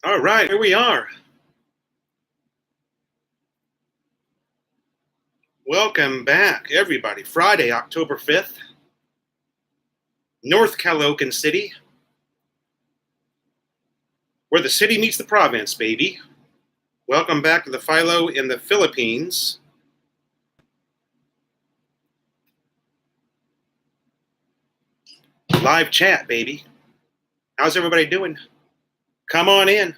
All right, here we are. Welcome back, everybody. Friday, October 5th, North Caloocan City, where the city meets the province, baby. Welcome back to the Philo in the Philippines. Live chat, baby. How's everybody doing? Come on in.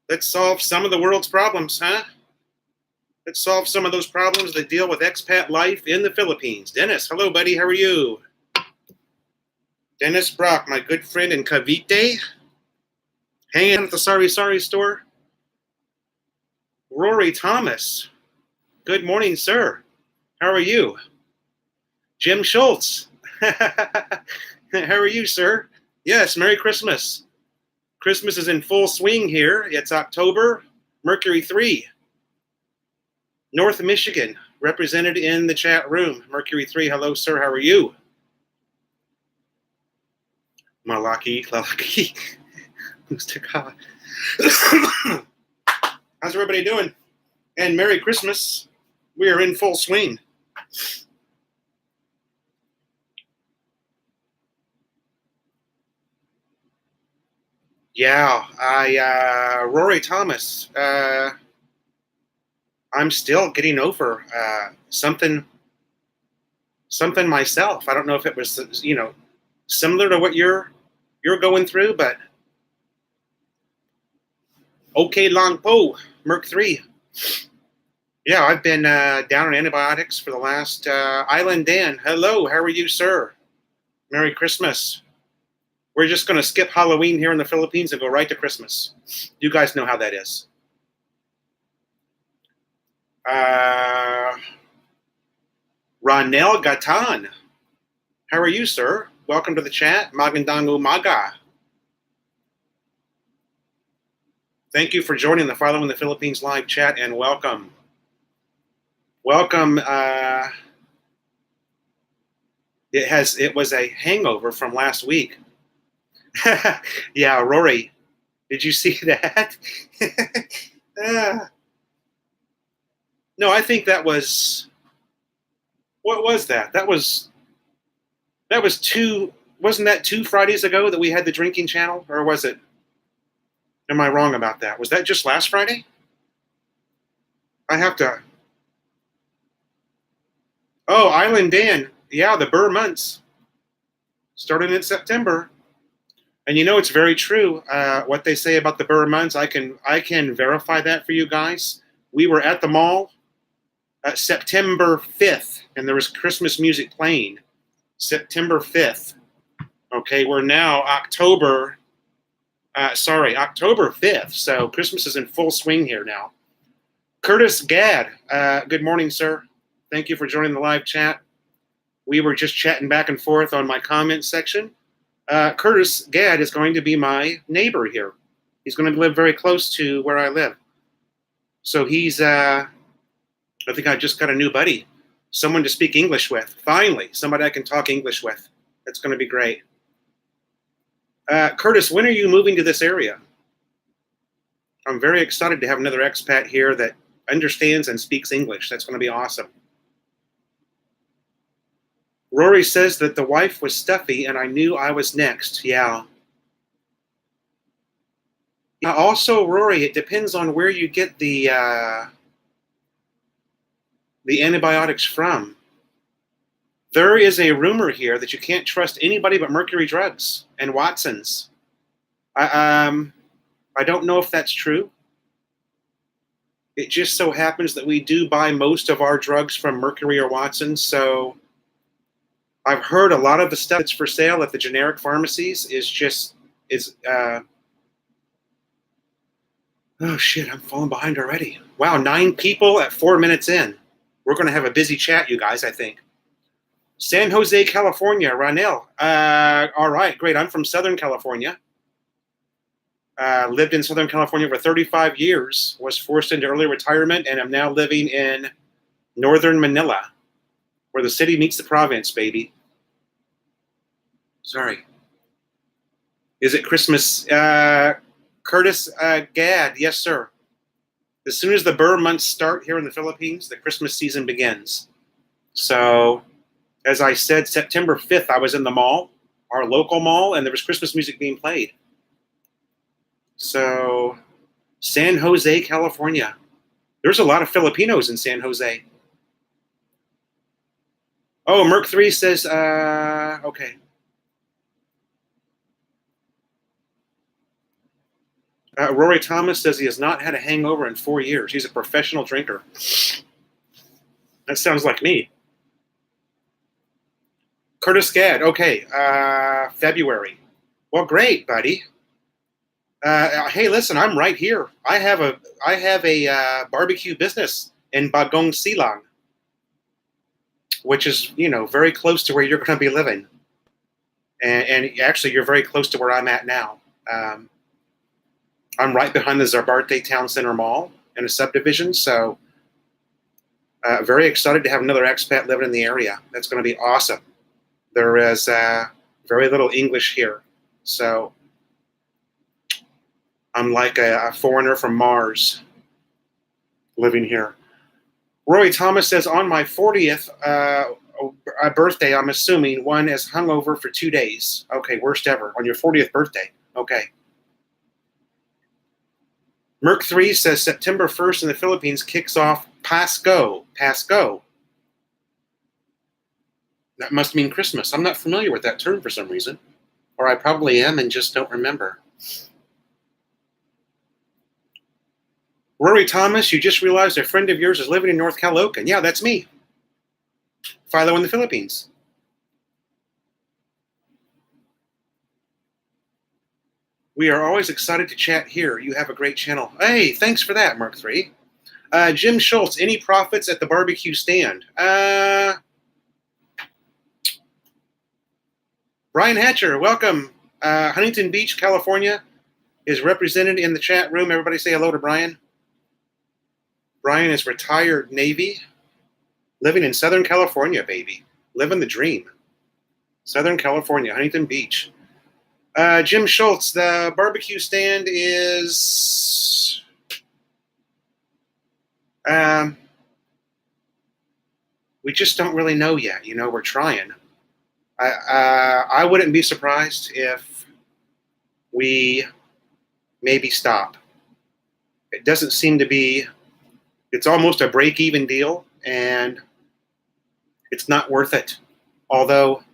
Let's solve some of the world's problems, huh? Let's solve some of those problems that deal with expat life in the Philippines. Dennis, hello, buddy. How are you? Dennis Brock, my good friend in Cavite, hanging out at the Sorry store. Rory Thomas, good morning, sir. How are you? Jim Schultz, how are you, sir? Yes, Merry Christmas. Christmas is in full swing here. It's October, Mercury 3. North Michigan, represented in the chat room. Mercury 3, hello, sir. How are you? Malaki. How's everybody doing? And Merry Christmas. We are in full swing. Yeah, Rory Thomas. I'm still getting over something myself. I don't know if it was, similar to what you're going through, but okay, Long Po, Merc 3. Yeah, I've been down on antibiotics for the last Island Dan. Hello, how are you, sir? Merry Christmas. We're just going to skip Halloween here in the Philippines and go right to Christmas. You guys know how that is. Ronel Gatan. How are you, sir? Welcome to the chat. Magandang umaga. Thank you for joining the Philo in the Philippines live chat, and welcome. Welcome. It was a hangover from last week. Yeah, Rory, did you see that? No, I think that was, what was that? That was wasn't that 2 Fridays ago that we had the drinking channel, or was it? Am I wrong about that? Was that just last Friday? I have to. Oh, Island Dan. Yeah, the Burr months started in September. And it's very true what they say about the Burr months. I can verify that for you guys. We were at the mall September 5th, and there was Christmas music playing. September 5th. Okay, we're now October 5th. So Christmas is in full swing here now. Curtis Gadd, good morning, sir. Thank you for joining the live chat. We were just chatting back and forth on my comment section. Curtis Gadd is going to be my neighbor here. He's going to live very close to where I live. So he's, I think I just got a new buddy, someone to speak English with. Finally, somebody I can talk English with. That's going to be great. Curtis, when are you moving to this area? I'm very excited to have another expat here that understands and speaks English. That's going to be awesome. Rory says that the wife was stuffy and I knew I was next. Yeah. Also, Rory, it depends on where you get the antibiotics from. There is a rumor here that you can't trust anybody but Mercury Drugs and Watson's. I don't know if that's true. It just so happens that we do buy most of our drugs from Mercury or Watson's, so I've heard a lot of the stuff that's for sale at the generic pharmacies is oh shit, I'm falling behind already. Wow, 9 people at 4 minutes in. We're going to have a busy chat, you guys, I think. San Jose, California, Ronel. All right, great. I'm from Southern California. Lived in Southern California for 35 years, was forced into early retirement, and am now living in Northern Manila, where the city meets the province, baby. Sorry. Is it Christmas? Curtis Gad, yes, sir. As soon as the Burr months start here in the Philippines, the Christmas season begins. So, as I said, September 5th, I was in the mall, our local mall, and there was Christmas music being played. So, San Jose, California. There's a lot of Filipinos in San Jose. Oh, Merc3 says, okay. Rory Thomas says he has not had a hangover in 4 years. He's a professional drinker. That sounds like me. Curtis Gad, okay, February. Well, great, buddy. Hey, listen, I'm right here. I have a barbecue business in Bagong Silang, which is, very close to where you're going to be living. And actually, you're very close to where I'm at now. I'm right behind the Zarbarte Town Center Mall in a subdivision, so very excited to have another expat living in the area. That's going to be awesome. There is very little English here, so I'm like a foreigner from Mars living here. Roy Thomas says, on my 40th birthday, I'm assuming one is hungover for 2 days. Okay, worst ever. On your 40th birthday. Okay. Merc3 says September 1st in the Philippines kicks off Pasko. Pasko. That must mean Christmas. I'm not familiar with that term for some reason. Or I probably am and just don't remember. Rory Thomas, you just realized a friend of yours is living in North Caloocan. Yeah, that's me. Philo in the Philippines. We are always excited to chat here. You have a great channel. Hey, thanks for that, Mark3. Jim Schultz, any profits at the barbecue stand? Brian Hatcher, welcome. Huntington Beach, California is represented in the chat room. Everybody say hello to Brian. Brian is retired Navy, living in Southern California, baby. Living the dream. Southern California, Huntington Beach. Jim Schultz, the barbecue stand is we just don't really know yet. We're trying. I wouldn't be surprised if we maybe stop. It doesn't seem to be, it's almost a break-even deal, and it's not worth it. Although,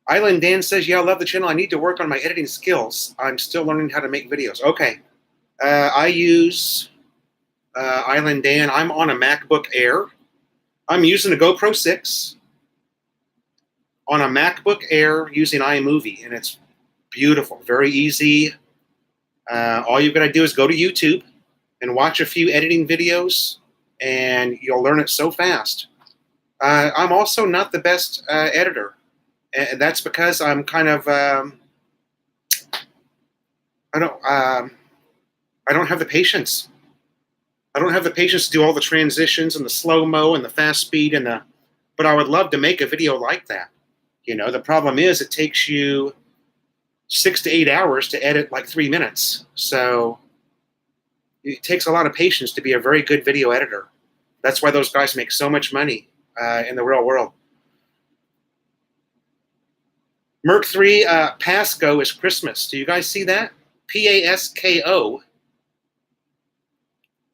Island Dan says, yeah, I love the channel. I need to work on my editing skills. I'm still learning how to make videos. Okay. I use Island Dan. I'm on a MacBook Air. I'm using a GoPro 6 on a MacBook Air using iMovie, and it's beautiful, very easy. All you've got to do is go to YouTube and watch a few editing videos, and you'll learn it so fast. I'm also not the best editor. And that's because I'm kind of I don't have the patience. I don't have the patience to do all the transitions and the slow-mo and the fast speed but I would love to make a video like that. The problem is it takes you 6 to 8 hours to edit like 3 minutes. So it takes a lot of patience to be a very good video editor. That's why those guys make so much money in the real world. Merc3, Pasco is Christmas. Do you guys see that? P-A-S-K-O.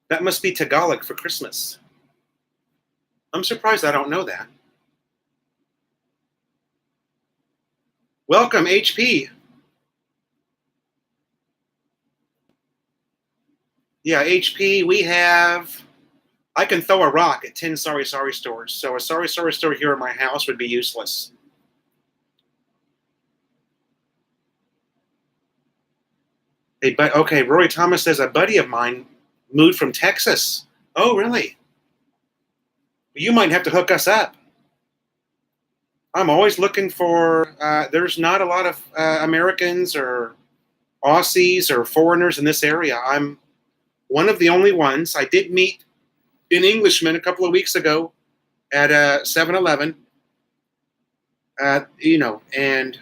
That must be Tagalog for Christmas. I'm surprised I don't know that. Welcome, HP. Yeah, HP, I can throw a rock at 10 Sorry Sorry stores. So a Sorry Sorry store here at my house would be useless. Okay, Rory Thomas says, a buddy of mine moved from Texas. Oh, really? You might have to hook us up. I'm always looking for, there's not a lot of Americans or Aussies or foreigners in this area. I'm one of the only ones. I did meet an Englishman a couple of weeks ago at 7-Eleven, and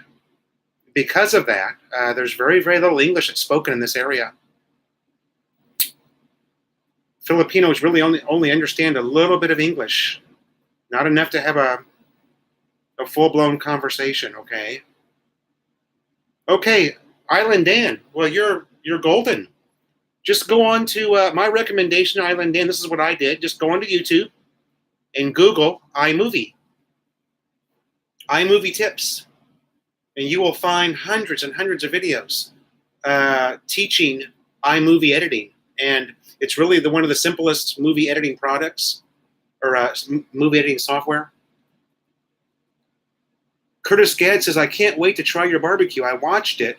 because of that, there's very, very little English that's spoken in this area. Filipinos really only understand a little bit of English, not enough to have a full-blown conversation, okay? Okay, Island Dan, well, you're golden. Just go on to my recommendation, Island Dan. This is what I did. Just go onto YouTube and Google iMovie tips, and you will find hundreds and hundreds of videos teaching iMovie editing. And it's really one of the simplest movie editing products or movie editing software. Curtis Gadd says, I can't wait to try your barbecue. I watched it.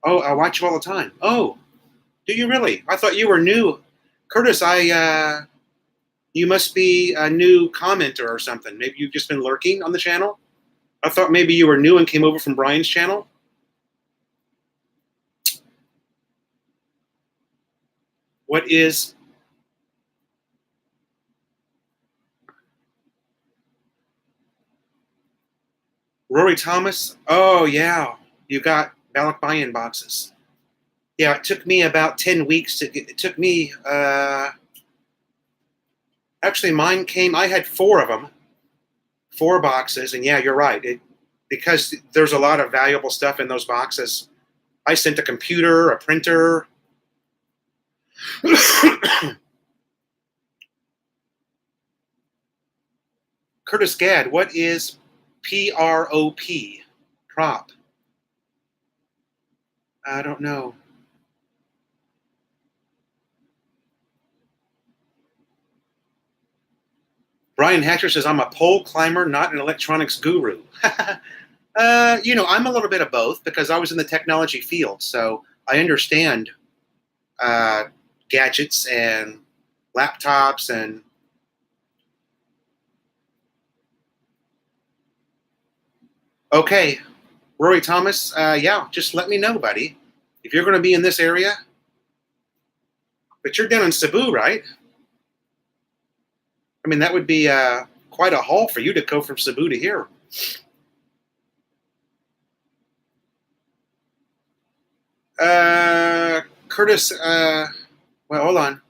Oh, I watch you all the time. Oh, do you really? I thought you were new. Curtis, you must be a new commenter or something. Maybe you've just been lurking on the channel. I thought maybe you were new and came over from Brian's channel. What is... Rory Thomas? Oh, yeah. You got Balikbayan boxes. Yeah, it took me about 10 weeks to get... It took me... actually, mine came... I had 4 of them. 4 boxes. And yeah, you're right. Because there's a lot of valuable stuff in those boxes. I sent a computer, a printer... Curtis Gadd, what is PROP? Prop. I don't know. Brian Hatcher says, I'm a pole climber, not an electronics guru. I'm a little bit of both because I was in the technology field, so I understand gadgets and laptops and okay, Rory Thomas, yeah, just let me know, buddy. If you're going to be in this area, but you're down in Cebu, right? I mean, that would be quite a haul for you to go from Cebu to here. Curtis, well, hold on.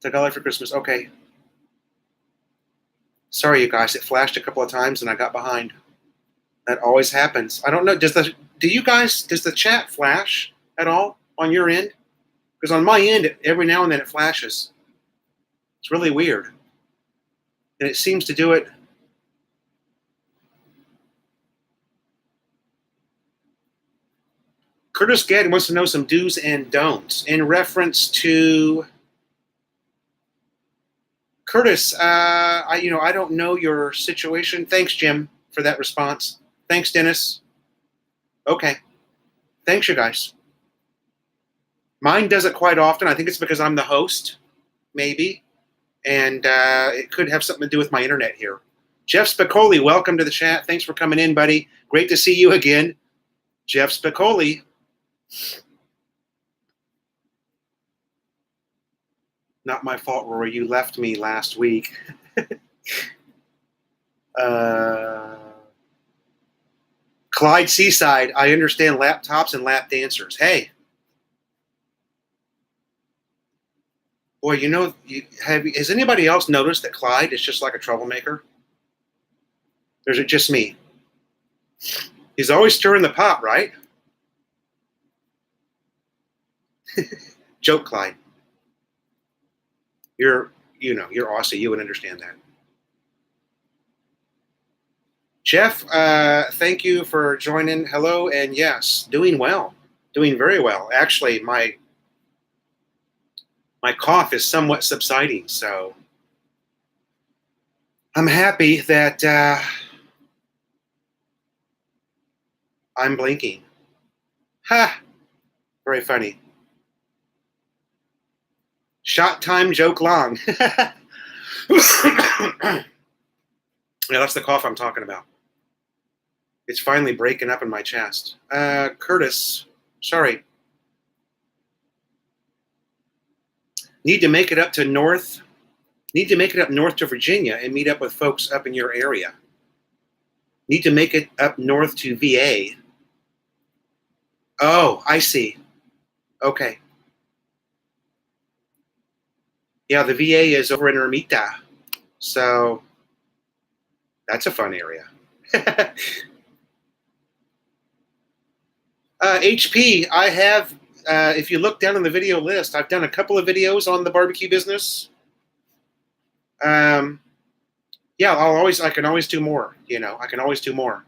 Tagalog for Christmas. Okay. Sorry, you guys. It flashed a couple of times and I got behind. That always happens. I don't know. Does the chat flash at all on your end? Because on my end, every now and then it flashes. It's really weird. And it seems to do it. Curtis Gadd wants to know some do's and don'ts in reference to Curtis. I don't know your situation. Thanks, Jim, for that response. Thanks, Dennis. Okay. Thanks, you guys. Mine does it quite often. I think it's because I'm the host, maybe. And it could have something to do with my internet here. Jeff Spicoli, welcome to the chat. Thanks for coming in, buddy. Great to see you again. Jeff Spicoli. Not my fault, Rory. You left me last week. Clyde Seaside, I understand laptops and lap dancers. Hey. Boy, has anybody else noticed that Clyde is just like a troublemaker? Or is it just me? He's always stirring the pot, right? Joke, Clyde. You're Aussie. You would understand that. Jeff, thank you for joining. Hello, and yes, doing well. Doing very well. Actually, my cough is somewhat subsiding, so I'm happy that I'm blinking. Ha! Very funny. Shot time, joke long. Yeah, that's the cough I'm talking about. It's finally breaking up in my chest. Curtis, sorry. Need to make it up north to Virginia and meet up with folks up in your area. Need to make it up north to VA. Oh, I see. Okay. Yeah, the VA is over in Ermita. So that's a fun area. HP, I have, if you look down on the video list, I've done a couple of videos on the barbecue business. Yeah, I can always do more. I can always do more.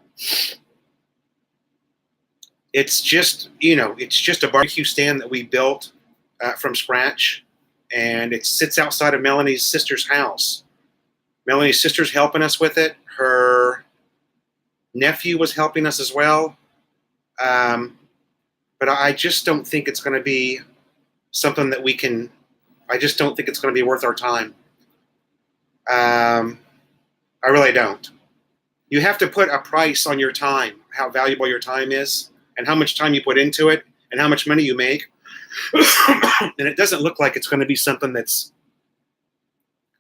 It's just a barbecue stand that we built from scratch, and it sits outside of Melanie's sister's house. Melanie's sister's helping us with it. Her nephew was helping us as well. But I just don't think it's going to be something that we can. I just don't think it's going to be worth our time. I really don't. You have to put a price on your time, how valuable your time is, and how much time you put into it, and how much money you make. And it doesn't look like it's going to be something that's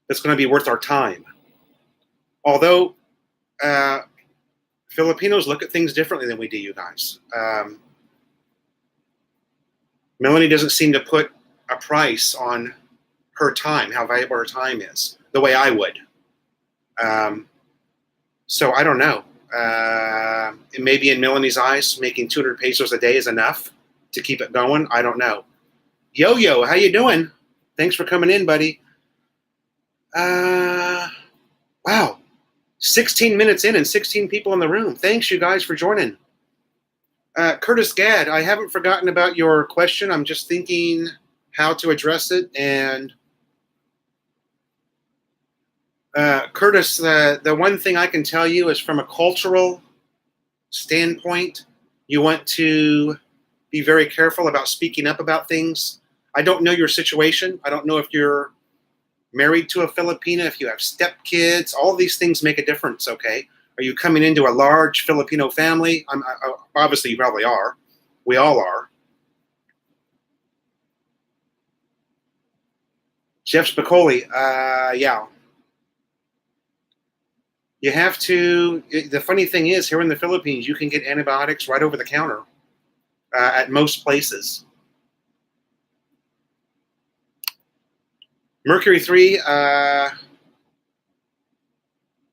going to be worth our time. Although Filipinos look at things differently than we do, you guys. Melanie doesn't seem to put a price on her time, how valuable her time is, the way I would. So I don't know. Maybe in Melanie's eyes, making 200 pesos a day is enough to keep it going. I don't know. Yo-Yo, how you doing? Thanks for coming in, buddy. Wow. 16 minutes in and 16 people in the room. Thanks, you guys, for joining. Curtis Gadd, I haven't forgotten about your question. I'm just thinking how to address it. And Curtis, the one thing I can tell you is from a cultural standpoint, you want to be very careful about speaking up about things. I don't know your situation. I don't know if you're married to a Filipina, if you have stepkids. All these things make a difference, okay? Are you coming into a large Filipino family? Obviously, you probably are. We all are. Jeff Spicoli, yeah. You have to, the funny thing is, here in the Philippines, you can get antibiotics right over the counter at most places. Mercury 3,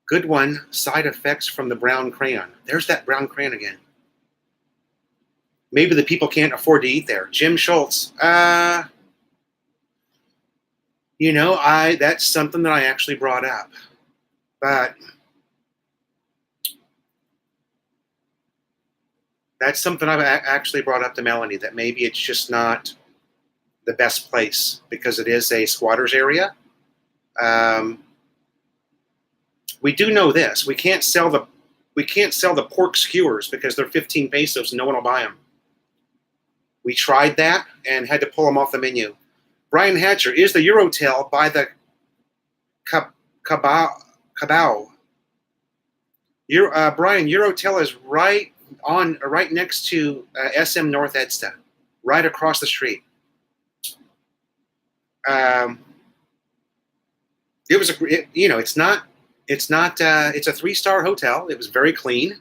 good one, side effects from the brown crayon. There's that brown crayon again. Maybe the people can't afford to eat there. Jim Schultz, that's something that I actually brought up. But that's something I've actually brought up to Melanie, that maybe it's just not the best place because it is a squatters area. We do know this: we can't sell the pork skewers because they're 15 pesos and no one will buy them. We tried that and had to pull them off the menu. Brian Hatcher, is the Eurotel by the Cabao? Brian, Eurotel is right next to SM North Edsta, right across the street. It was it's a 3-star hotel. It was very clean.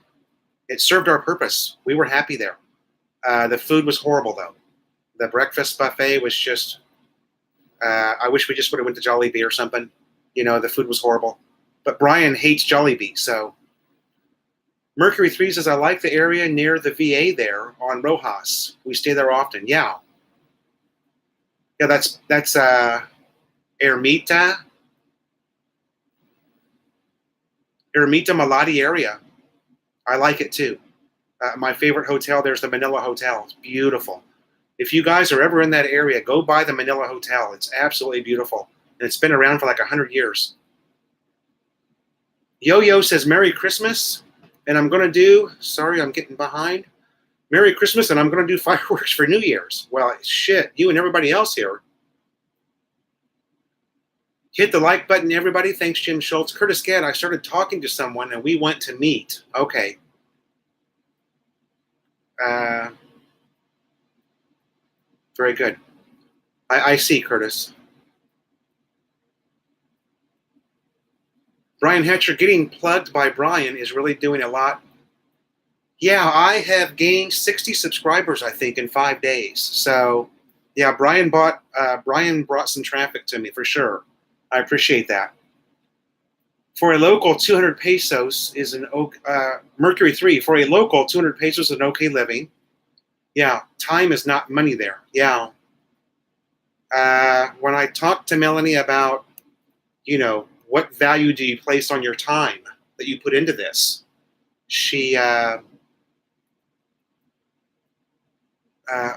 It served our purpose. We were happy there. The food was horrible though. The breakfast buffet was just, I wish we just would have went to Jollibee or something. The food was horrible. But Brian hates Jollibee, so. Mercury 3 says, I like the area near the VA there on Rojas. We stay there often. Yeah. Yeah, that's Ermita Malati area. I like it too. My favorite hotel, there's the Manila Hotel. It's beautiful. If you guys are ever in that area, go by the Manila Hotel. It's absolutely beautiful. And it's been around for like 100 years. Yo-Yo says, Merry Christmas. And I'm going to do, sorry, I'm getting behind. Merry Christmas, and I'm going to do fireworks for New Year's. Well, shit, you and everybody else here. Hit the like button, everybody. Thanks, Jim Schultz. Curtis Gadd, I started talking to someone, and we went to meet. Okay. Very good. I see, Curtis. Brian Hatcher, getting plugged by Brian is really doing a lot. Yeah, I have gained 60 subscribers, I think, in 5 days. So, yeah, Brian brought some traffic to me for sure. I appreciate that. For a local, 200 pesos is Mercury 3. For a local, 200 pesos is an okay living. Yeah, time is not money there. Yeah. When I talked to Melanie about, what value do you place on your time that you put into this, she,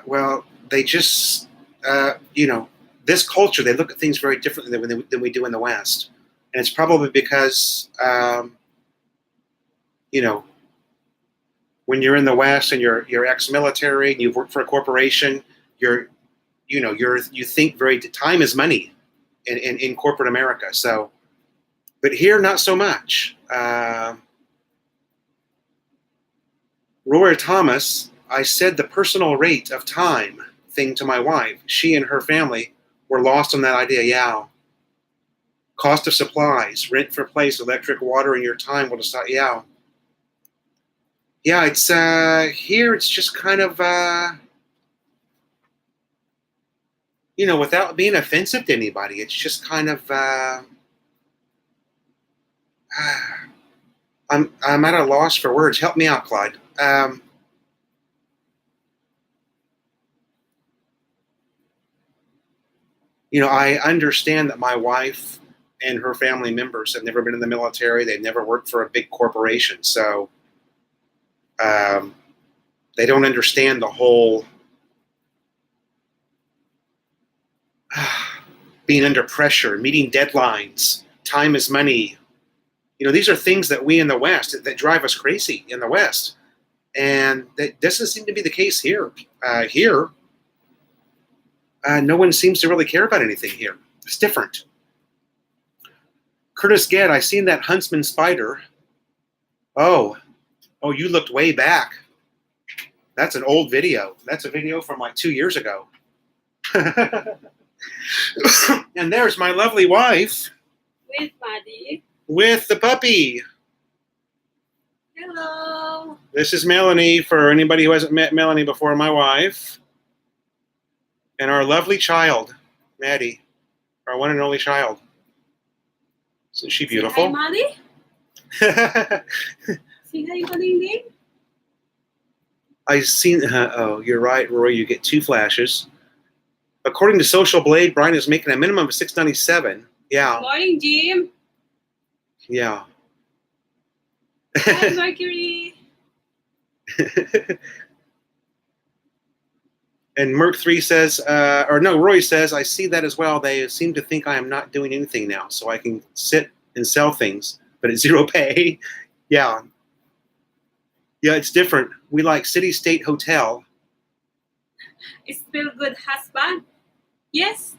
well, they just, this culture, they look at things very differently than we do in the West. And it's probably because, when you're in the West and you're ex-military and you've worked for a corporation, you think time is money in corporate America. So, but here, not so much. Roy Thomas, I said the personal rate of time thing to my wife. She and her family were lost on that idea. Yeah. Cost of supplies, rent for place, electric, water, and your time will decide. Yeah. Yeah, it's here it's just kind of without being offensive to anybody, it's just kind of I'm at a loss for words. Help me out, Clyde. I understand that my wife and her family members have never been in the military. They've never worked for a big corporation. So they don't understand the whole being under pressure, meeting deadlines, time is money. These are things that we in the West, that drive us crazy in the West. And that doesn't seem to be the case here. No one seems to really care about anything here. It's different. Curtis Gad, I seen that Huntsman spider. Oh, you looked way back. That's an old video. That's a video from like 2 years ago. And there's my lovely wife. With Maddie. With the puppy. Hello. This is Melanie, for anybody who hasn't met Melanie before, my wife. And our lovely child, Maddie, our one and only child. Isn't she beautiful? Say hi, Maddie. Say hi, Maddie. I've seen, you're right, Roy, you get 2 flashes. According to Social Blade, Brian is making a minimum of $6.97. Yeah. Good morning, Jim. Yeah. Hi, Mercury. And Merc3 says, Roy says, I see that as well. They seem to think I am not doing anything now, so I can sit and sell things, but at 0 pay. Yeah. Yeah, it's different. We like City State Hotel. Is Phil good husband? Yes.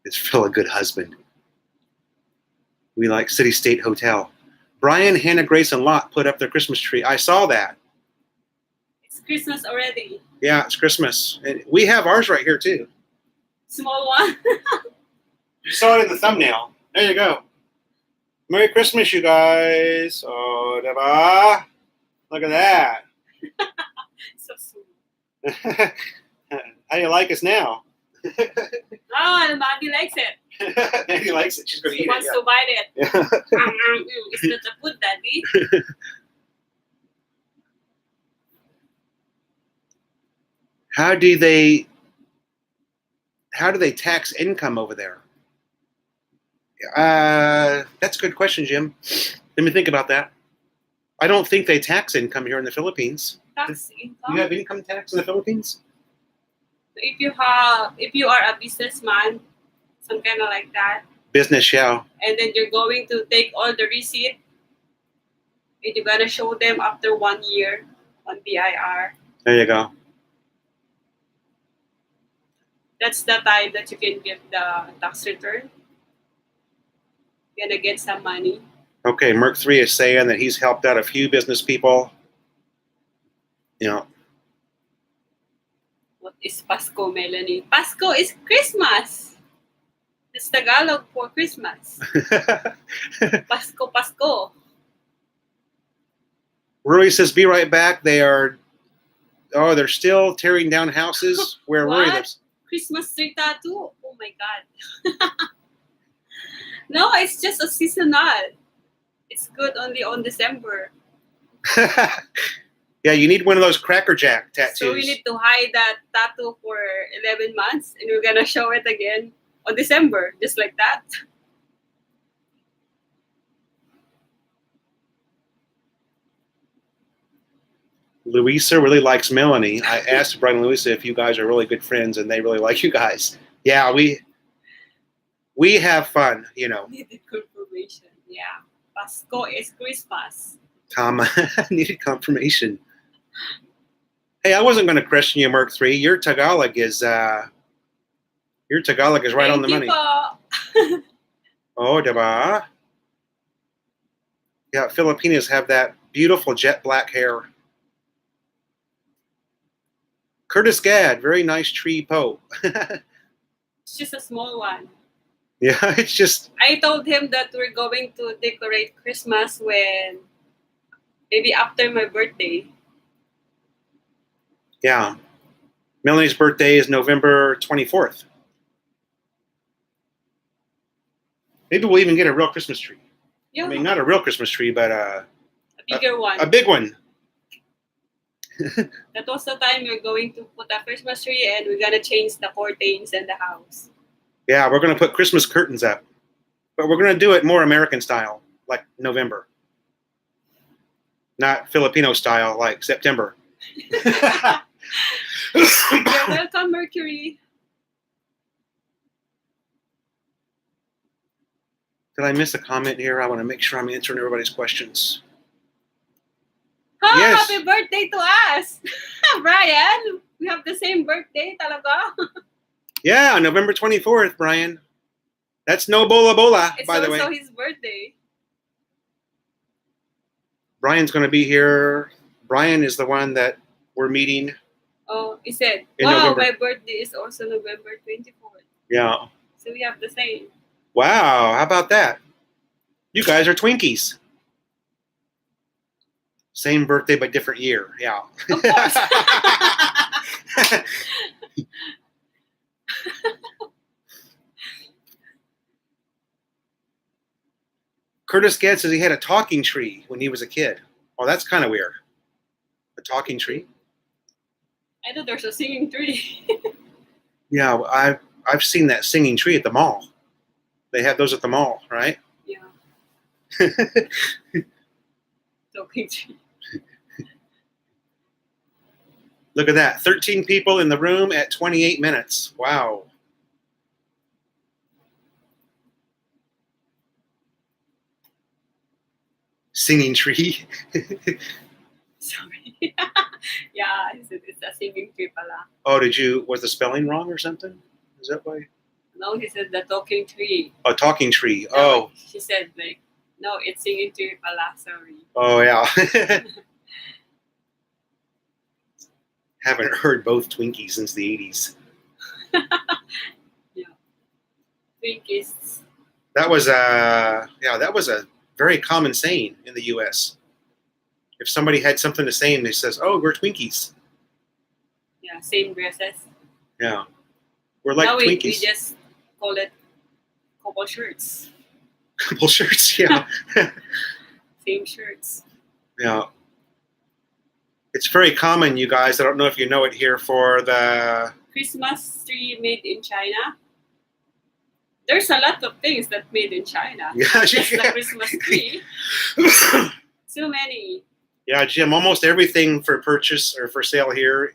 Is Phil a good husband? We like City State Hotel. Brian, Hannah, Grace, and Lot put up their Christmas tree. I saw that. It's Christmas already. Yeah, it's Christmas. And we have ours right here, too. Small one. You saw it in the thumbnail. There you go. Merry Christmas, you guys. Oh, diba? Look at that. So sweet. How do you like us now? Maddie likes it. Maddie likes it. She's going to eat it. She wants to bite it. Yeah. It's not a food, Daddy. How do they tax income over there? That's a good question, Jim. Let me think about that. I don't think they tax income here in the Philippines. Tax income. Do you have income tax in the Philippines? If you are a businessman, some kind of like that. Business, yeah. And then you're going to take all the receipt, and you're gonna show them after 1 year on BIR. There you go. That's the time that you can get the tax return. You're gonna get some money. Okay, Merc3 is saying that he's helped out a few business people. What is Pasko, Melanie? Pasko is Christmas. It's Tagalog for Christmas. Pasko, Pasko. Rory says, "Be right back." They're still tearing down houses where Rory What? lives. Christmas tree tattoo? Oh my god. No, it's just a seasonal. It's good only on December. Yeah, you need one of those Cracker Jack tattoos. So we need to hide that tattoo for 11 months and we're gonna show it again on December, just like that. Louisa really likes Melanie. I asked Brian and Louisa if you guys are really good friends, and they really like you guys. Yeah, we have fun, you know. Needed confirmation. Yeah. Pasko is Christmas. Tom needed confirmation. Hey, I wasn't going to question you, Merc 3. Your Tagalog is right on the money. Po. Oh, diba? Yeah, Filipinos have that beautiful jet black hair. Curtis Gadd, very nice tree, Poe. It's just a small one. Yeah, it's just. I told him that we're going to decorate Christmas when maybe after my birthday. Yeah. Melanie's birthday is November 24th. Maybe we'll even get a real Christmas tree. Yeah. I mean, not a real Christmas tree, but a bigger one. A big one. That was the time we're going to put a Christmas tree and we're going to change the curtains in the house. Yeah, we're going to put Christmas curtains up. But we're going to do it more American style, like November. Not Filipino style, like September. You're welcome, Mercury. Did I miss a comment here? I want to make sure I'm answering everybody's questions. Oh, Yes. happy birthday to us! Brian, we have the same birthday talaga. Yeah, November 24th, Brian. That's no bola bola, It's by the also way. his birthday. Brian's going to be here. Brian is the one that we're meeting. Oh, he said, In wow, November. my birthday is also November 24th. Yeah. So we have the same. Wow, how about that? You guys are Twinkies. Same birthday, but different year. Yeah. Of course. Curtis Gadd says he had a talking tree when he was a kid. Oh, that's kind of weird. A talking tree? I know there's a singing tree. Yeah, I've seen that singing tree at the mall. They have those at the mall, right? Yeah. Talking tree. Look at that. 13 people in the room at 28 minutes. Wow. Singing tree. Sorry. Yeah, it's a singing tree pala. Oh, was the spelling wrong or something? Is that why? No, he said the talking tree. Oh, talking tree. No, Oh. she said like, no, it's singing tree pala. Sorry. Oh, yeah. Haven't heard both Twinkies since the 80s. Yeah. Twinkies. That was a very common saying in the U.S. If somebody had something to say and they says, "Oh, we're Twinkies." Yeah, same dresses. Yeah, we're like now we Twinkies. just call it couple shirts. Couple shirts, yeah. Same shirts. Yeah. It's very common, you guys. I don't know if you know it here for the Christmas tree made in China. There's a lot of things that made in China. Yeah, Not just the Christmas tree. So many. Yeah, Jim. Almost everything for purchase or for sale here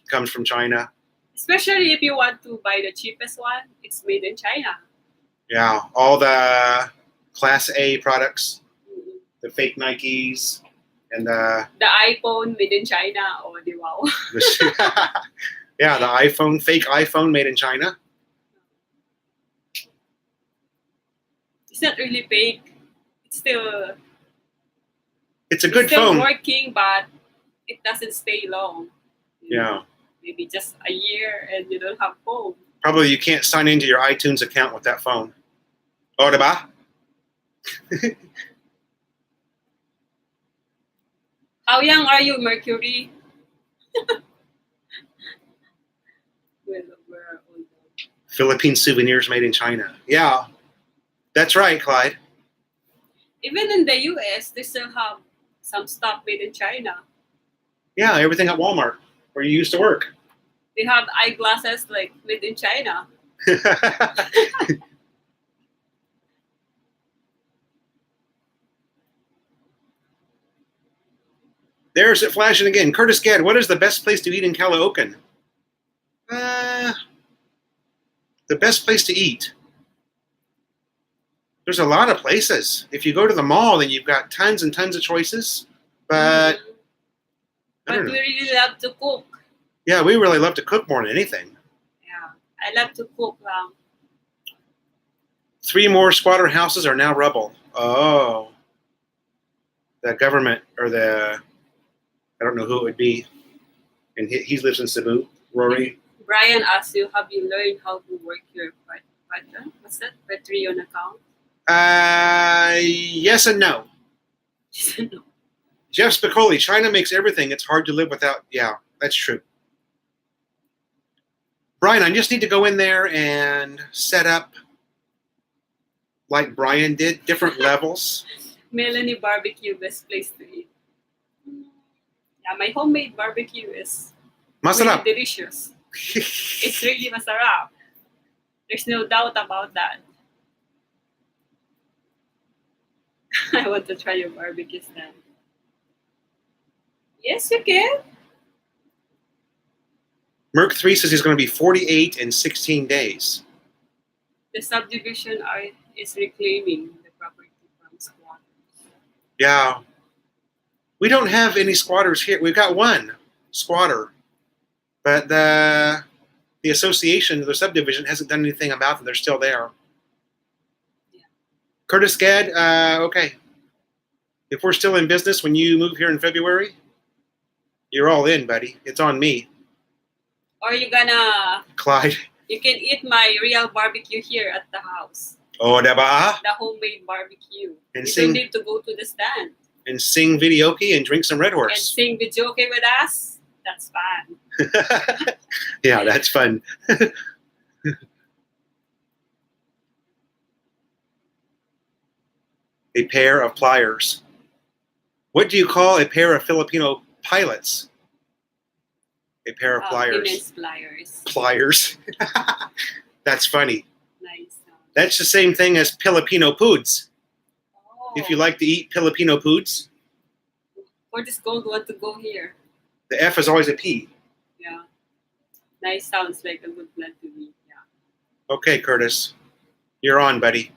comes from China. Especially if you want to buy the cheapest one, it's made in China. Yeah, all the Class A products, Mm-hmm. the fake Nikes, and the The iPhone made in China. Oh, di wow. yeah, the fake iPhone made in China. It's not really fake. It's still It's a good it's still phone. working, but it doesn't stay long. Yeah. Maybe just a year and you don't have phone. Probably you can't sign into your iTunes account with that phone. Oh, diba? How young are you, Mercury? Well, we're old. Philippine souvenirs made in China. Yeah, that's right, Clyde. Even in the US, they still have some stuff made in China. Yeah, everything at Walmart where you used to work. They have eyeglasses like made in China. There's it flashing again. Curtis Gadd, what is the best place to eat in Caloocan? The best place to eat. There's a lot of places. If you go to the mall, then you've got tons and tons of choices. But I But don't we know. really love to cook. Yeah, we really love to cook more than anything. Yeah, I love to cook. 3 more squatter houses are now rubble. Oh. The government or I don't know who it would be. And he lives in Cebu. Rory. Brian asks you, have you learned how to work your Patreon? What's that? Patreon account? Yes and no. No. Jeff Spicoli, China makes everything. It's hard to live without. Yeah, that's true. Brian, I just need to go in there and set up like Brian did, different levels. Melanie barbecue, best place to eat. Yeah, my homemade barbecue is really Masarap. delicious. It's really masarap. There's no doubt about that. I want to try your barbecue stand. Yes, you can. Merc 3 says he's going to be 48 in 16 days. The subdivision is reclaiming the property from squatters. Yeah. We don't have any squatters here. We've got one squatter. But the association, the subdivision, hasn't done anything about them. They're still there. Yeah. Curtis Gadd, okay. If we're still in business when you move here in February, you're all in, buddy. It's on me. Or you gonna, Clyde. you can eat my real barbecue here at the house. Oh, diba? The homemade barbecue. And You sing don't need to go to the stand. and sing videoke and drink some Red And Horse. sing videoke with us. That's fun. Yeah, that's fun. A pair of pliers. What do you call a pair of Filipino pilots? A pair of pliers. Immense pliers. Pliers. That's funny. Nice. That's the same thing as Filipino poods. Oh. If you like to eat Filipino poods, Or just don't want to go here. the F is always a P. Yeah. Nice sounds like a good plan to me. Yeah. Okay, Curtis. You're on, buddy.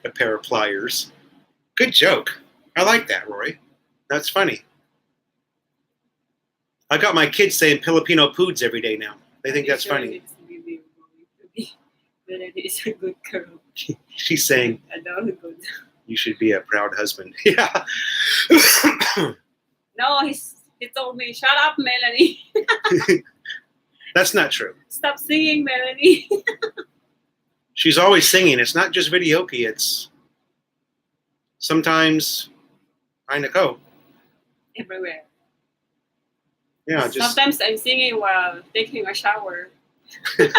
A pair of pliers. Good joke. I like that, Rory. That's funny. I got my kids saying Filipino poods every day now. They think that's funny. It's really going to be. Melanie is a good girl. She's saying Adore good. you should be a proud husband. Yeah. No, he told me, shut up, Melanie. That's not true. Stop singing, Melanie. She's always singing. It's not just videoke. It's sometimes kind of go. Everywhere. Yeah, just Sometimes I'm singing while taking a shower. yeah,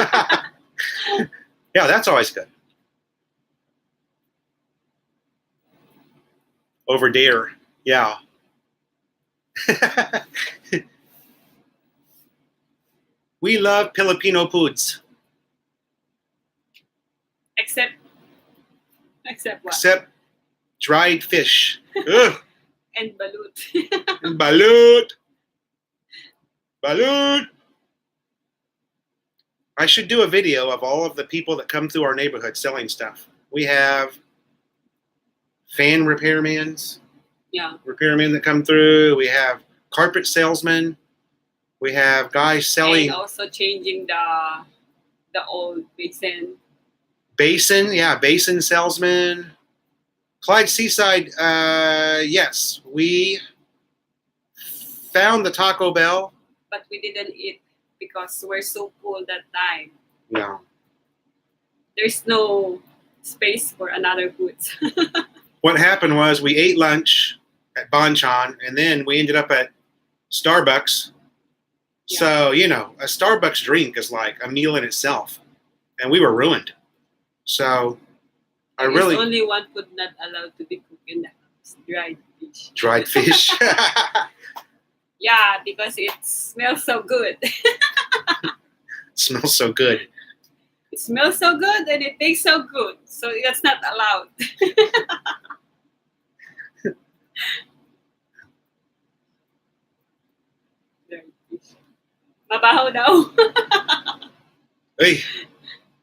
that's always good. Over there, yeah. We love Filipino foods, Except what? except dried fish. Ugh. And balut. And balut. Balut. I should do a video of all of the people that come through our neighborhood selling stuff. We have fan repairmen that come through. We have carpet salesmen. We have guys selling And also changing the old basin. basin salesman. Clyde Seaside, yes, we found the Taco Bell. but we didn't eat because we're so full that time. Yeah. There's no space for another foods. What happened was we ate lunch at Bonchon, and then we ended up at Starbucks. Yeah. So, you know, a Starbucks drink is like a meal in itself. And we were ruined. So I There's really only one food not allowed to be cooked in the house: dried fish. dried fish. Yeah, because it smells so good. Smells so good. It smells so good and it tastes so good. So that's not allowed. Dried fish. Mabaho daw. Hey,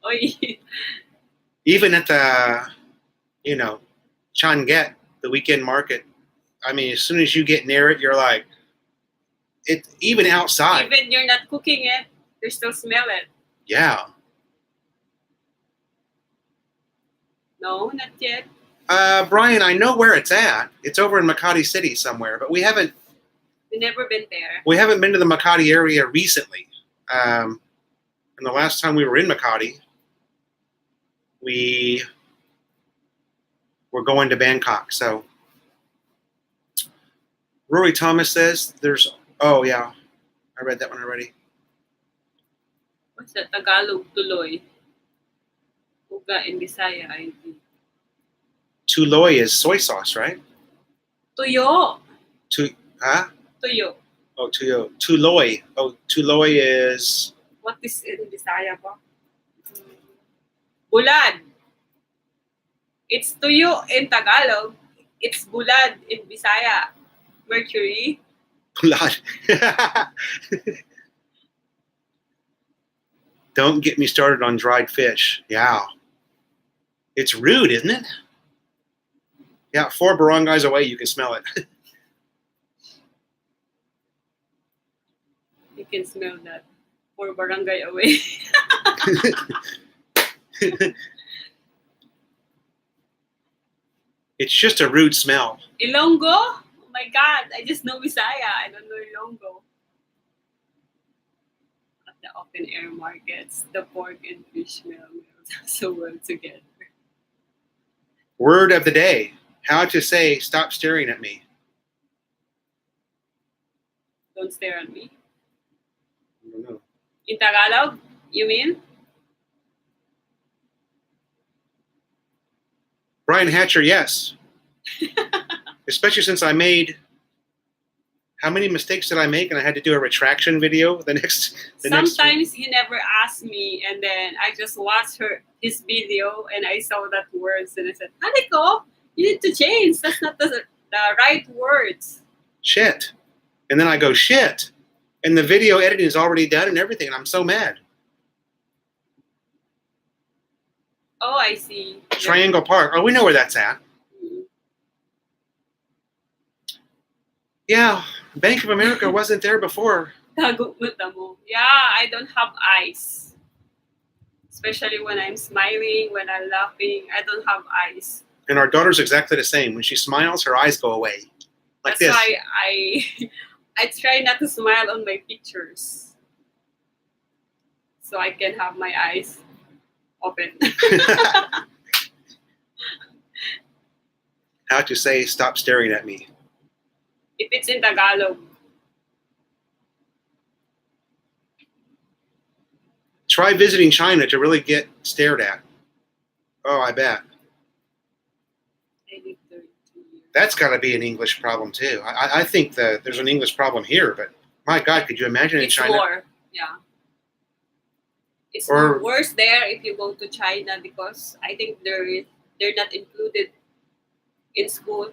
Oy. even at the, you know, Changet, the weekend market, I mean, as soon as you get near it, you're like, it. Even outside. Even you're not cooking it, you still smell it. Yeah. No, not yet. Brian, I know where it's at. It's over in Makati City somewhere, but we haven't We've never been there. been to the Makati area recently. And the last time we were in Makati, we were going to Bangkok. So Rory Thomas says there's, oh yeah, I read that one already. What's that? Tagalog tuloy. Uga in Bisaya ID. Tuloy is soy sauce, right? Tuyo. Huh? Tuyo. Oh, tuyo. Tuloy. Oh, tuloy is What is in Bisaya ba? Bulad. It's tuyo in Tagalog. It's bulad in Bisaya. Mercury. blood. Don't get me started on dried fish. Yeah. It's rude, isn't it? Yeah, 4 barangays away, you can smell it. You can smell that. 4 barangay away. It's just a rude smell. Ilonggo? Oh my God. I just know Bisaya. I don't know Ilonggo. At the open air markets, the pork and fish smell so well together. Word of the day. How to say stop staring at me. Don't stare at me. I don't know. In Tagalog, you mean? Brian Hatcher, yes. Especially since I made, how many mistakes did I make? And I had to do a retraction video the next Sometimes he never asked me, and then I just watched his video, and I saw that words, and I said, Haniko, you need to change. That's not the right words. Shit. And then I go, shit. And the video editing is already done and everything, and I'm so mad. Oh, I see. Triangle Park. Oh, we know where that's at. Yeah, Bank of America wasn't there before. Tago mo. Yeah, I don't have eyes. Especially when I'm smiling, when I'm laughing, I don't have eyes. And our daughter's exactly the same. When she smiles, her eyes go away. Like That's this. why I try not to smile on my pictures. So I can have my eyes open. How to say stop staring at me. If it's in Tagalog. Try visiting China to really get stared at. Oh, I bet. I live 32 years. That's got to be an English problem too. I think there's an English problem here, but my God, could you imagine in It's China? war. Yeah. It's Or- worse there if you go to China because I think they're not included in school.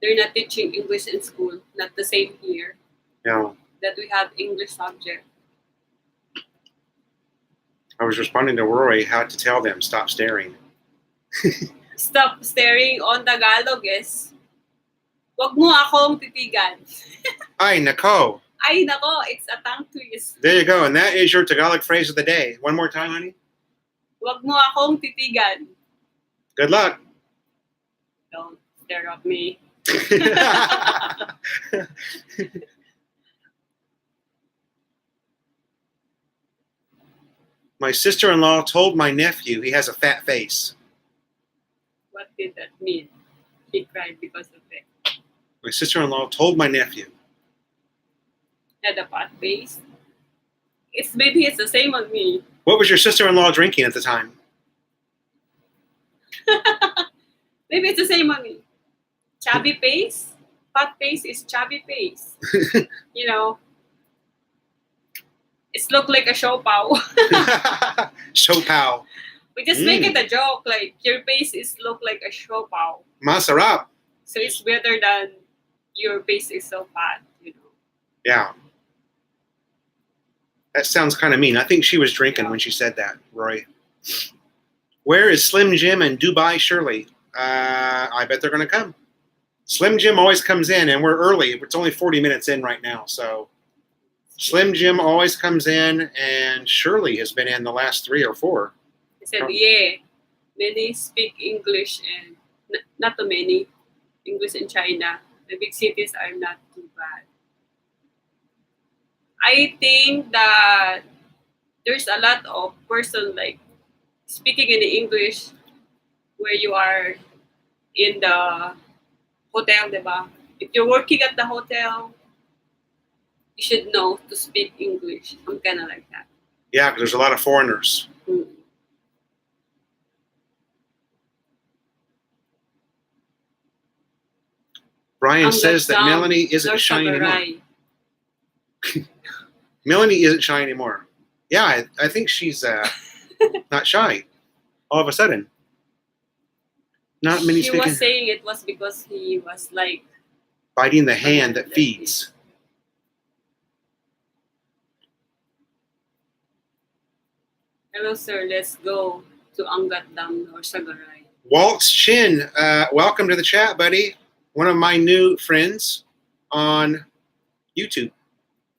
They're not teaching English in school. Not the same here No, that we have English subject. I was responding to Rory how to tell them stop staring. Stop staring on Tagalog is, wag mo akong titigan. Ay, nako. Ay nako, it's a tongue twist. There you go. And that is your Tagalog phrase of the day. One more time, honey. Wag mo akong titigan. Good luck. Don't stare at me. My sister-in-law told my nephew he has a fat face. What did that mean? He cried because of it. My sister-in-law told my nephew. Had a fat face. Maybe it's the same on me. What was your sister-in-law drinking at the time? Maybe it's the same on me. Chubby face. Fat face is chubby face. You know, it's look like a show pow. Show pow. We just make it a joke, like your face is look like a show pow. Masarap. So it's better than your face is so fat, you know. Yeah. That sounds kind of mean. I think she was drinking when she said that, Roy. Where is Slim Jim and Dubai Shirley? I bet they're going to come. Slim Jim always comes in, and we're early. It's only 40 minutes in right now, so Slim Jim always comes in, and Shirley has been in the last 3 or 4. I said, yeah, many speak English, and not too many. English in China. The big cities are not too bad. I think that there's a lot of person like speaking in English where you are in the hotel, diba? If you're working at the hotel, you should know to speak English. I'm kind of like that. Yeah, because there's a lot of foreigners. Mm. Brian says that Melanie isn't shy anymore. Melanie isn't shy anymore. Yeah, I think she's not shy. All of a sudden. Not many speaking. She was saying it was because he was like biting the hand that feeds. Hello, sir. Let's go to Angat Dam or Sagaray. Waltz Chin, welcome to the chat, buddy. One of my new friends on YouTube.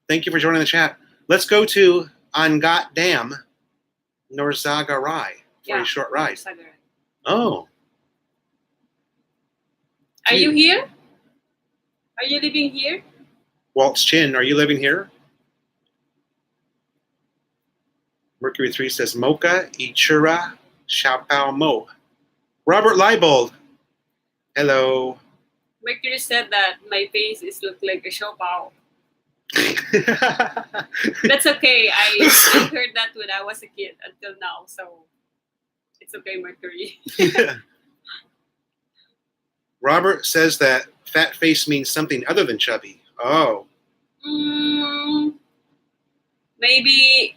Thank you for joining the chat. Let's go to Angat Dam, Norzagaray for a short ride. Sagaray. Oh. Are you here? Are you living here? Waltz Chin, are you living here? Mercury 3 says Mocha, Ichura, Xiaopao Mo. Robert Leibold. Hello. Mercury said that my face is look like a shopao. That's okay. I heard that when I was a kid until now, so it's okay, Mercury. Robert says that fat face means something other than chubby. Oh. Maybe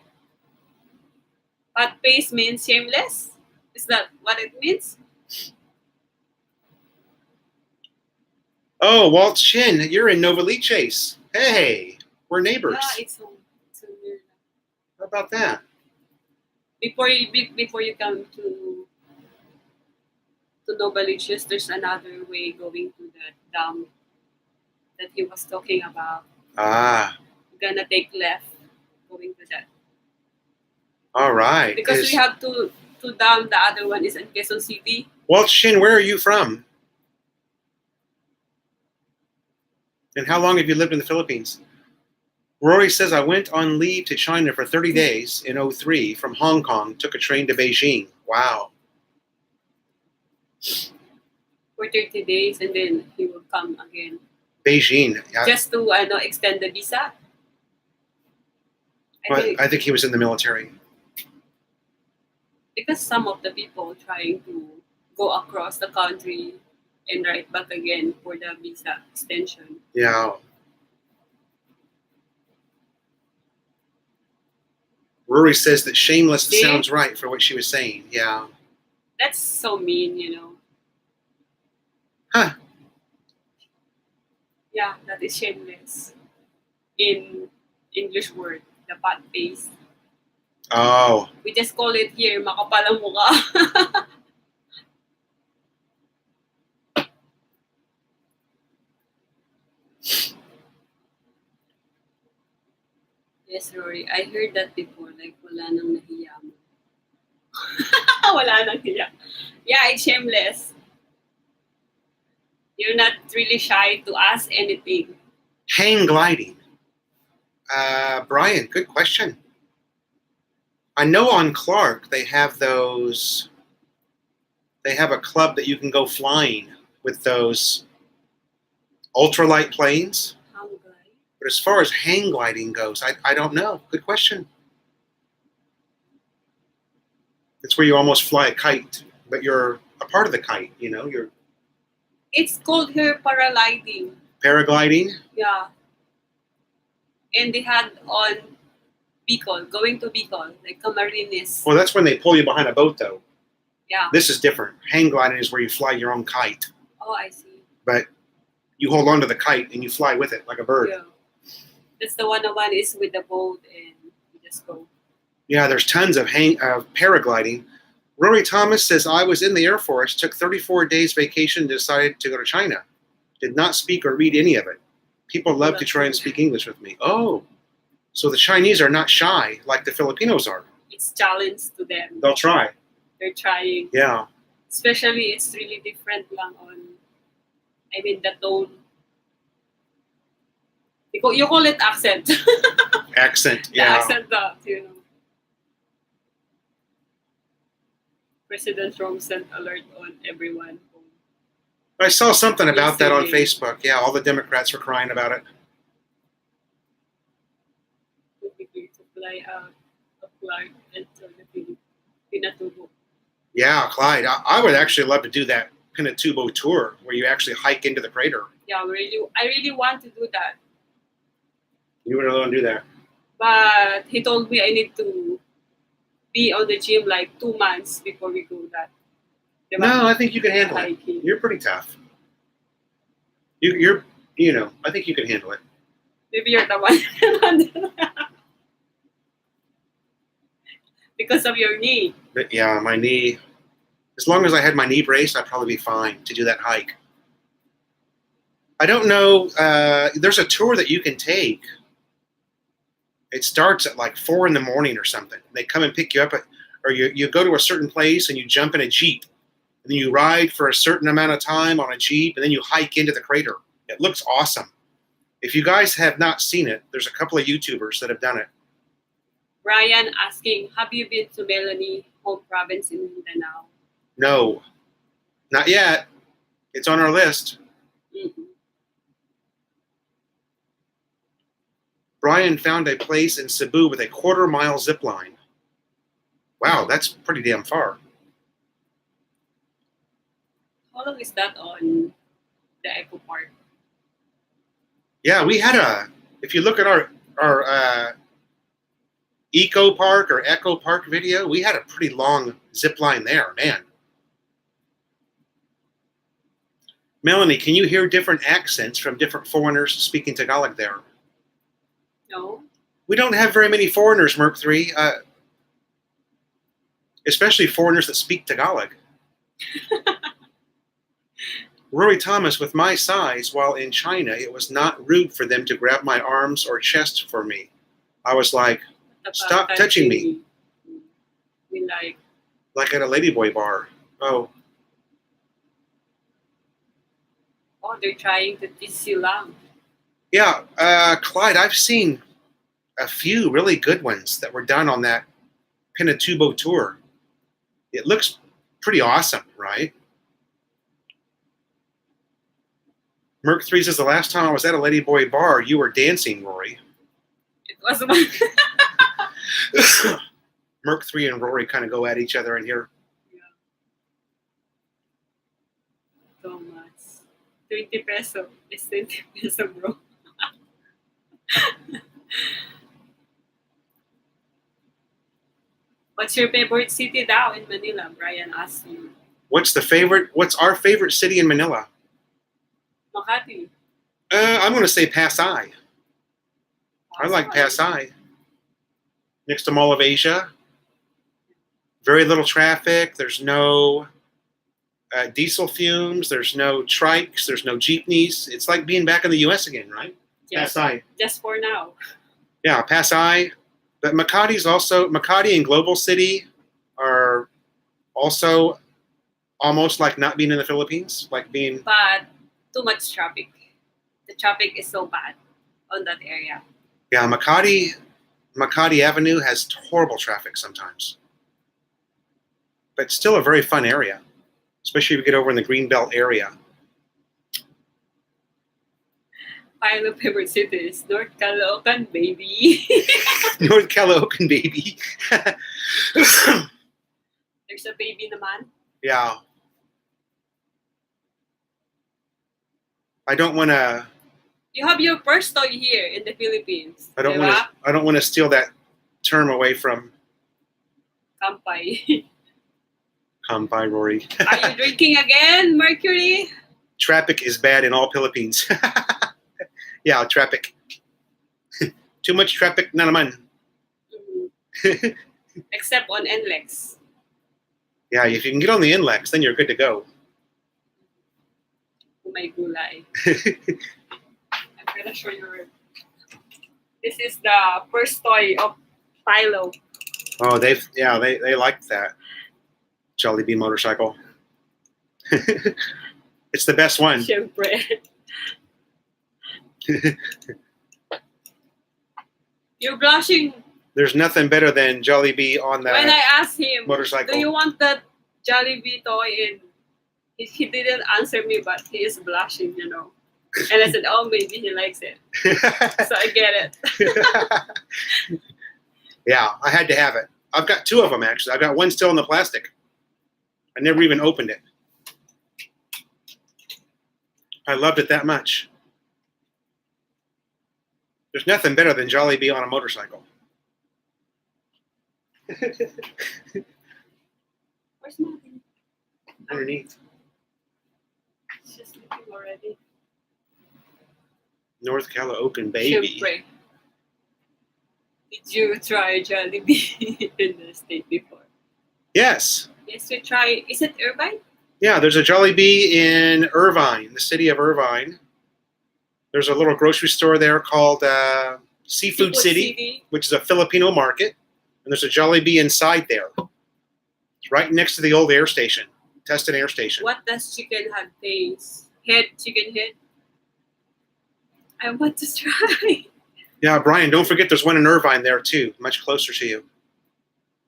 fat face means shameless? Is that what it means? Oh, Waltz Chin, you're in Novaliches. Hey, we're neighbors. Yeah, it's so near. How about that? Before you come to Novaliches, there's another way going to that dam that he was talking about. Ah. You're gonna take left going to that. All right. Because we have two dam. The other one is in Quezon City. Waltz Chin, where are you from? And how long have you lived in the Philippines? Rory says, I went on leave to China for 30 days in 2003 from Hong Kong, took a train to Beijing. Wow. For 30 days and then he will come again. Beijing. Just to extend the visa? I think he was in the military. Because some of the people trying to go across the country and right back again for the visa extension. Yeah. Rory says that shameless sounds right for what she was saying. Yeah. That's so mean, you know. Huh. Yeah, that is shameless. In English word, the fat face. Oh. We just call it here, makapal ang mukha. Yes, Rory. I heard that before. Like, wala nang nahiya mo. Wala nang hiya. Yeah, it's shameless. You're not really shy to ask anything. Hang gliding. Brian, good question. I know on Clark they have those. They have a club that you can go flying with those ultralight planes. Hungary. But as far as hang gliding goes, I don't know. Good question. It's where you almost fly a kite, but you're a part of the kite. You know, you're It's called here paragliding. paragliding. Yeah. And they had on Bicol, going to Bicol, like Camarines. Well, that's when they pull you behind a boat, though. Yeah. This is different. Hang gliding is where you fly your own kite, Oh, I see. but you hold on to the kite and you fly with it like a bird. Yeah. That's the one is with the boat and you just go. Yeah, there's tons of paragliding. Rory Thomas says, I was in the Air Force, took 34 days vacation, decided to go to China. Did not speak or read any of it. People love to try and speak English with me. Oh, so the Chinese are not shy like the Filipinos are. It's challenge to them. They'll try. They're trying. Yeah. Especially it's really different lang on, I mean, the tone. You call it accent. Accent, The yeah. accent that, President Trump sent alert on everyone. I saw something about that on Yesterday. Facebook. Yeah, all the Democrats were crying about it. To fly out of Clark and to the Pinatubo. Yeah, Clyde, I would actually love to do that Pinatubo tour where you actually hike into the crater. Yeah, I really want to do that. You would want to do that. But he told me I need to be on the gym like 2 months before we go that. Diba? No, I think you can handle it. Hiking. You're pretty tough. I think you can handle it. Maybe you're the one. Because of your knee. But yeah, my knee, as long as I had my knee brace, I'd probably be fine to do that hike. I don't know, there's a tour that you can take. It starts at like 4 in the morning or something. They come and pick you up, or you go to a certain place and you jump in a Jeep. And then you ride for a certain amount of time on a Jeep, and then you hike into the crater. It looks awesome. If you guys have not seen it, there's a couple of YouTubers that have done it. Brian asking, have you been to Melanie home province in Mindanao? No, not yet. It's on our list. Mm-hmm. Brian found a place in Cebu with a 1/4-mile zip line. Wow, that's pretty damn far. How long is that on the Eco Park? Yeah, we had if you look at our Eco Park or Echo Park video, we had a pretty long zip line there, man. Melanie, can you hear different accents from different foreigners speaking Tagalog there? No? We don't have very many foreigners, Merc 3, especially foreigners that speak Tagalog. Rory Thomas, with my size, while in China, it was not rude for them to grab my arms or chest for me. I was like, stop touching me. We like at a ladyboy bar. Oh, they're trying to tease you lang. yeah, Clyde, I've seen a few really good ones that were done on that Pinatubo tour. It looks pretty awesome, right? Merc 3 says, the last time I was at a ladyboy bar, you were dancing, Rory. It was Merc 3 and Rory kind of go at each other in here. so much. 20 peso. It's 20 peso, bro. What's your favorite city now in Manila? Brian asked you. What's our favorite city in Manila? Makati. I'm going to say Pasay. I like Pasay. Pasay. Next to Mall of Asia. Very little traffic. There's no diesel fumes. There's no trikes. There's no jeepneys. It's like being back in the U.S. again, right? Yes, Pasay. just for now. Yeah, Pasay. But Makati and Global City are also almost like not being in the Philippines, like being... But too much traffic. The traffic is so bad on that area. Yeah, Makati Makati Avenue has horrible traffic sometimes. But still a very fun area, especially if you get over in the Greenbelt area. My favorite city is North Caloocan, baby. North Caloocan, baby. There's a baby naman. Yeah. I don't want to. You have your first toy here in the Philippines. I don't diba? want to. I don't want to steal that term away from Kampay. Kampai Rory. Are you drinking again, Mercury? Traffic is bad in all Philippines. Yeah, traffic. Too much traffic, na naman. Mhm. Except on NLEX. Yeah, if you can get on the NLEX, then you're good to go. Oh my gulay. I'm gonna show you. This is the first toy of Philo. Oh, they liked that Jollibee motorcycle. It's the best one. Siyempre. You're blushing. There's nothing better than Jollibee on the When I asked him, motorcycle. do you want that Jollibee toy? And he didn't answer me, but he is blushing, you know. And I said, oh, maybe he likes it. So I get it. Yeah, I had to have it. I've got two of them, actually. I've got one still in the plastic. I never even opened it. I loved it that much. There's nothing better than Jollibee on a motorcycle. Where's Martin? Underneath. She's sleeping already. North Caloocan, baby. Siyempre. Did you try Jollibee in the state before? Yes. Yes, we try. Is it Irvine? Yeah, there's a Jollibee in Irvine, the city of Irvine. There's a little grocery store there called Seafood City, which is a Filipino market. And there's a Jollibee inside there. It's right next to the old air station, Teston Air Station. What does chicken head taste? Chicken head? I want to try. Yeah, Brian, don't forget there's one in Irvine there too, much closer to you.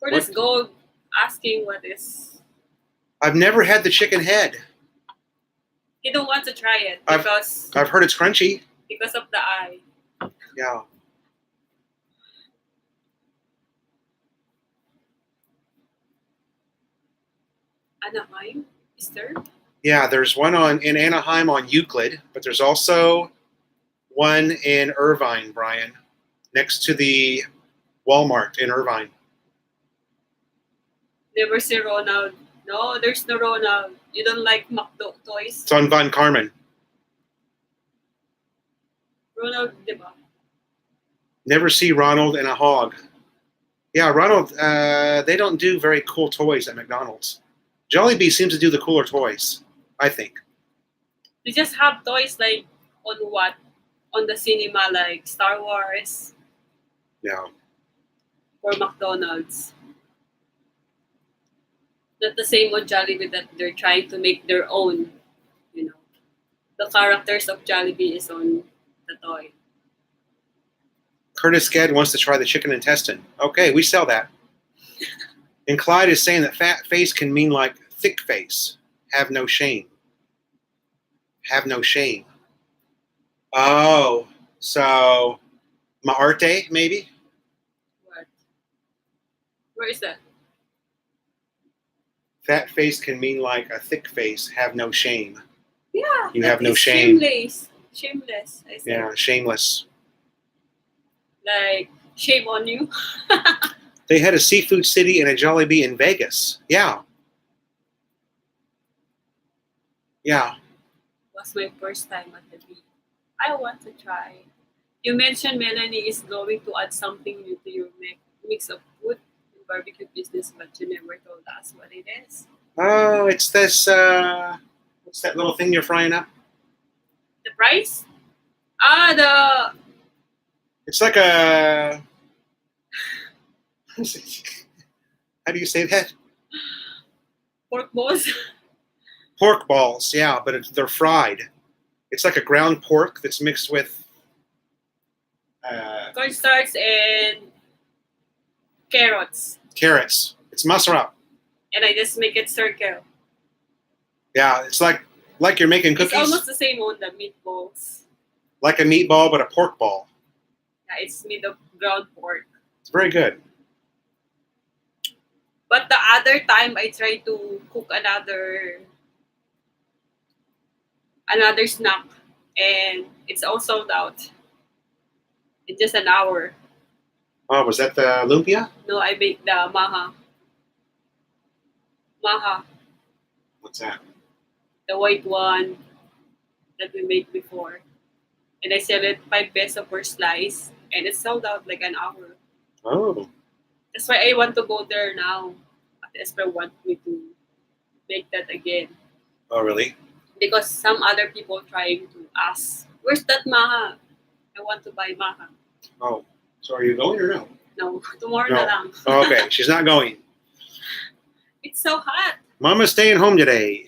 Or let's go asking what is. I've never had the chicken head. He don't want to try it because I've heard it's crunchy. Because of the eye. Yeah. Anaheim, is there? Yeah, there's one in Anaheim on Euclid, but there's also one in Irvine, Brian, next to the Walmart in Irvine. Never see Ronald. No, there's no Ronald. You don't like McDo toys? It's on Van Carmen. Ronald, diba? Never see Ronald and a hog. Yeah, Ronald, they don't do very cool toys at McDonald's. Jollibee seems to do the cooler toys, I think. They just have toys like on what? On the cinema, like Star Wars Yeah. or McDonald's. Not the same on Jollibee that they're trying to make their own, you know. The characters of Jollibee is on the toy. Curtis Gad wants to try the chicken intestine. Okay, we sell that. And Clyde is saying that fat face can mean like thick face. Have no shame. Have no shame. Oh, so Maarte, maybe? What? Where is that? Fat face can mean like a thick face. Have no shame. Yeah. You that have no is shame. Shameless. Shameless, I say. Yeah, shameless. Like, shame on you. They had a Seafood City and a Jollibee in Vegas. Yeah. Yeah. Was my first time at the beach. I want to try. You mentioned Melanie is going to add something new to your mix of food and barbecue business, but you never told us what it is. Oh, it's this, what's that little thing you're frying up? The price? Ah, It's like a, how do you say that? pork balls. Pork balls, yeah, but they're fried. It's like a ground pork that's mixed with, Cornstarch and carrots, Carrots. It's masarap. and I just make it circle. Yeah, it's like you're making It's cookies, almost the same on the meatballs. like a meatball but a pork ball. Yeah, it's made of ground pork. It's very good. But the other time I try to cook another snack, and it's all sold out in just an hour. Oh, was that the lumpia? No, I make the maha, What's that? the white one that we made before, and I sell it 5 peso per slice, and it's sold out like an hour. Oh, That's why I want to go there now. But Esper want me to make that again oh, really? because some other people trying to ask, "Where's that maha? I want to buy maha." Oh, so are you going or no? No, tomorrow No. na lang. Oh, okay, she's not going. It's so hot. Mama's staying home today.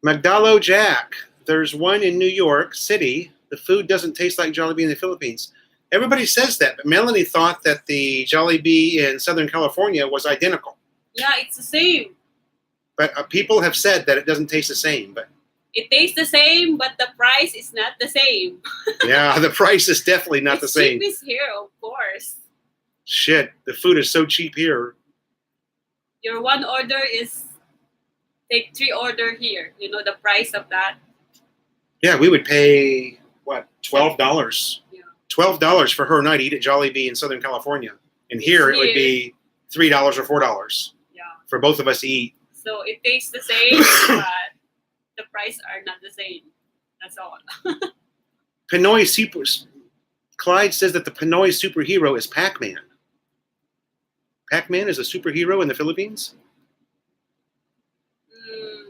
Magdalo Jack. There's one in New York City. The food doesn't taste like Jollibee in the Philippines. Everybody says that, but Melanie thought that the Jollibee in Southern California was identical. Yeah, it's the same. But people have said that it doesn't taste the same. But It tastes the same, but the price is not the same. yeah, the price is definitely not the It's same. cheapest here, of course. Shit, the food is so cheap here. Your one order is take 3 order here. You know the price of that? Yeah, we would pay what, $12? Yeah. $12 for her and I to eat at Jollibee in Southern California, and here it would be $3 or $4 Yeah. for both of us to eat. So it tastes the same, but the price are not the same. That's all. Pinoy super. Clyde says that the Pinoy superhero is Pac-Man. Pac-Man is a superhero in the Philippines?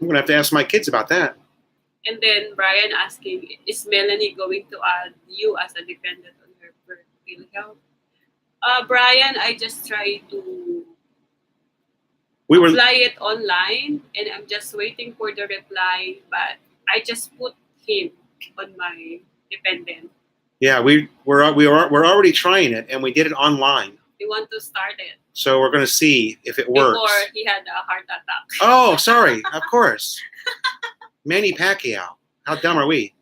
I'm gonna have to ask my kids about that. And then Brian asking, is Melanie going to add you as a dependent on her fertile health? Brian, I just try to We were apply it online, and I'm just waiting for the reply. But I just put him on my dependent. yeah, we're already trying it, and we did it online. We want to start it So we're gonna see if it works. before he had a heart attack. Oh, sorry. Of course. Manny Pacquiao. How dumb are we?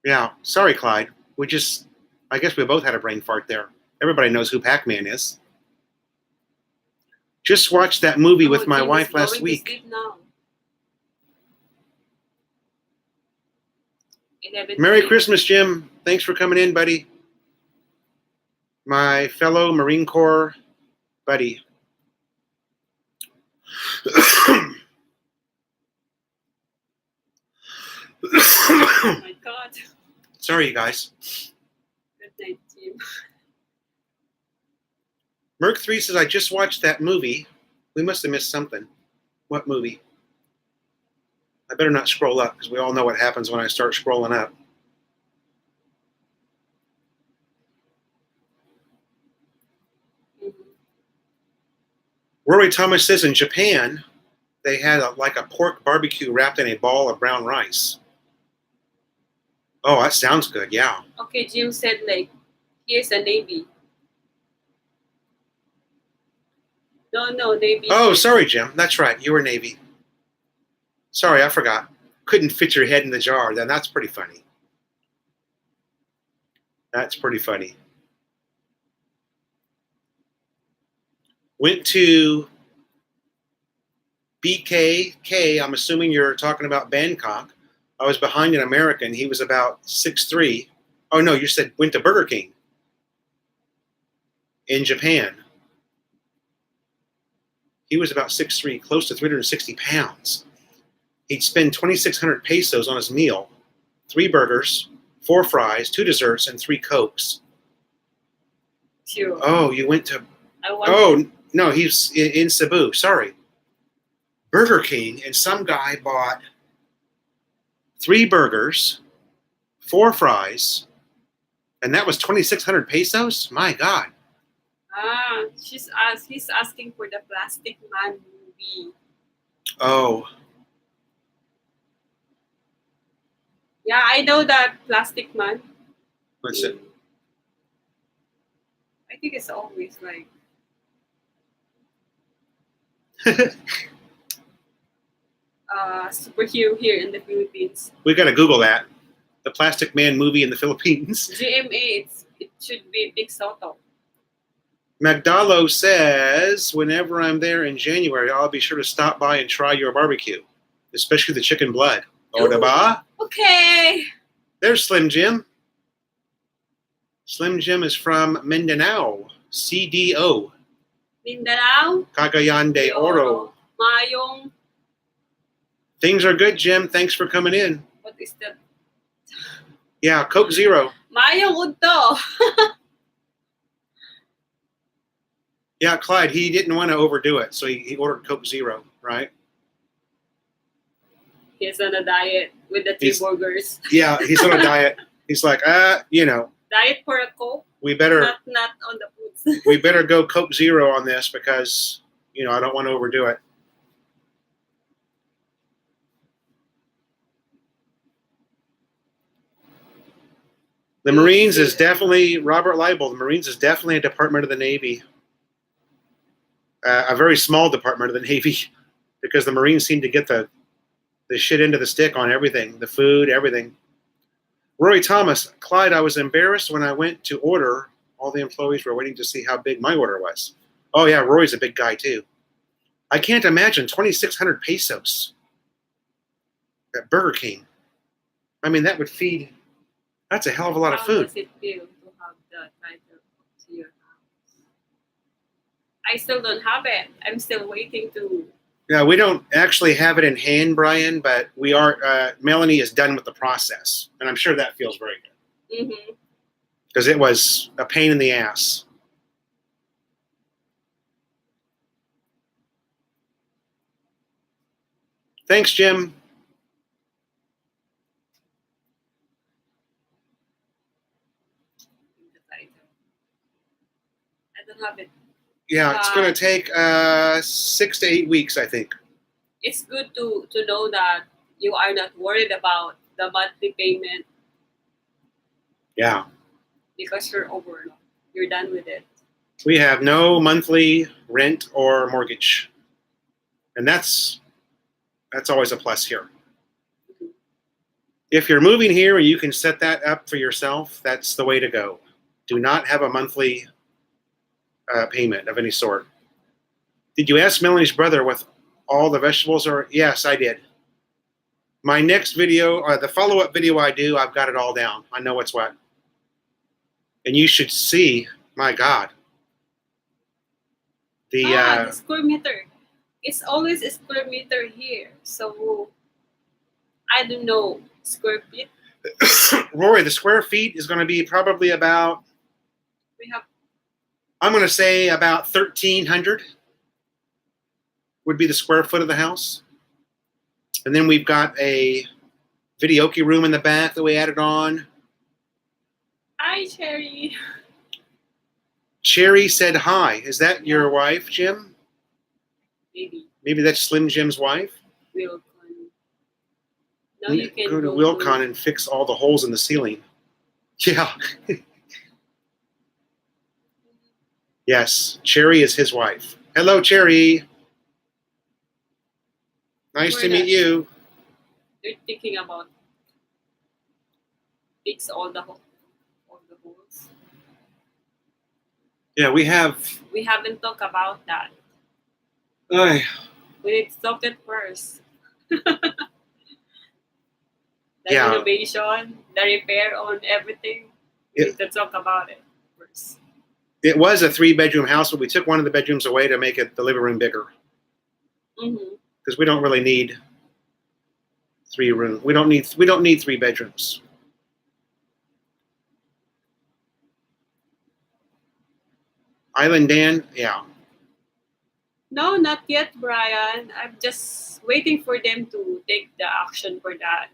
Yeah. Sorry, Clyde. I guess we both had a brain fart there. Everybody knows who Pac-Man is. Just watched that movie with my Jim is wife last going to week. sleep now. 11 Merry p.m. Christmas, Jim. Thanks for coming in, buddy. My fellow Marine Corps buddy. Oh my God. Sorry, you guys. Good night, Jim. Merc3 says, I just watched that movie. We must have missed something. What movie? I better not scroll up because we all know what happens when I start scrolling up. Rory Thomas says in Japan, they had like a pork barbecue wrapped in a ball of brown rice. Oh, that sounds good. Yeah. Okay, Jim said like, here's a Navy. No, Navy. Oh, sorry, Jim. That's right. You were Navy. Sorry, I forgot. Couldn't fit your head in the jar. Then that's pretty funny. That's pretty funny. Went to BKK. I'm assuming you're talking about Bangkok. I was behind an American. He was about 6'3". Oh, no, you said went to Burger King in Japan. He was about 6'3", close to 360 pounds. He'd spend 2,600 pesos on his meal, 3 burgers, 4 fries, 2 desserts, and 3 Cokes. Sure. Oh, you went to... I Oh, no, he's in Cebu. Sorry. Burger King, and some guy bought 3 burgers, 4 fries, and that was 2,600 pesos? My God. He's asking for the Plastic Man movie. Oh. Yeah, I know that Plastic Man. What's it? I think it's always like superhero here in the Philippines. We got to Google that. The Plastic Man movie in the Philippines. GMA, it should be Big Soto. Magdalo says, whenever I'm there in January, I'll be sure to stop by and try your barbecue, especially the chicken blood. O, diba? Okay. There's Slim Jim. Slim Jim is from Mindanao. CDO. Mindanao. Cagayan de Oro. Mayong. Things are good, Jim. Thanks for coming in. What is that? Yeah, Coke Zero. Mayong udto. Yeah, Clyde, he didn't want to overdo it, so he ordered Coke Zero, right? He's on a diet with the three burgers. Yeah, he's on a diet. He's like, Diet for a Coke. We better not on the foods. we better go Coke Zero on this because, I don't want to overdo it. The Marines is definitely, Robert Leibel, the Marines is definitely a department of the Navy. A very small department of the Navy because the Marines seem to get the shit into the stick on everything, the food, everything. Roy Thomas, Clyde, I was embarrassed when I went to order. All the employees were waiting to see how big my order was. Oh, yeah, Roy's a big guy, too. I can't imagine 2,600 pesos at Burger King. I mean, that would feed, that's a hell of a lot of food. How does it feel to have the title to your house? I still don't have it. I'm still waiting to. Yeah, we don't actually have it in hand, Brian, but we are, Melanie is done with the process. And I'm sure that feels very good. Mm-hmm. Because it was a pain in the ass. Thanks, Jim. I don't have it. Yeah, it's going to take 6 to 8 weeks, I think. It's good to know that you are not worried about the monthly payment. Yeah. Because you're over. You're done with it. We have no monthly rent or mortgage. And that's always a plus here. Mm-hmm. If you're moving here and you can set that up for yourself, that's the way to go. Do not have a monthly payment of any sort. Did you ask Melanie's brother what all the vegetables are? Yes, I did. My next video, the follow-up video I do, I've got it all down. I know what's what. And you should see, my God. The square meter. It's always a square meter here. So, I don't know, square feet. Rory, the square feet is going to be probably about, I'm going to say about 1,300 would be the square foot of the house. And then we've got a videoke room in the back that we added on. Hi, Cherry. Cherry said hi. Is that your wife, Jim? Maybe. Maybe that's Slim Jim's wife? Wilcon. Now you can go to Wilcon and fix all the holes in the ceiling. Yeah. Yes, Cherry is his wife. Hello, Cherry. Nice to meet you. They're thinking about fix all the holes. Yeah, we haven't talked about that. We need to talk it first. The renovation, the repair on everything. We need to talk about it first. It was a 3-bedroom house, but we took one of the bedrooms away to make it the living room bigger. Because we don't really need 3 rooms. We don't need 3 bedrooms. Island Dan, yeah. No, not yet, Brian. I'm just waiting for them to take the action for that.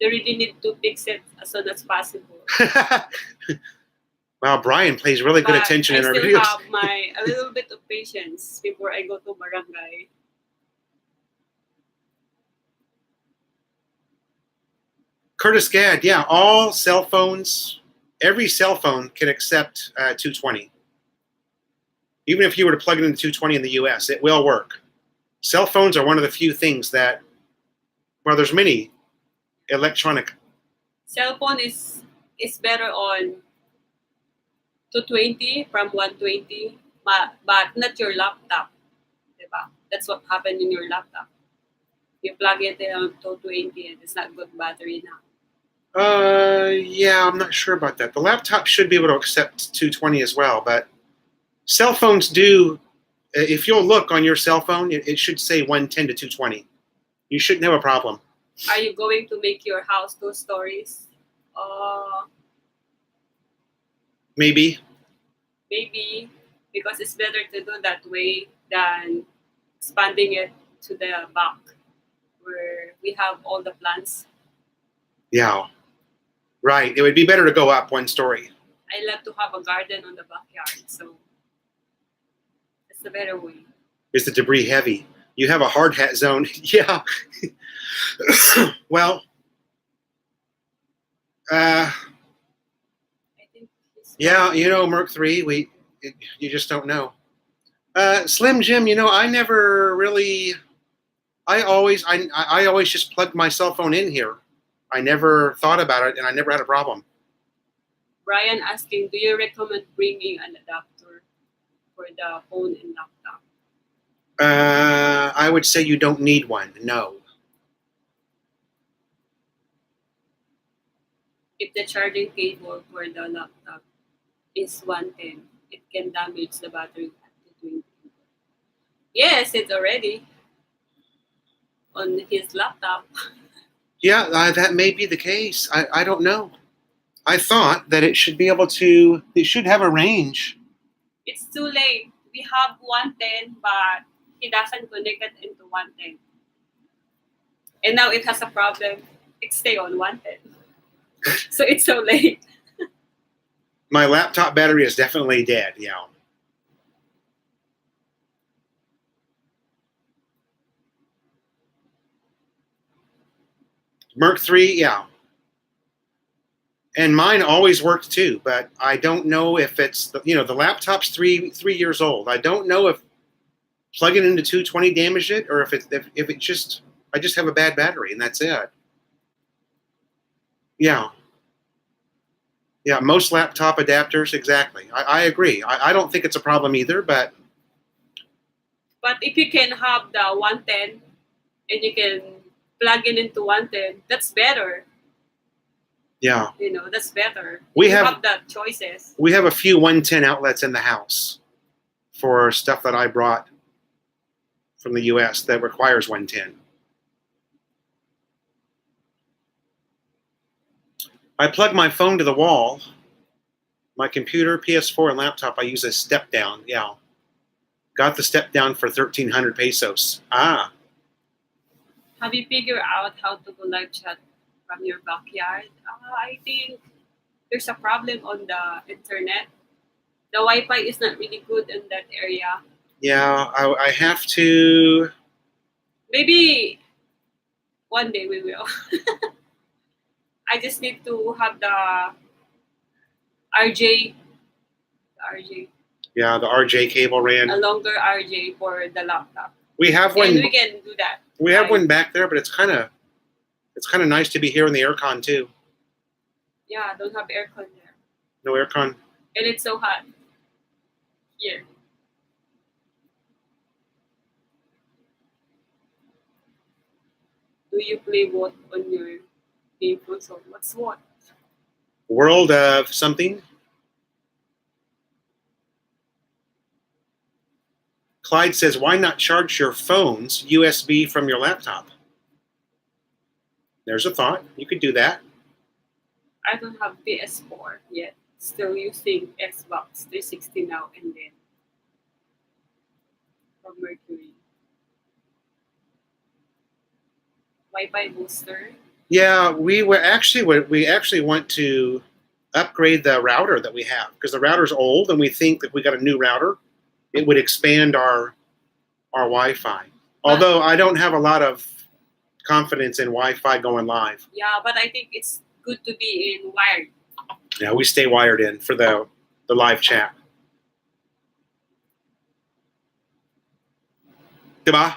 They really need to fix it as soon as possible. Wow, Brian pays really good attention in our videos. I still have a little bit of patience before I go to barangay. Curtis Gadd, yeah, all cell phones every cell phone can accept 220. Even if you were to plug it into 220 in the US, it will work. Cell phones are one of the few things that, well, there's many electronic. Cell phone is better on 220 from 120, but not your laptop. Diba? That's what happened in your laptop. You plug it in on 220 and it's not good battery now. Yeah, I'm not sure about that. The laptop should be able to accept 220 as well, but cell phones do. If you'll look on your cell phone, it should say 110 to 220. You shouldn't have a problem. Are you going to make your house 2 stories? Maybe. Maybe, because it's better to do that way than expanding it to the back where we have all the plants. Yeah. Right. It would be better to go up 1 story. I love to have a garden on the backyard, so it's the better way. Is the debris heavy? You have a hard hat zone. Yeah. Well, I think yeah, Merc 3, you just don't know. Slim Jim, I never really, I always just plugged my cell phone in here. I never thought about it, and I never had a problem. Brian asking, do you recommend bringing an adapter for the phone and laptop? I would say you don't need one. No. If the charging cable for the laptop is 110, it can damage the battery up to 20. Yes, it's already on his laptop. Yeah, that may be the case. I don't know. I thought that it should be able to, it should have a range. It's too late. We have 110, but he doesn't connect it into 110. And now it has a problem. It stay on 110. So it's so late. My laptop battery is definitely dead, yeah. Merc 3, yeah. And mine always worked too, but I don't know if it's, the laptop's 3 years old. I don't know if plugging into 220 damaged it, or if it just, I just have a bad battery and that's it. Yeah. Yeah, most laptop adapters, exactly. I agree. I don't think it's a problem either, but if you can have the 110 and you can plug it into 110, that's better. Yeah. That's better. We you have the choices. We have a few 110 outlets in the house for stuff that I brought from the US that requires 110. I plug my phone to the wall. My computer, PS4, and laptop, I use a step down. Yeah. Got the step down for 1,300 pesos. Ah. Have you figured out how to go live chat from your backyard? I think there's a problem on the internet. The Wi-Fi is not really good in that area. Yeah, I have to. Maybe one day we will. I just need to have the RJ. Yeah, the RJ cable ran. A longer RJ for the laptop. We have one. And we can do that. We have one back there, but it's kind of nice to be here in the aircon too. Yeah, I don't have aircon there. No aircon. And it's so hot here. Do you play what on your game console? What's what? World of something. Clyde says, why not charge your phones USB from your laptop? There's a thought. You could do that. I don't have PS4 yet. Still using Xbox 360 now and then. From Mercury. Wi-Fi booster. Yeah, we actually want to upgrade the router that we have because the router's old, and we think that we got a new router, it would expand our Wi-Fi. Although I don't have a lot of confidence in Wi-Fi going live. Yeah, but I think it's good to be in wired. Yeah, we stay wired in for the live chat. Diba?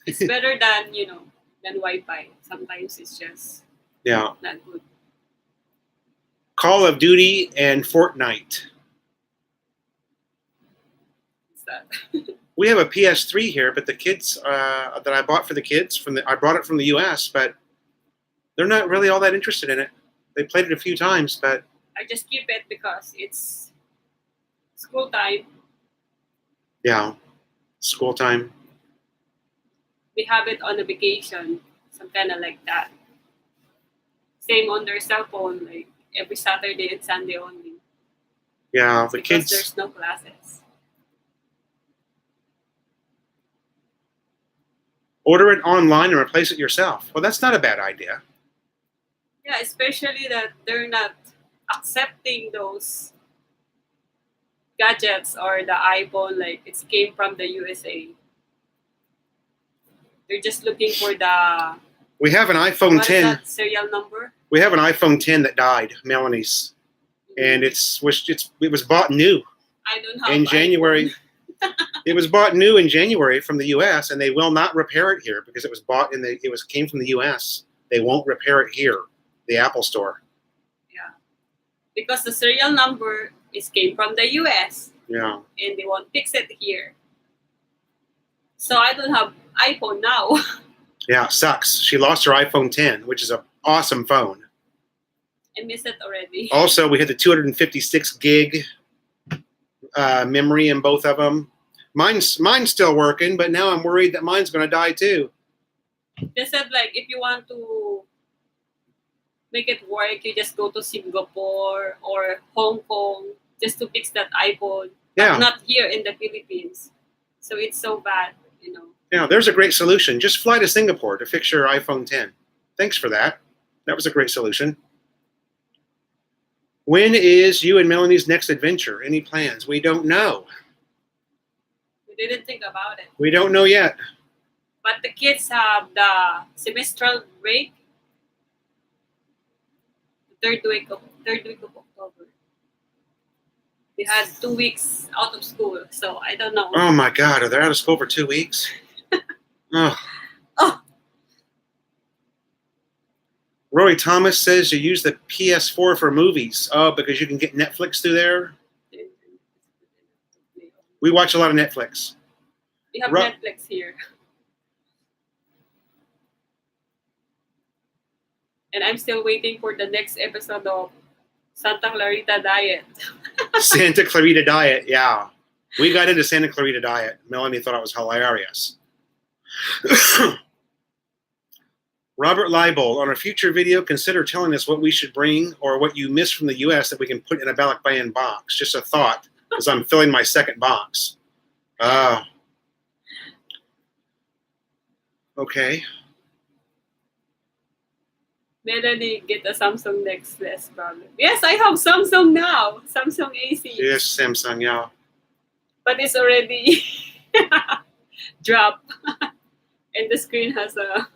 It's better than than Wi-Fi. Sometimes it's just Yeah. not good. Call of Duty and Fortnite. It's that. We have a PS3 here, but the kids that I bought for the kids I brought it from the U.S., but they're not really all that interested in it. They played it a few times, but I just keep it because it's school time. yeah, school time. We have it on a vacation, some kind of like that. Same on their cell phone, like every Saturday and Sunday only. Yeah, the Because kids there's no classes. order it online and replace it yourself. Well, that's not a bad idea. Yeah, especially that they're not accepting those gadgets or the iPhone like it came from the USA. They're just looking for the We have an iPhone what is 10. that serial number? We have an iPhone 10 that died, Melanie's, and it was bought new I don't have in January. iPhone. It was bought new in January from the U.S. and they will not repair it here because it came from the U.S. They won't repair it here, the Apple Store. Yeah, because the serial number came from the US. Yeah. And they won't fix it here. So I don't have iPhone now. Yeah, sucks. She lost her iPhone 10, which is an awesome phone. I miss it already. Also, we had the 256 gig memory in both of them. Mine's still working, but now I'm worried that mine's going to die too. They said like if you want to make it work, you just go to Singapore or Hong Kong just to fix that iPhone. Yeah. But not here in the Philippines. So it's so bad, Yeah, there's a great solution. Just fly to Singapore to fix your iPhone 10. Thanks for that. That was a great solution. When is you and Melanie's next adventure? Any plans? We don't know. We didn't think about it. We don't know yet. But the kids have the semestral break. Third week of October. They had 2 weeks out of school, so I don't know. Oh my God, are they out of school for 2 weeks? Oh. Oh. Roy Thomas says you use the PS4 for movies. Oh, because you can get Netflix through there? We watch a lot of Netflix. We have Netflix here. And I'm still waiting for the next episode of Santa Clarita Diet. Santa Clarita Diet, yeah. We got into Santa Clarita Diet. Melanie thought it was hilarious. Robert Leibold, on a future video, consider telling us what we should bring or what you missed from the U.S. that we can put in a Balikbayan box. Just a thought, because I'm filling my second box. Okay. Melanie, get a Samsung next, less problem. Yes, I have Samsung now. Samsung AC. Yes, Samsung, yeah. But it's already dropped. And the screen has a...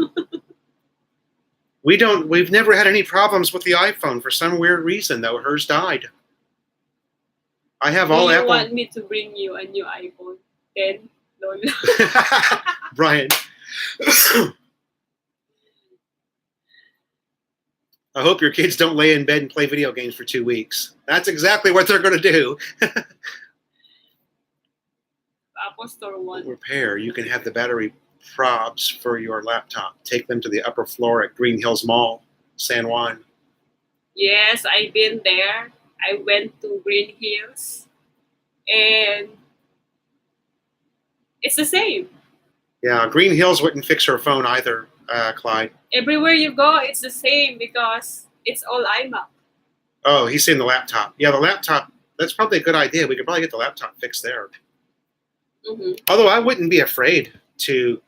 We've never had any problems with the iPhone for some weird reason, though. Hers died. I have all Apple. You want me to bring you a new iPhone 10? Lol. Brian. I hope your kids don't lay in bed and play video games for 2 weeks. That's exactly what they're going to do. Apple Store one. Repair. You can have the battery probs for your laptop. Take them to the upper floor at Green Hills Mall, San Juan. Yes, I've been there. I went to Green Hills. And it's the same. Yeah, Green Hills wouldn't fix her phone either, Clyde. Everywhere you go, it's the same because it's all iMac. Oh, he's saying the laptop. Yeah, the laptop, that's probably a good idea. We could probably get the laptop fixed there. Mm-hmm. Although I wouldn't be afraid to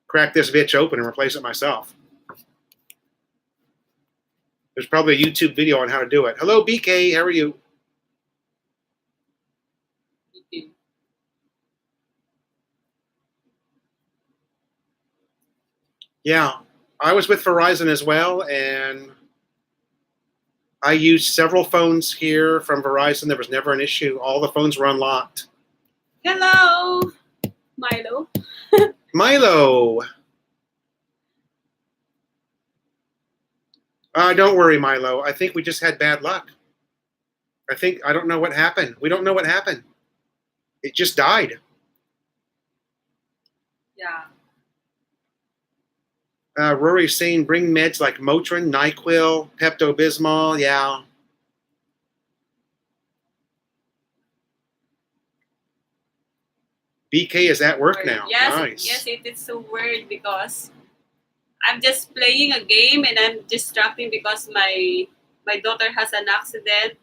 crack this bitch open and replace it myself. There's probably a YouTube video on how to do it. Hello, BK. How are you? Okay. Yeah, I was with Verizon as well, and I used several phones here from Verizon. There was never an issue. All the phones were unlocked. Hello, Milo. Milo. Don't worry, Milo. I think we just had bad luck. I don't know what happened. We don't know what happened. It just died. Yeah. Rory's saying bring meds like Motrin, NyQuil, Pepto-Bismol. Yeah. BK is at work now. Yes, Nice. yes, it is so weird because I'm just playing a game and I'm distracting because my daughter has an accident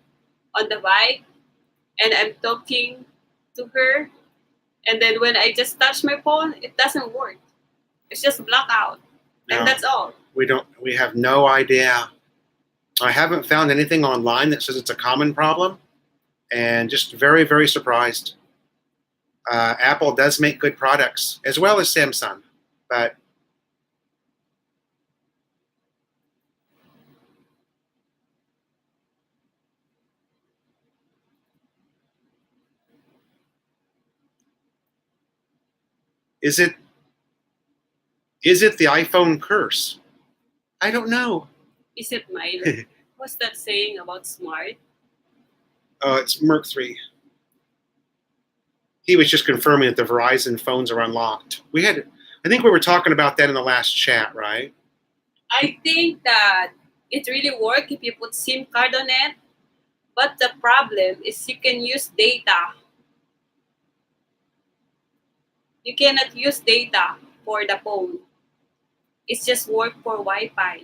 on the bike and I'm talking to her, and then when I just touch my phone, it doesn't work. It's just black out. And No. that's all. We have no idea. I haven't found anything online that says it's a common problem, and just very, very surprised. Apple does make good products, as well as Samsung, but is it the iPhone curse? I don't know. Is it Milo? What's that saying about smart? It's Merc 3. He was just confirming that the Verizon phones are unlocked. I think we were talking about that in the last chat, right? I think that it really works if you put SIM card on it, but the problem is you can use data. You cannot use data for the phone. It's just work for Wi-Fi.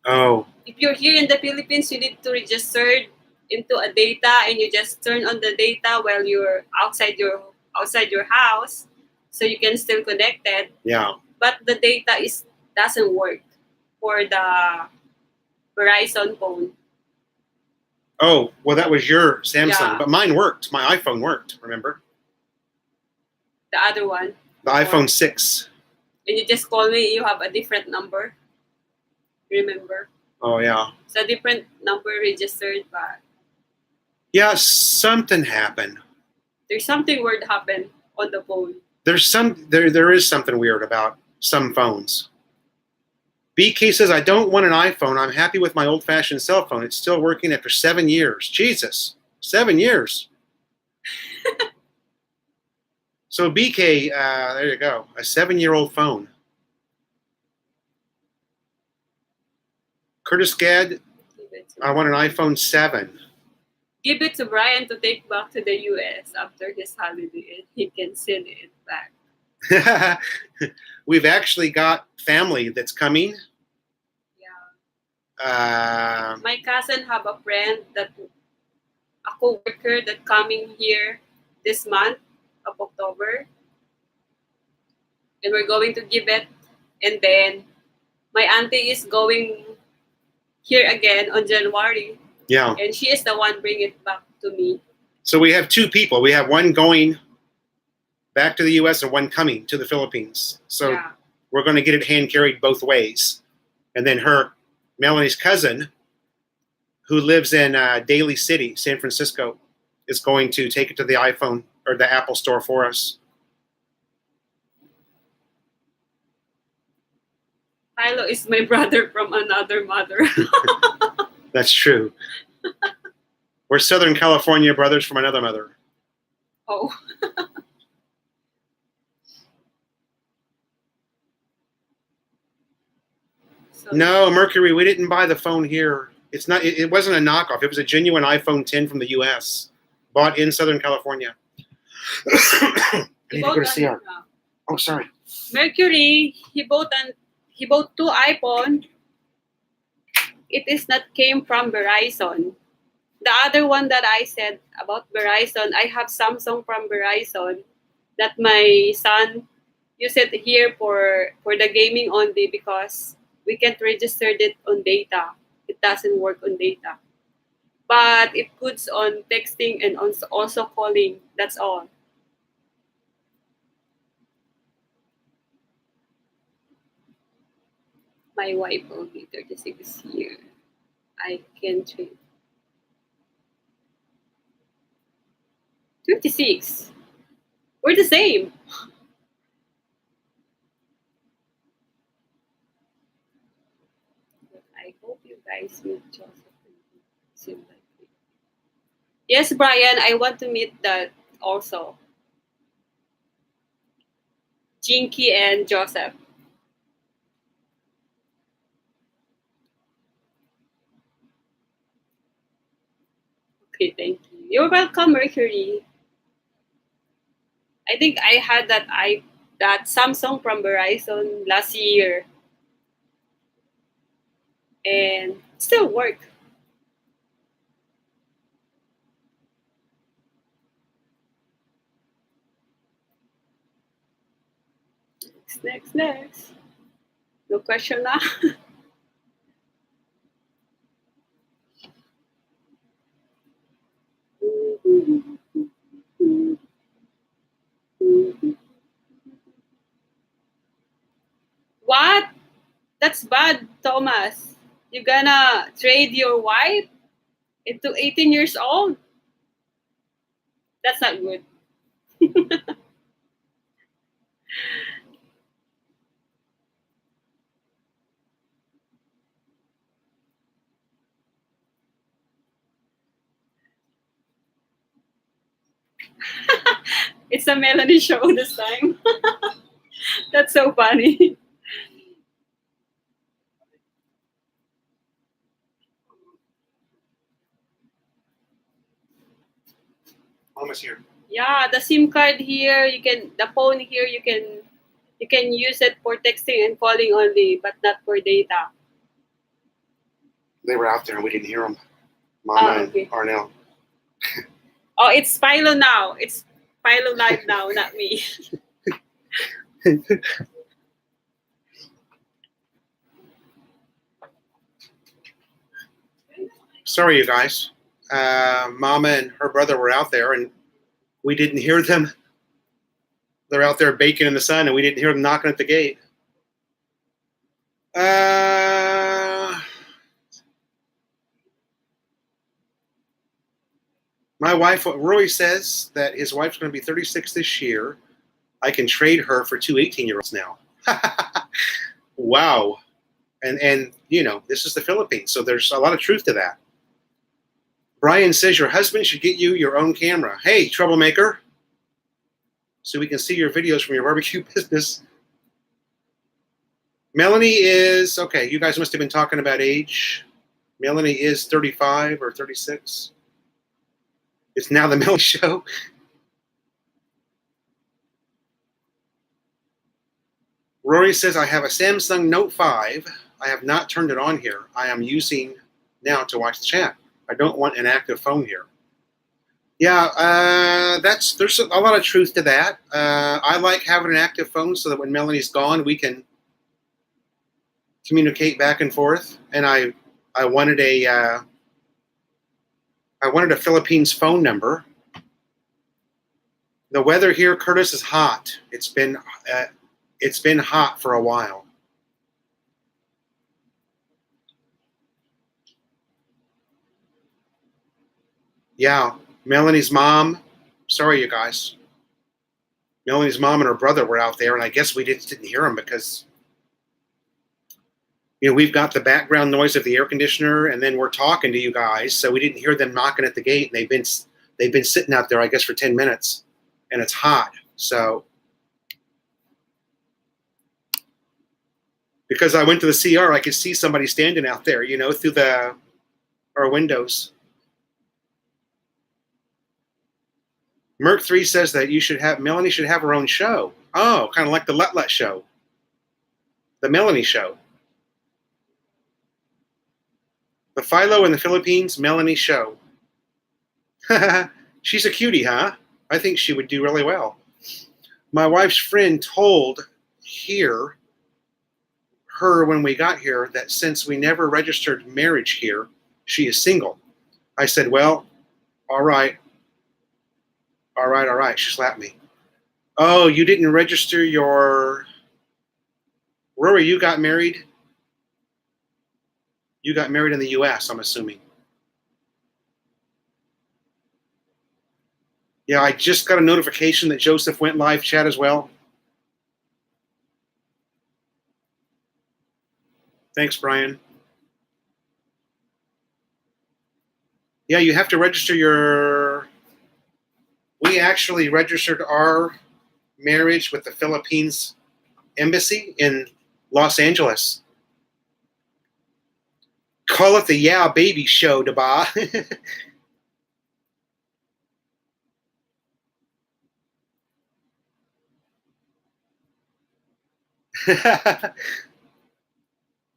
Oh, If you're here in the Philippines, you need to register into a data and you just turn on the data while you're outside your house, so you can still connect it. yeah. But the data doesn't work for the Verizon phone. Oh, well, that was your Samsung, Yeah. but mine worked. My iPhone worked, remember? The other one. The iPhone 6. And you just call me, you have a different number. Remember? Oh, yeah. It's a different number registered, but Yeah, something happened. there's something weird happened on the phone. There is something weird about some phones. BK says, I don't want an iPhone. I'm happy with my old-fashioned cell phone. It's still working after 7 years. Jesus, 7 years. So BK, there you go, a 7-year-old phone. Curtis Gadd, I want an iPhone 7. Give it to Brian to take back to the US after his holiday and he can send it back. We've actually got family that's coming. Yeah. My cousin have a friend a co-worker that coming here this month of October. And we're going to give it. And then my auntie is going here again on January. Yeah. And she is the one bringing it back to me. So we have two people. We have one going back to the U.S. and one coming to the Philippines. So yeah. We're going to get it hand carried both ways. And then Melanie's cousin, who lives in Daly City, San Francisco, is going to take it to the iPhone or the Apple store for us. Milo is my brother from another mother. That's true. We're Southern California brothers from another mother. Oh. No, Mercury, we didn't buy the phone here. It's not. It wasn't a knockoff. It was a genuine iPhone 10 from the U.S. bought in Southern California. I need to go to CR. Oh, sorry. Mercury, he bought 2 iPhone. It is not came from Verizon. The other one that I said about Verizon, I have Samsung from Verizon that my son used it here for the gaming only because we can't register it on data. It doesn't work on data. But it puts on texting and also calling. That's all. My wife will be 36 years. I can trade. 26. We're the same. I hope you guys meet Joseph. Seem like it. Yes, Brian, I want to meet that also. Jinky and Joseph. Okay, thank you. You're welcome, Mercury. I think I had that Samsung from Verizon last year and still work. Next. No question na. What? That's bad, Thomas. You gonna trade your wife into 18 years old? That's not good. It's a Melanie show this time. That's so funny. Almost here. Yeah, the SIM card here, the phone here, you can use it for texting and calling only, but not for data. They were out there and we didn't hear them. Mama Okay. and Arnell. Oh, it's Philo now. It's Philo Live now, not me. Sorry, you guys. Mama and her brother were out there and we didn't hear them. They're out there baking in the sun and we didn't hear them knocking at the gate. My wife, Roy says that his wife's going to be 36 this year. I can trade her for two 18-year-olds now. Wow. And you know, this is the Philippines, so there's a lot of truth to that. Brian says your husband should get you your own camera. Hey, troublemaker. So we can see your videos from your barbecue business. Melanie is, okay, you guys must have been talking about age. Melanie is 35 or 36. It's now the Melanie Show. Rory says, I have a Samsung Note 5. I have not turned it on here. I am using now to watch the chat. I don't want an active phone here. Yeah, there's a lot of truth to that. I like having an active phone so that when Melanie's gone, we can communicate back and forth. And I wanted a Philippines phone number. The weather here, Curtis, is hot. It's been hot for a while. Yeah, Melanie's mom. Sorry, you guys. Melanie's mom and her brother were out there, and I guess we didn't hear them because, you know, we've got the background noise of the air conditioner, and then we're talking to you guys, so we didn't hear them knocking at the gate. And they've been sitting out there, I guess, for 10 minutes, and it's hot. So because I went to the CR, I could see somebody standing out there, you know, through our windows. Merc3 says that Melanie should have her own show. Oh, kind of like the Let show. The Melanie Show. The Philo in the Philippines, Melanie Show. She's a cutie, huh? I think she would do really well. My wife's friend told her when we got here that since we never registered marriage here, she is single. I said, well, all right. She slapped me. Oh, you didn't register your... Rory, you got married You got married in the U.S., I'm assuming. Yeah, I just got a notification that Joseph went live chat as well. Thanks, Brian. Yeah, you have to register your... We actually registered our marriage with the Philippines Embassy in Los Angeles. Call it the Yeah Baby Show, Daba.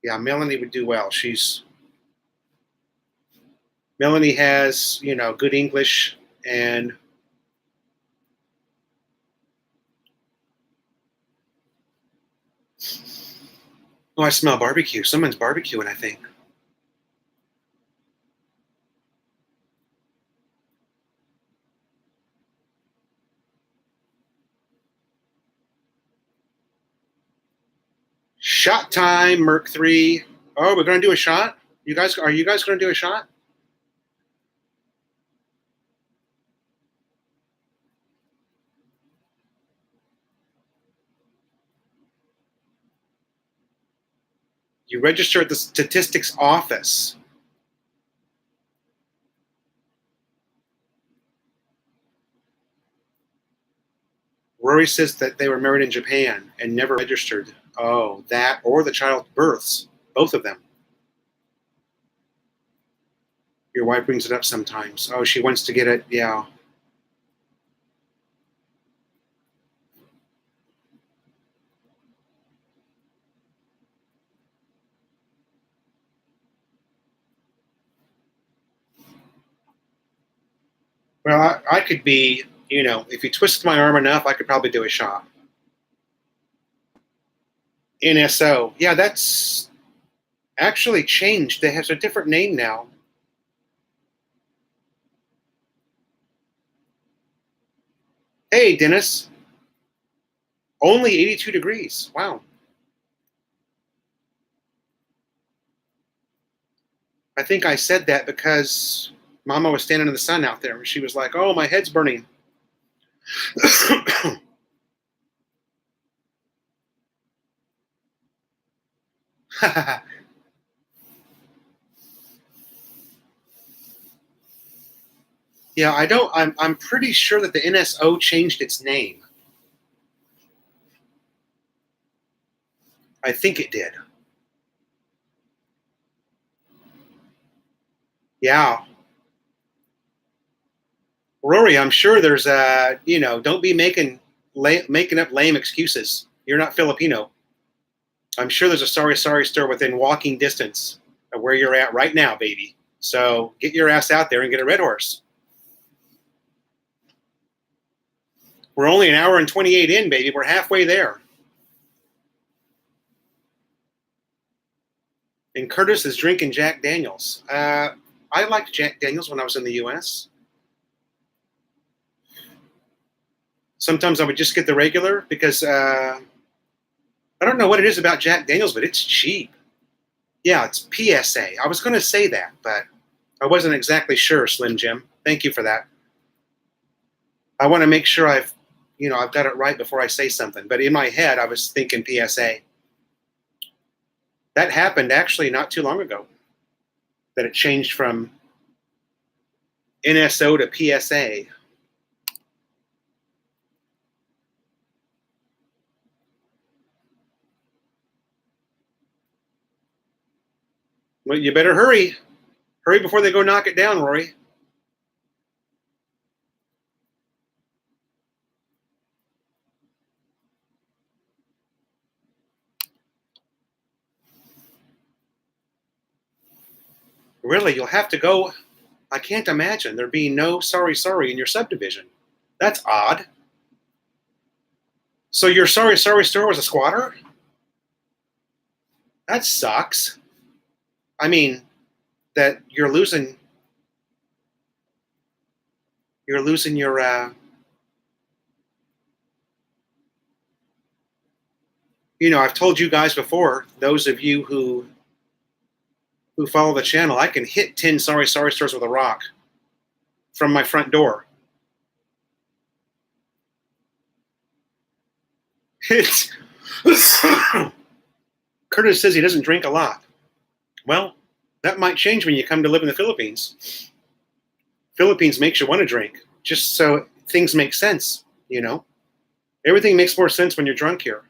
Yeah, Melanie would do well. Melanie has, good English, and oh, I smell barbecue. Someone's barbecuing, I think. Shot time, Merc 3. Oh, we're gonna do a shot? Are you guys gonna do a shot? You register at the statistics office. Rory says that they were married in Japan and never registered. Oh, that or the child births, both of them. Your wife brings it up sometimes. Oh, she wants to get it. Yeah. Well, I could be, if you twist my arm enough, I could probably do a shot. NSO. Yeah, that's actually changed. They have a different name now. Hey, Dennis. Only 82 degrees. Wow. I think I said that because Mama was standing in the sun out there. She was like, "Oh, my head's burning." Yeah, I don't. I'm pretty sure that the NSO changed its name. I think it did. Yeah, Rory, I'm sure there's don't be making up lame excuses. You're not Filipino. I'm sure there's a sorry store within walking distance of where you're at right now, baby. So get your ass out there and get a red horse. We're only an hour and 28 in, baby. We're halfway there. And Curtis is drinking Jack Daniels. I liked Jack Daniels when I was in the U.S. Sometimes I would just get the regular because I don't know what it is about Jack Daniels, but it's cheap. Yeah, it's PSA. I was going to say that, but I wasn't exactly sure, Slim Jim. Thank you for that. I want to make sure I've got it right before I say something. But in my head, I was thinking PSA. That happened actually not too long ago, that it changed from NSO to PSA. Well, you better hurry. Hurry before they go knock it down, Rory. Really, you'll have to go. I can't imagine there being no sorry in your subdivision. That's odd. So your sorry store was a squatter? That sucks. I mean, that you're losing your I've told you guys before, those of you who who follow the channel, I can hit 10 sorry stores with a rock from my front door. It's Curtis says he doesn't drink a lot. Well, that might change when you come to live in the Philippines. Philippines makes you want to drink, just so things make sense, you know? Everything makes more sense when you're drunk here.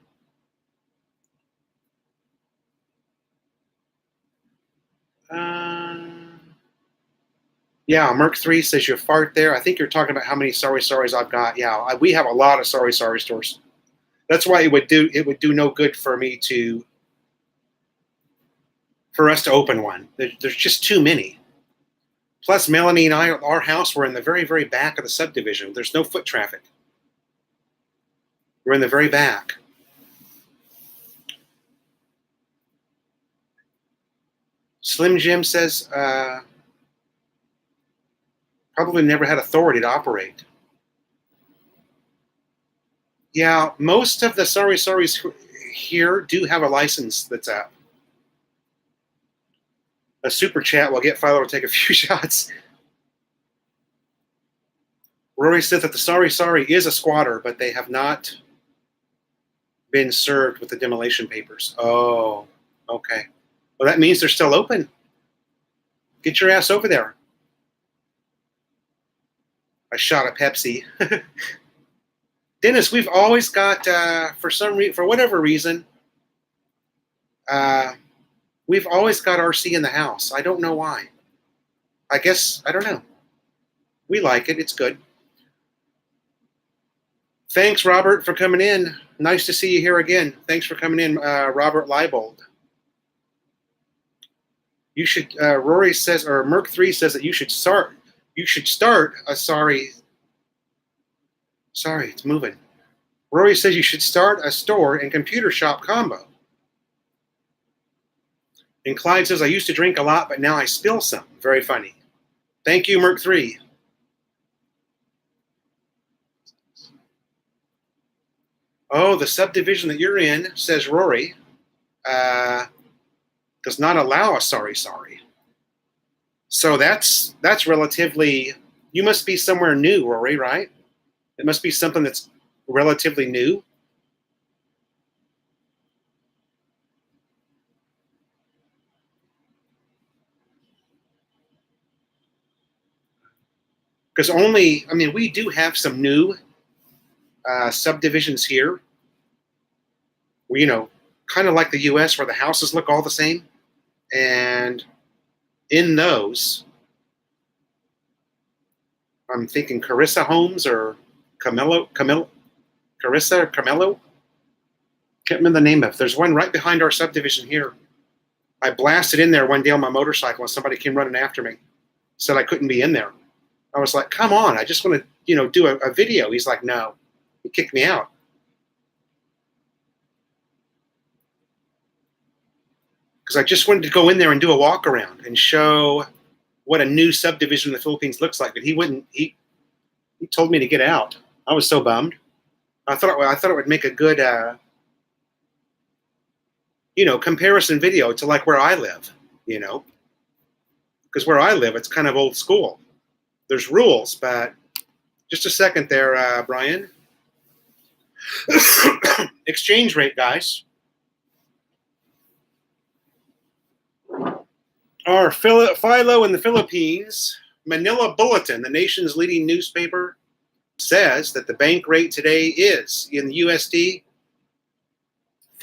Yeah, Merc3 says you fart there. I think you're talking about how many sorries I've got. Yeah, we have a lot of sorry stores. That's why it would do no good for us to open one. There's just too many. Plus, Melanie and I, our house, we're in the very, very back of the subdivision. There's no foot traffic. We're in the very back. Slim Jim says, probably never had authority to operate. Yeah, most of the sorries here do have a license that's up. A super chat will get Philo to take a few shots. Rory said that the sorry is a squatter, but they have not been served with the demolition papers. Oh, okay. Well, that means they're still open. Get your ass over there. A shot of Pepsi. Dennis, we've always got, for whatever reason, we've always got RC in the house. I don't know why. I guess, I don't know. We like it. It's good. Thanks, Robert, for coming in. Nice to see you here again. Thanks for coming in, Robert Leibold. You should, Rory says, or Merc3 says that you should start a sorry, it's moving. Rory says you should start a store and computer shop combo. And Clyde says, I used to drink a lot, but now I spill some. Very funny. Thank you, Merc3. Oh, the subdivision that you're in, says Rory, does not allow a sorry. So that's relatively, you must be somewhere new, Rory, right? It must be something that's relatively new. Because we do have some new subdivisions here. Kind of like the U.S. where the houses look all the same. And in those, I'm thinking Carissa Homes or Carissa or Carmelo. Can't remember the name of it. There's one right behind our subdivision here. I blasted in there one day on my motorcycle and somebody came running after me. Said I couldn't be in there. I was like, come on, I just want to, do a video. He's like, no. He kicked me out. Because I just wanted to go in there and do a walk around and show what a new subdivision in the Philippines looks like. But he wouldn't. He told me to get out. I was so bummed. I thought it would make a good, comparison video to like where I live. Because where I live, it's kind of old school. There's rules, but just a second there, Brian. Exchange rate, guys. Our Philo in the Philippines, Manila Bulletin, the nation's leading newspaper, says that the bank rate today is, in the USD,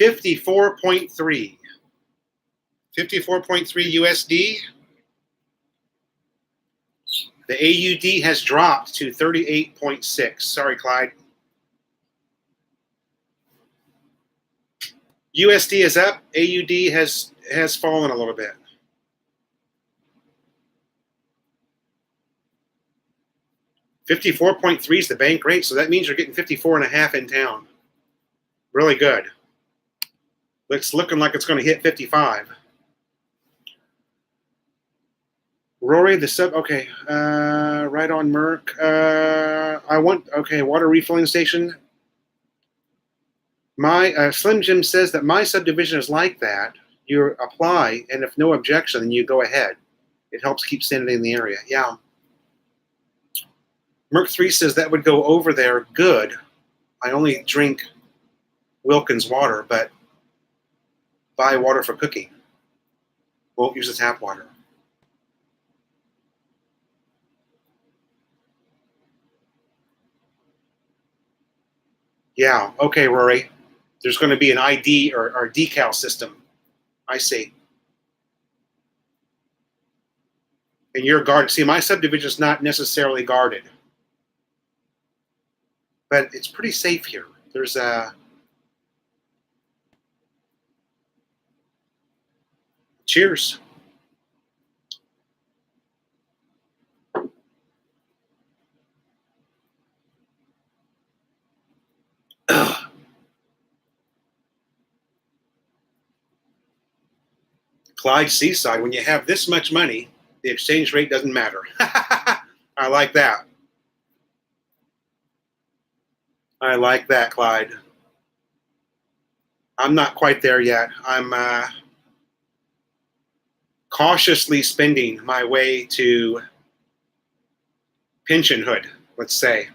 54.3. 54.3 USD. The AUD has dropped to 38.6. Sorry, Clyde. USD is up. AUD has fallen a little bit. $54.3 is the bank rate, so that means you're getting 54.5 in town. Really good. It's looking like it's going to hit 55. Rory, okay, right on Merc. Water refilling station. My Slim Jim says that my subdivision is like that. You apply, and if no objection, then you go ahead. It helps keep sanity in the area. Yeah. Merc3 says that would go over there good. I only drink Wilkins water, but buy water for cooking. Won't use the tap water. Yeah. Okay, Rory. There's going to be an ID or decal system. I see. And you're guarded. See, my subdivision is not necessarily guarded, but it's pretty safe here. There's a cheers. Ugh. Clyde Seaside, when you have this much money, the exchange rate doesn't matter. I like that. I like that, Clyde. I'm not quite there yet. I'm cautiously spending my way to pensionhood, let's say.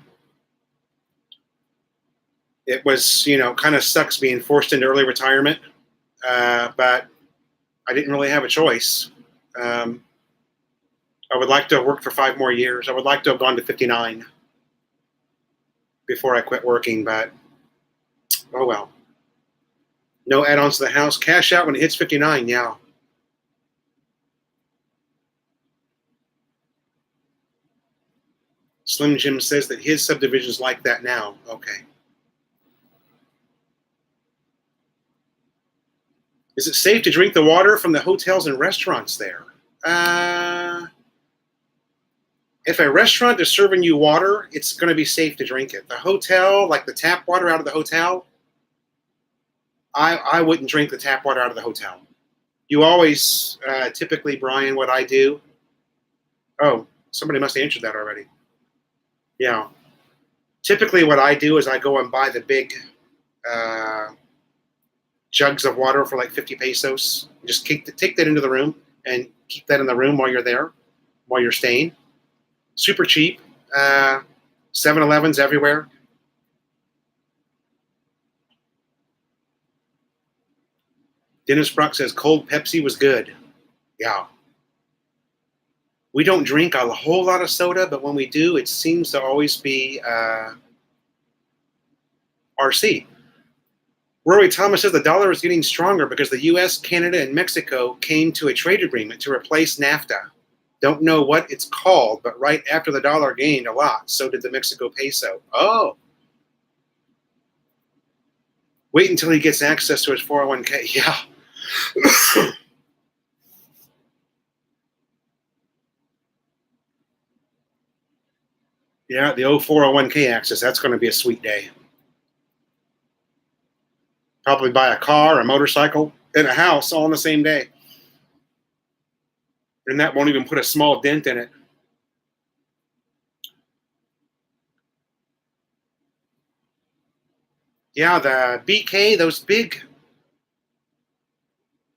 It was, kind of sucks being forced into early retirement, but I didn't really have a choice. I would like to have worked for 5 more years. I would like to have gone to 59 before I quit working, but oh well. No add-ons to the house. Cash out when it hits 59, yeah. Slim Jim says that his subdivision's like that now. Okay. Is it safe to drink the water from the hotels and restaurants there? If a restaurant is serving you water, it's going to be safe to drink it. The hotel, like the tap water out of the hotel, I wouldn't drink the tap water out of the hotel. You always, typically, Brian, what I do. Oh, somebody must have answered that already. Yeah. Typically, what I do is I go and buy the big jugs of water for like 50 pesos. Just take that into the room and keep that in the room while you're there, while you're staying. Super cheap. 7-Elevens everywhere. Dennis Brock says cold Pepsi was good. Yeah. We don't drink a whole lot of soda, but when we do, it seems to always be RC. Rory Thomas says the dollar is getting stronger because the U.S., Canada, and Mexico came to a trade agreement to replace NAFTA. Don't know what it's called, but right after the dollar gained a lot, so did the Mexico peso. Oh. Wait until he gets access to his 401k. Yeah. Yeah, the old 401k access. That's going to be a sweet day. Probably buy a car, a motorcycle, and a house all in the same day. And that won't even put a small dent in it. Yeah, the BK, those big,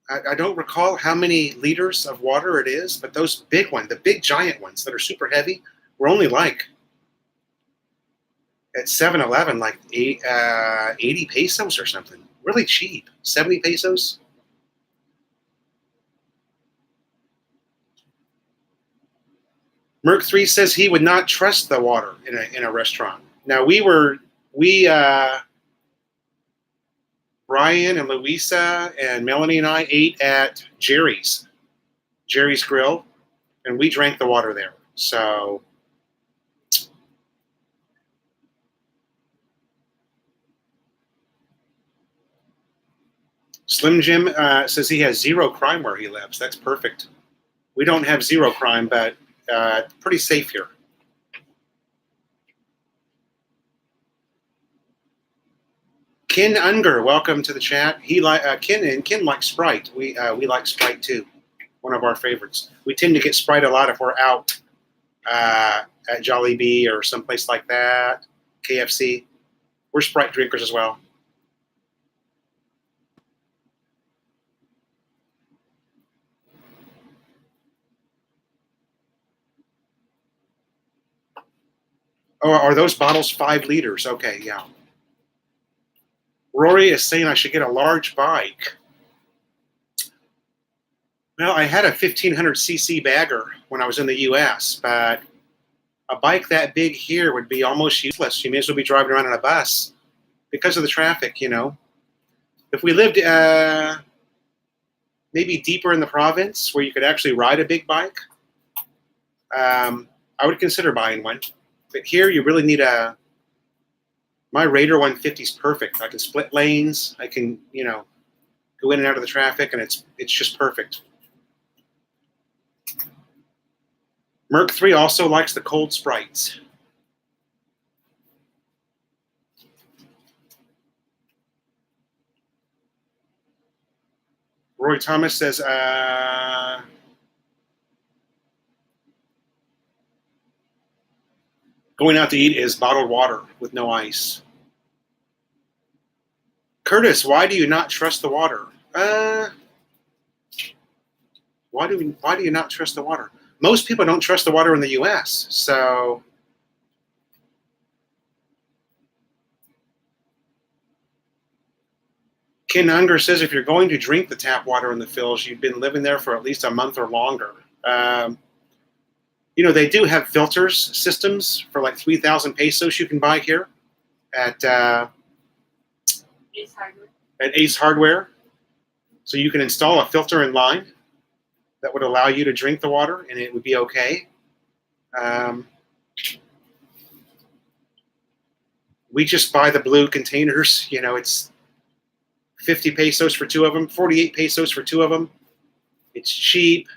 I don't recall how many liters of water it is, but those big ones, the big giant ones that are super heavy, were only like, at 7-Eleven, like 80 pesos or something. Really cheap. 70 pesos. Merc3 says he would not trust the water in a restaurant. Now, Brian and Louisa and Melanie and I ate at Jerry's Grill, and we drank the water there. So Slim Jim says he has zero crime where he lives. That's perfect. We don't have zero crime, but pretty safe here. Ken Unger, welcome to the chat. Ken likes Sprite. We like Sprite too. One of our favorites. We tend to get Sprite a lot if we're out at Jollibee or someplace like that. KFC. We're Sprite drinkers as well. Oh, are those bottles 5 liters? Okay, yeah. Rory is saying I should get a large bike. Well, I had a 1500cc bagger when I was in the U.S., but a bike that big here would be almost useless. You may as well be driving around in a bus because of the traffic, you know. If we lived maybe deeper in the province where you could actually ride a big bike, I would consider buying one. But here you really need my Raider 150 is perfect. I can split lanes. I can, you know, go in and out of the traffic, and it's just perfect. Merc 3 also likes the cold sprites. Roy Thomas says, going out to eat is bottled water with no ice. Curtis, why do you not trust the water? Why do you not trust the water? Most people don't trust the water in the U.S., so Ken Unger says if you're going to drink the tap water in the Phils, you've been living there for at least a month or longer. You know, they do have filters systems for like 3,000 pesos you can buy here at Ace Hardware. So you can install a filter in line that would allow you to drink the water, and it would be okay. We just buy the blue containers. You know, it's 50 pesos for 2 of them, 48 pesos for 2 of them. It's cheap.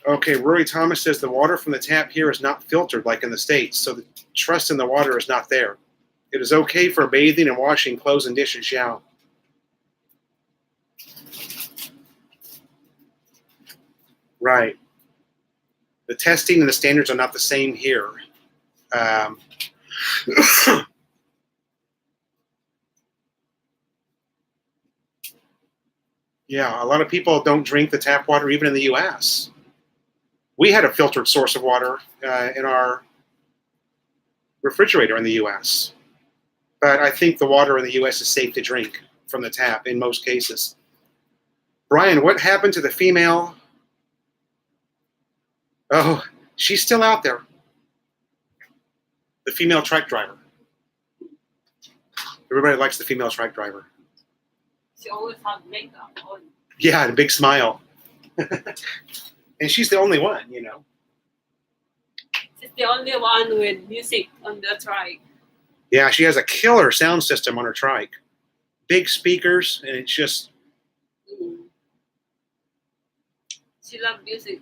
Okay, Rory Thomas says the water from the tap here is not filtered like in the States, so the trust in the water is not there. It is okay for bathing and washing clothes and dishes, yeah. Right. The testing and the standards are not the same here. Yeah, a lot of people don't drink the tap water even in the U.S. We had a filtered source of water in our refrigerator in the U.S., but I think the water in the U.S. is safe to drink from the tap in most cases. Brian, what happened to the female? Oh, she's still out there. The female truck driver. Everybody likes the female truck driver. She always has makeup on. Yeah, and a big smile. And she's the only one, you know. She's the only one with music on the trike. Yeah, she has a killer sound system on her trike. Big speakers, and it's just... She loves music.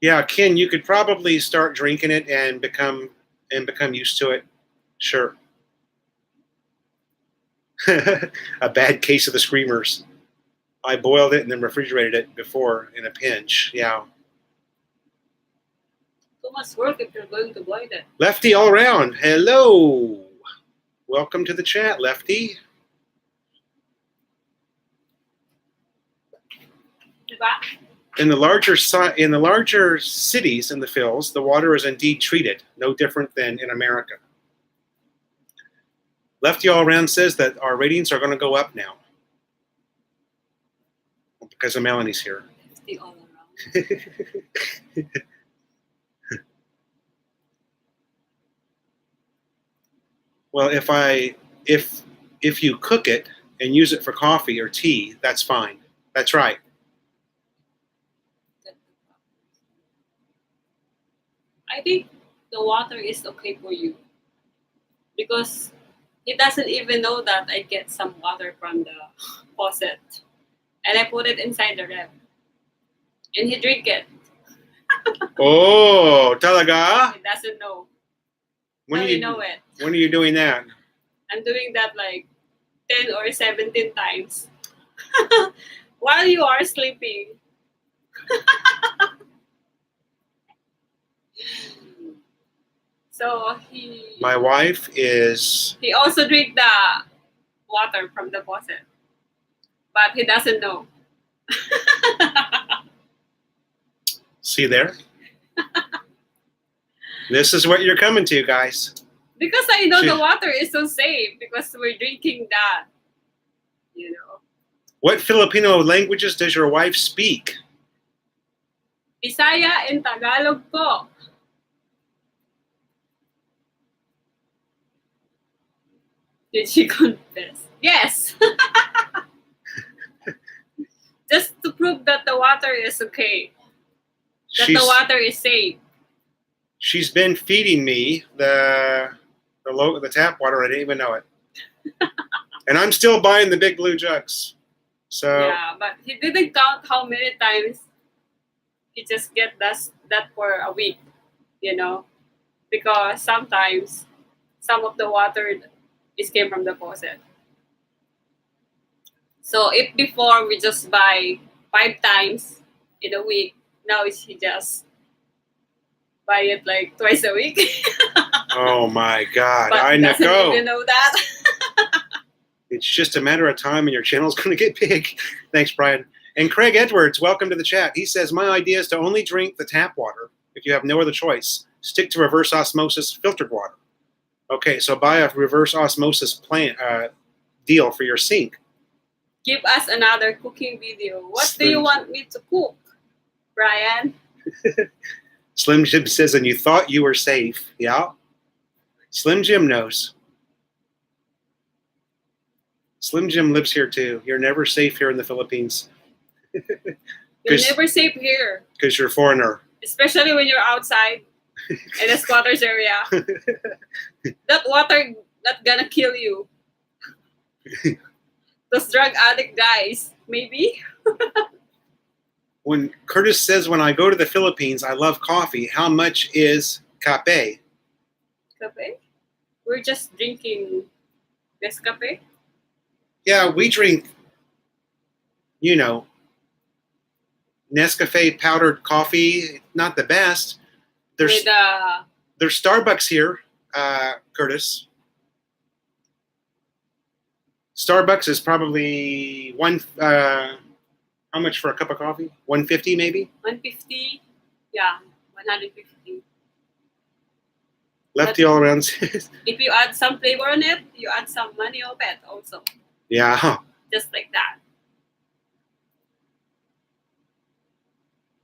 Yeah, Ken, you could probably start drinking it and become used to it. Sure. A bad case of the screamers. I boiled it and then refrigerated it before in a pinch. Yeah. Too much work if you're going to boil it. Lefty all around. Hello. Welcome to the chat, Lefty. In the larger cities in the Phils, the water is indeed treated, no different than in America. Lefty all around says that our ratings are going to go up now because of Melanie's here. Lefty all around. Well, if you cook it and use it for coffee or tea, that's fine. That's right. I think the water is okay for you because he doesn't even know that I get some water from the faucet and I put it inside the ref and he drink it. Oh, talaga? He doesn't know. When Now are you know it. When are you doing that? I'm doing that like 10 or 17 times while you are sleeping. So My wife is... He also drink the water from the faucet, but he doesn't know. See there? This is what you're coming to, guys. Because I know She- the water is so safe because we're drinking that. You know. What Filipino languages does your wife speak? Bisaya and Tagalog po. Did she confess? Yes. Just to prove that the water is okay. That the water is safe. She's been feeding me the tap water. I didn't even know it. And I'm still buying the big blue jugs. So Yeah, but he didn't count how many times he just get that for a week, you know, because sometimes some of the water is came from the faucet. So if before we just buy 5 times in a week, now he just buy it like twice a week. oh my God, But I he doesn't know. even know that. It's just a matter of time and your channel's going to get big. Thanks, Brian. And Craig Edwards, welcome to the chat. He says, my idea is to only drink the tap water if you have no other choice. Stick to reverse osmosis filtered water. Okay, so buy a reverse osmosis deal for your sink. Give us another cooking video. What do you want me to cook, Brian? Slim Jim says, and you thought you were safe. Yeah. Slim Jim knows. Slim Jim lives here too. You're never safe here in the Philippines. You're never safe here. Because you're a foreigner. Especially when you're outside in the squatters area. That water not gonna kill you. Those drug addict guys, maybe. When Curtis says, when I go to the Philippines, I love coffee, how much is cafe? Cafe? We're just drinking Nescafe. Yeah, we drink, you know, Nescafe powdered coffee. Not the best. There's Starbucks here, Curtis. Starbucks is probably how much for a cup of coffee? 150 maybe? 150. Yeah, 150. Lefty all around. If you add some flavor on it, you add some money of it also. Yeah. Just like that.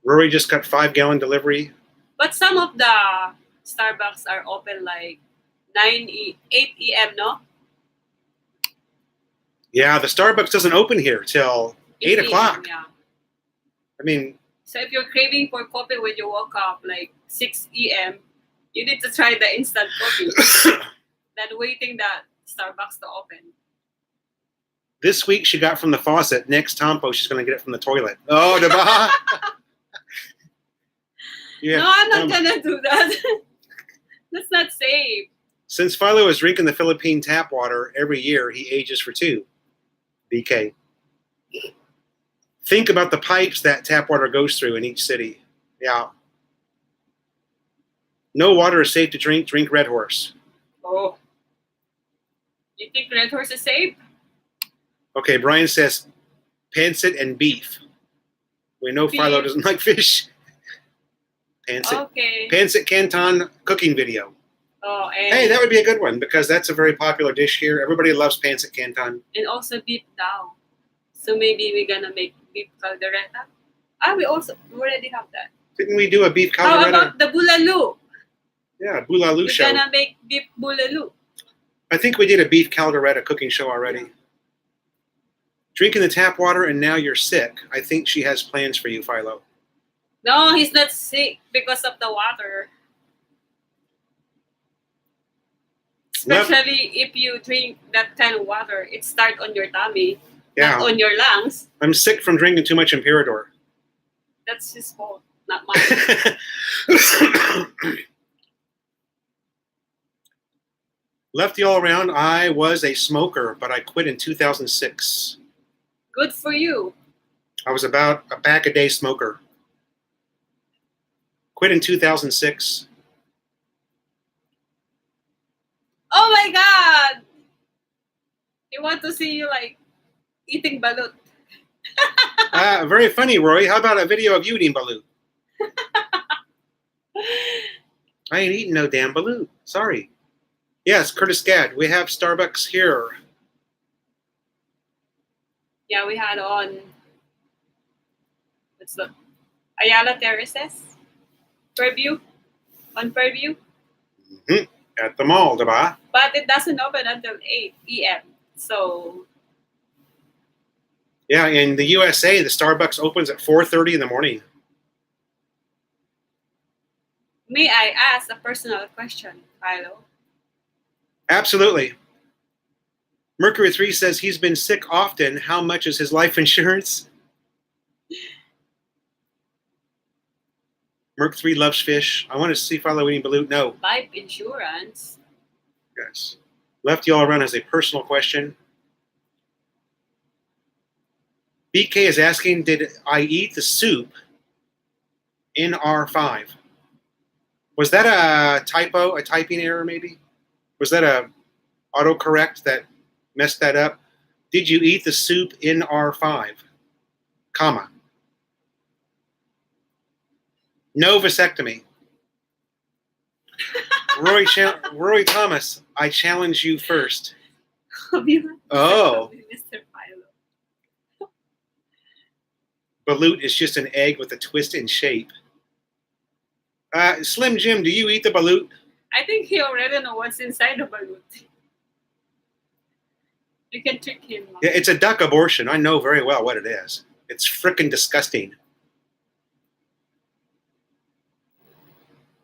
Rory just got 5-gallon delivery. But some of the Starbucks are open like 8 a.m., no? Yeah, the Starbucks doesn't open here till 8 o'clock. Yeah. I mean. So if you're craving for coffee when you woke up like 6 a.m., you need to try the instant coffee than waiting that Starbucks to open. This week she got from the faucet. Next Tompo, she's going to get it from the toilet. Oh, Debaha. Yeah. No, I'm not going to do that. That's not safe. Since Philo is drinking the Philippine tap water every year, he ages for 2. BK. Think about the pipes that tap water goes through in each city. Yeah. No water is safe to drink. Drink Red Horse. Oh. You think Red Horse is safe? Okay, Brian says pancit and beef. We know Philo doesn't like fish. Pancit Canton cooking video. Oh, and hey, that would be a good one because that's a very popular dish here. Everybody loves pancit Canton. And also beef dao. So maybe we're gonna make beef caldereta. We already have that. Didn't we do a beef caldereta? How about the bulalu? Yeah, bulalu show. We're gonna make beef bulalu. I think we did a beef caldereta cooking show already. Yeah. Drinking the tap water and now you're sick. I think she has plans for you, Philo. No, he's not sick because of the water. Especially if you drink that kind of water, it starts on your tummy, not on your lungs. I'm sick from drinking too much Imperador. That's his fault, not mine. Lefty all around, I was a smoker, but I quit in 2006. Good for you. I was about a pack-a-day smoker. Quit in 2006. Oh my God! I want to see you like eating balut. Very funny, Roy. How about a video of you eating balut? I ain't eating no damn balut. Sorry. Yes, Curtis Gad. We have Starbucks here. Yeah, we had on what's the Ayala Terraces, Fairview, on Fairview, Mhm. At the mall, diba? but it doesn't open until 8 p.m. So Yeah, in the USA, the Starbucks opens at 4:30 in the morning. may I ask a personal question, Philo? Absolutely. Mercury 3 says he's been sick often. How much is his life insurance? Merc 3 loves fish. I want to see Philo eating balut. No. Life insurance. Yes. Lefty All Around has a personal question. BK is asking, did I eat the soup in R5? Was that a typo, a typing error maybe? Was that a autocorrect that messed that up? Did you eat the soup in R5? Comma. No vasectomy. Roy Thomas, I challenge you first. Oh. Mr. Philo. Balut is just an egg with a twist in shape. Slim Jim, do you eat the balut? I think he already knows what's inside the balut. You can trick him. Yeah, it's a duck abortion. I know very well what it is. It's frickin' disgusting.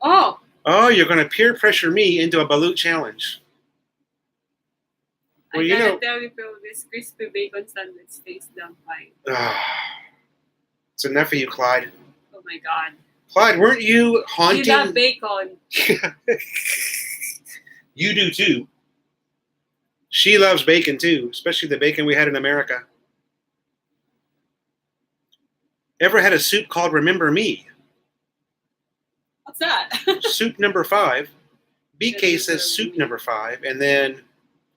Oh, Oh, you're going to peer pressure me into a balut challenge. Well, I'm you gonna know, tell you, Phil, this crispy bacon sandwich tastes damn fine. it's enough of you, Clyde. Oh my god. Clyde, weren't you You haunting? love bacon. You do too. She loves bacon too, especially the bacon we had in America. Ever had a soup called Remember Me? What's that? Soup number 5. BK Remember says soup Me. number 5, and then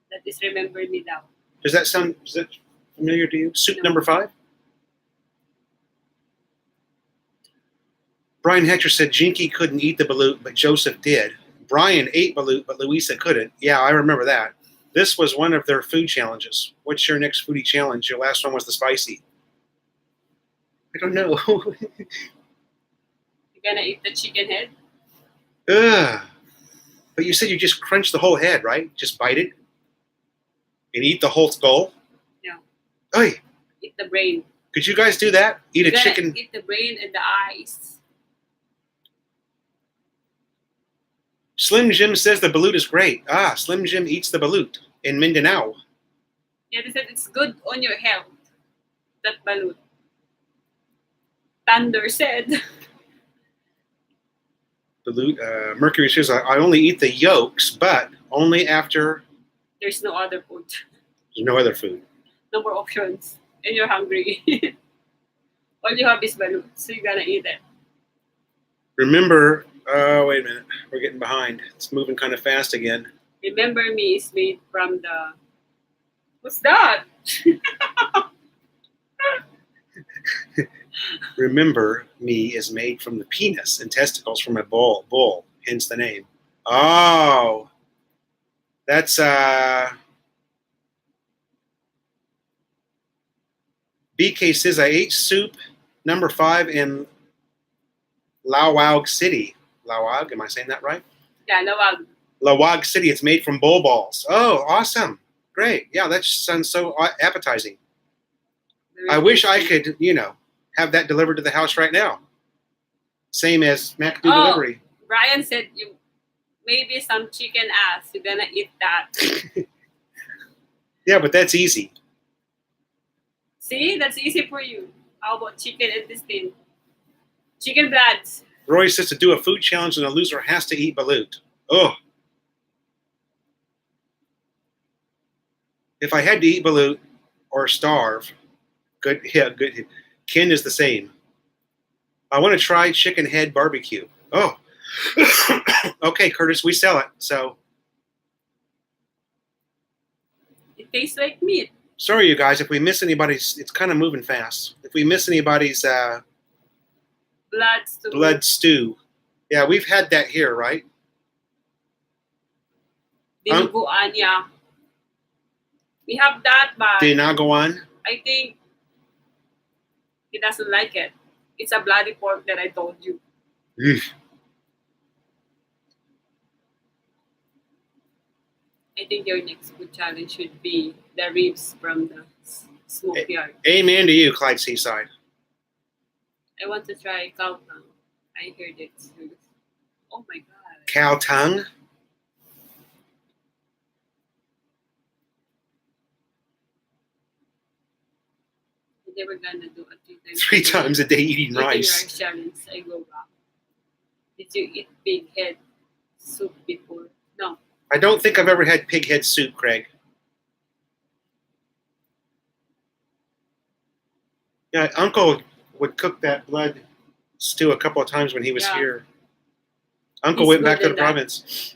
That is Remember Me now. is that familiar to you? Soup No. number 5? Brian Hatcher said Jinky couldn't eat the balut, but Joseph did. Brian ate balut, but Louisa couldn't. Yeah, I remember that. This was one of their food challenges. What's your next foodie challenge? Your last one was the spicy. I don't know. You gonna eat the chicken head? Ugh. But you said you just crunch the whole head, right? Just bite it and eat the whole skull? No. Hey, Eat the brain. could you guys do that? Eat a You gotta chicken? Eat the brain and the eyes. Slim Jim says the balut is great. Slim Jim eats the balut in Mindanao. Yeah, they said it's good on your health. That balut. Thunder said. Balut. Mercury says I only eat the yolks, but only after There's no other food. there's no other food. No more options. And you're hungry. All you have is balut, so you gotta eat it. Remember, wait a minute. We're getting behind. It's moving kind of fast again. Remember Me is made from the. What's that? Remember Me is made from the penis and testicles from a bull, hence the name. Oh, that's BK says I ate soup number 5 in Lawag City. Lawag, am I saying that right? Yeah, lawag. Lawag City. It's made from bull balls. Oh, awesome. Great. Yeah, that sounds so appetizing. I wish I could, have that delivered to the house right now. Same as McDo delivery. Brian said you maybe some chicken ass. You're gonna eat that. Yeah, but that's easy. See, that's easy for you. How about chicken intestine? Chicken bloods. Roy says to do a food challenge and the loser has to eat balut. Oh. If I had to eat balut or starve, good. Ken is the same. I want to try chicken head barbecue. Oh. Okay, Curtis, we sell it. So. It tastes like meat. Sorry, you guys. If we miss anybody's, it's kind of moving fast. If we miss anybody's Blood stew. blood stew, Yeah, we've had that here, right? Dinuguan, yeah. We have that, but Dinaguan. I think he doesn't like it. It's a bloody pork that I told you. Eesh. I think your next food challenge should be the ribs from the smokyard. Amen to you, Clyde Seaside. I want to try Caloocan. I heard it's good. Oh my god. Cow tongue. They were gonna do a 3 times a day eating rice. rice challenge. I go back. Did you eat pig head soup before? No. I don't think I've ever had pig head soup, Craig. Yeah, Uncle would cook that blood stew a couple of times when he was Yeah. here. Uncle He's went back good to in the that. province.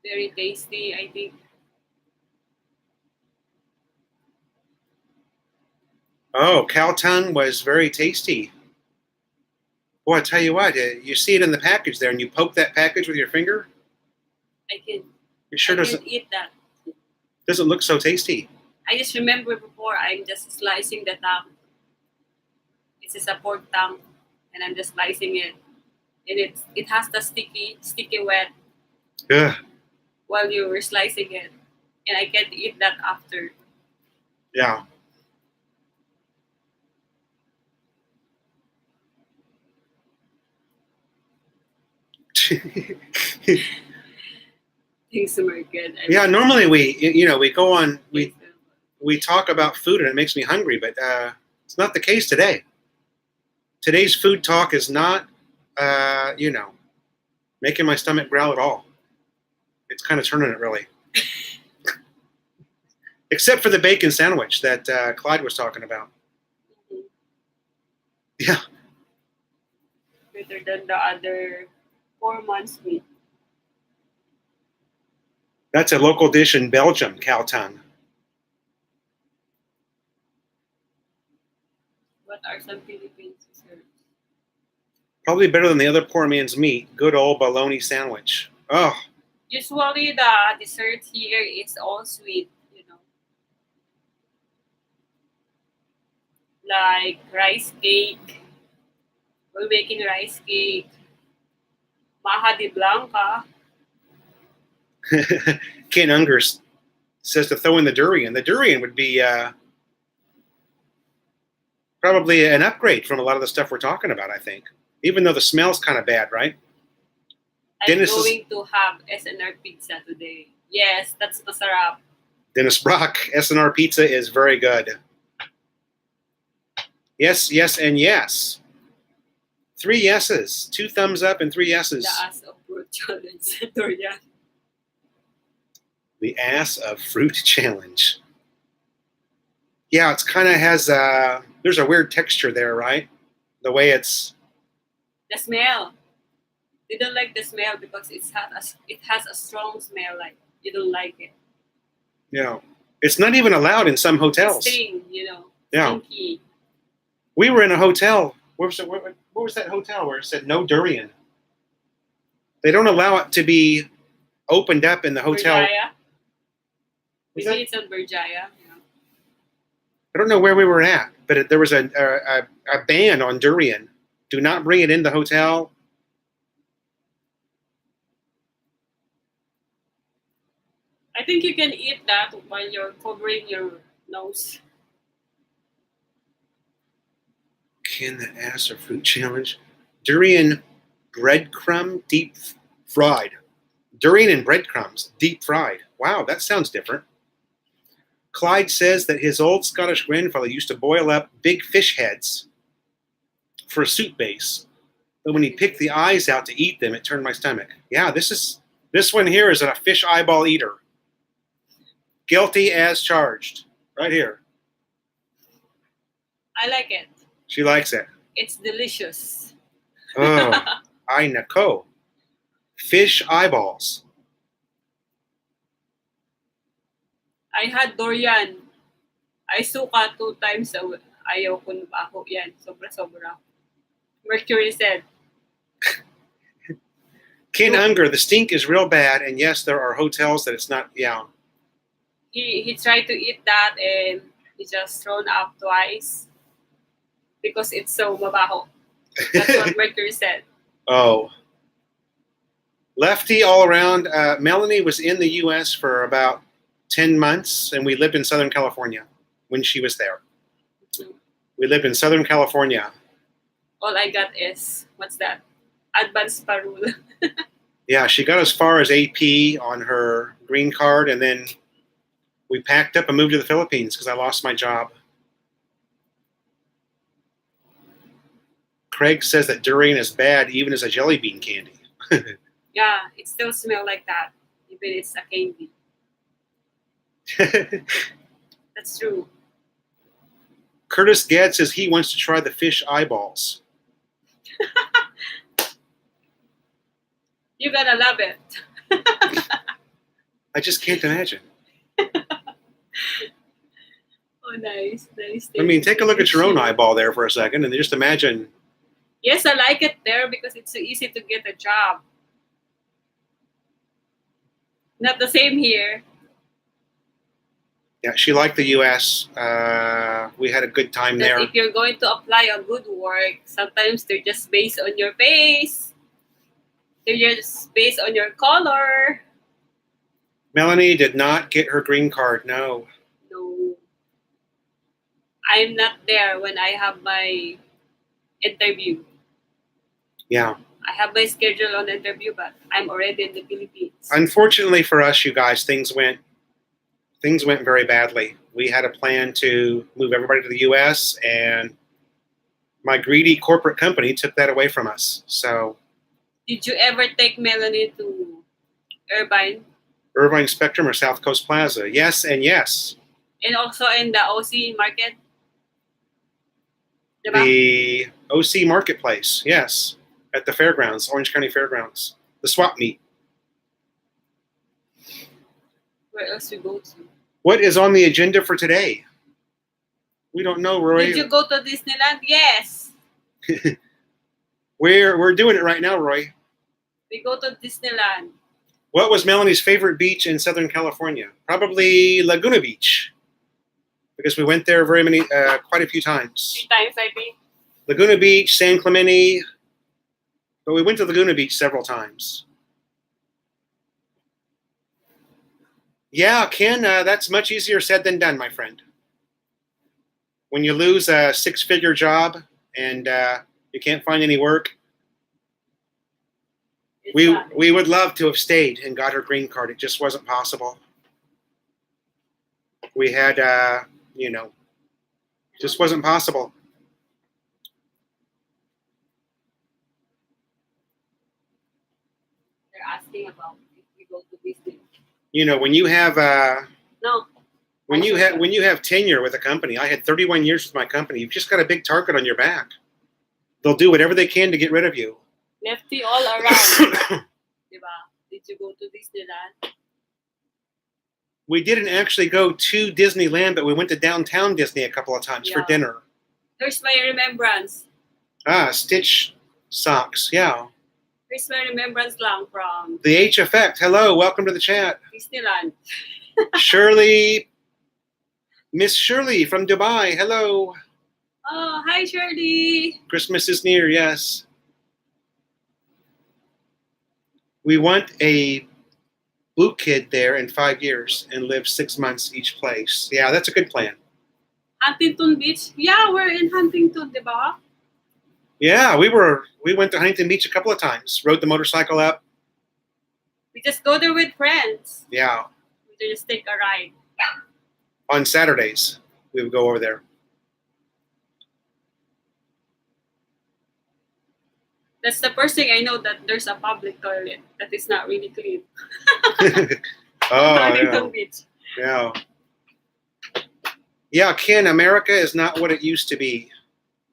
Very tasty, I think. Oh, cow tongue was very tasty. Boy, I tell you what, you see it in the package there, and you poke that package with your finger. I can It sure I doesn't can eat that. look so tasty. I just remember before I'm just slicing the tongue. It's just a pork tongue, and I'm just slicing it, and it has the sticky wet Ugh. while you were slicing it, and I can't eat that after. Yeah. Things are good. Yeah, normally we go on, we talk about food and it makes me hungry, but it's not the case today. Today's food talk is not, making my stomach growl at all. It's kind of turning it really. Except for the bacon sandwich that Clyde was talking about. Yeah. Better than the other 4 months meat. That's a local dish in Belgium, cow tongue. What are some Philippine desserts? Probably better than the other poor man's meat. Good old bologna sandwich. Oh, Usually the dessert here is all sweet, like rice cake. We're making rice cake. Maja de Blanca. Ken Unger says to throw in the durian. The durian would be probably an upgrade from a lot of the stuff we're talking about, I think. Even though the smell's kind of bad, right? I'm Dennis is- going to have SNR pizza today. Yes, that's masarap. Dennis Brock, SNR Pizza is very good. Yes, yes, and yes. 3 yeses. 2 thumbs up and 3 yeses. The ass of fruit challenge. Dorian. The ass of fruit challenge. Yeah, it's kind of has there's a weird texture there, right? The way it's The smell. They don't like the smell because it has a strong smell. Like you don't like it. it's not even allowed in some hotels. It's sting, Yeah. Stinky. We were in a hotel. What was that hotel where it said no durian? They don't allow it to be opened up in the hotel. Berjaya. Was Maybe that- it's on Berjaya. I don't know where we were at, but there was a ban on durian. Do not bring it in the hotel. I think you can eat that while you're covering your nose. Can the ass or fruit challenge? Durian breadcrumb deep fried. Durian and breadcrumbs deep fried. Wow, that sounds different. Clyde says that his old Scottish grandfather used to boil up big fish heads for a soup base. But when he picked the eyes out to eat them, it turned my stomach. Yeah, this one here is a fish eyeball eater. Guilty as charged. Right here. I like it. She likes it. It's delicious. Oh, I know. Fish eyeballs. I had durian. I suka 2 times a ayaw ko na ako yan. Sobra-sobra. Mercury said. Ken Unger, the stink is real bad, and yes, there are hotels that it's not. Yeah, He tried to eat that and he just thrown up twice because it's so mabaho. That's what Mercury said. Oh, lefty all around. Melanie was in the U.S. for about 10 months, and we lived in Southern California when she was there. We lived in Southern California. All I got is, what's that? Advanced parole. Yeah, she got as far as AP on her green card, and then we packed up and moved to the Philippines because I lost my job. Craig says that durian is bad even as a jelly bean candy. Yeah, it still smells like that, even it's a candy. That's true. Curtis Gadd says he wants to try the fish eyeballs. You're gonna love it. I just can't imagine. Oh, nice. I mean, take a look at your own eyeball there for a second and just imagine. Yes, I like it there because it's so easy to get a job. Not the same here. Yeah, she liked the U.S. We had a good time That there. if you're going to apply a good work, sometimes they're just based on your face. They're just based on your color. Melanie did not get her green card. No. No. I'm not there when I have my interview. Yeah. I have my schedule on interview, but I'm already in the Philippines. Unfortunately for us, you guys, things went very badly. We had a plan to move everybody to the U.S., and my greedy corporate company took that away from us. So, Did you ever take Melanie to Irvine Spectrum or South Coast Plaza? Yes and yes. And also in the OC market? Diba? The OC Marketplace, yes. At the fairgrounds, Orange County Fairgrounds. The swap meet. Where else you go to? What is on the agenda for today? We don't know, Roy. Did you go to Disneyland? Yes. We're doing it right now, Roy. We go to Disneyland. What was Melanie's favorite beach in Southern California? Probably Laguna Beach, because we went there quite a few times. 3 times, I think. Laguna Beach, San Clemente, but we went to Laguna Beach several times. Yeah, Ken, that's much easier said than done, my friend. When you lose a 6-figure job and you can't find any work, we would love to have stayed and got her green card. It just wasn't possible. We had, just wasn't possible. They're asking about if we go to Disney. When you have No. when you have tenure with a company, I had 31 years with my company. You've just got a big target on your back. They'll do whatever they can to get rid of you. Lefty all around. Diba? Did you go to Disneyland? We didn't actually go to Disneyland, but we went to downtown Disney a couple of times for dinner. Here's my remembrance. Stitch socks. Yeah. Here's my remembrance lang from The H Effect. Hello, welcome to the chat. Disneyland. Shirley, Miss Shirley from Dubai. Hello. Oh, hi, Shirley. Christmas is near. Yes. We want a boot kid there in 5 years and live 6 months each place. Yeah, that's a good plan. Huntington Beach. Yeah, we're in Huntington, diba? Yeah, we went to Huntington Beach a couple of times. Rode the motorcycle up. We just go there with friends. Yeah. We just take a ride. On Saturdays, we would go over there. That's the first thing I know, that there's a public toilet that is not really clean. Oh, Huntington yeah. Beach. Yeah. Yeah, Ken, America is not what it used to be.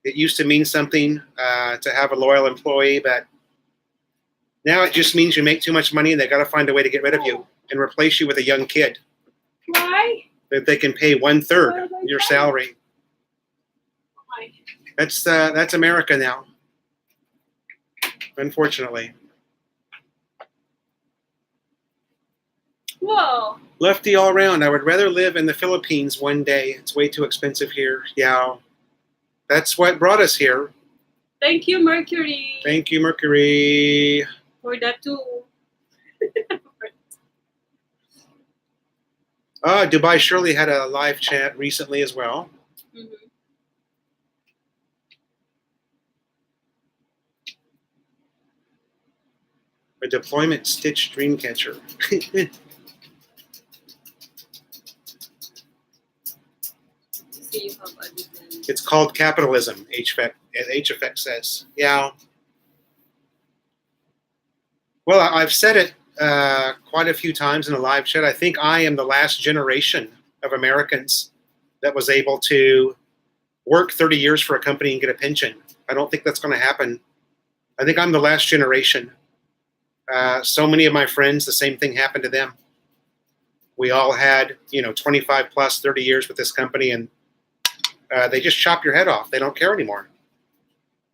It used to mean something to have a loyal employee, but now it just means you make too much money and they got to find a way to get rid of you and replace you with a young kid. Why? That they can pay 1/3 your salary. Why? That's America now. unfortunately. Whoa. Lefty all around. I would rather live in the Philippines one day. It's way too expensive here. Yeah, that's what brought us here. Thank you, Mercury. Thank you, Mercury. For that too. Dubai Shirley had a live chat recently as well. Mhm. A deployment stitch dream catcher. See, you have a different. It's called capitalism, HFX says. Yeah. Well, I've said it quite a few times in a live chat. I think I am the last generation of Americans that was able to work 30 years for a company and get a pension. I don't think that's going to happen. I think I'm the last generation. So many of my friends, the same thing happened to them. We all had, 25 plus 30 years with this company, and they just chop your head off. They don't care anymore.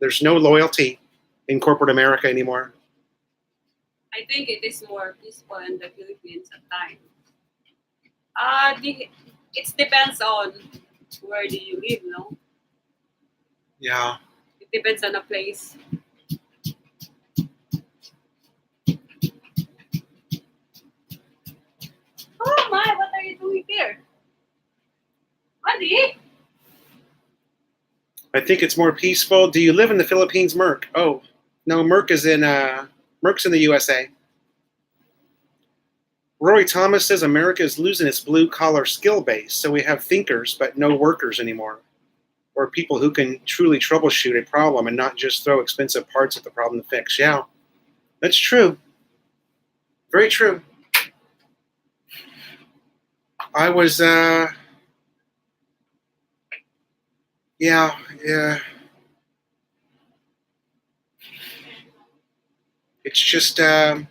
There's no loyalty in corporate America anymore. I think it is more peaceful in the Philippines at times. It depends on where do you live, no? Yeah. It depends on the place. Oh my, what are you doing here? Buddy? I think it's more peaceful. Do you live in the Philippines, Merck? Oh, no, Merck's in the USA. Roy Thomas says America is losing its blue-collar skill base, so we have thinkers but no workers anymore, or people who can truly troubleshoot a problem and not just throw expensive parts at the problem to fix. Yeah, that's true. Very true. I was, yeah. It's just, I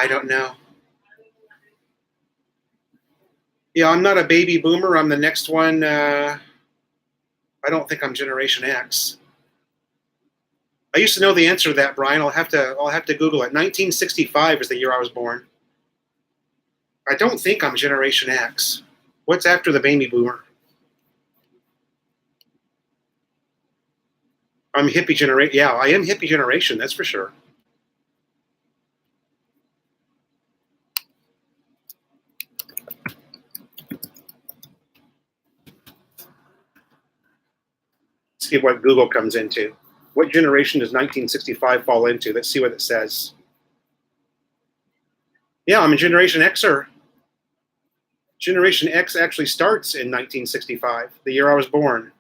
don't know. Yeah, I'm not a baby boomer. I'm the next one. I don't think I'm Generation X. I used to know the answer to that, Brian. I'll have to Google it. 1965 is the year I was born. I don't think I'm Generation X. What's after the baby boomer? I'm hippie generation. Yeah, I am hippie generation. That's for sure. Let's see what Google comes into. What generation does 1965 fall into? Let's see what it says. Yeah, I'm a Generation Xer. Generation X actually starts in 1965, the year I was born.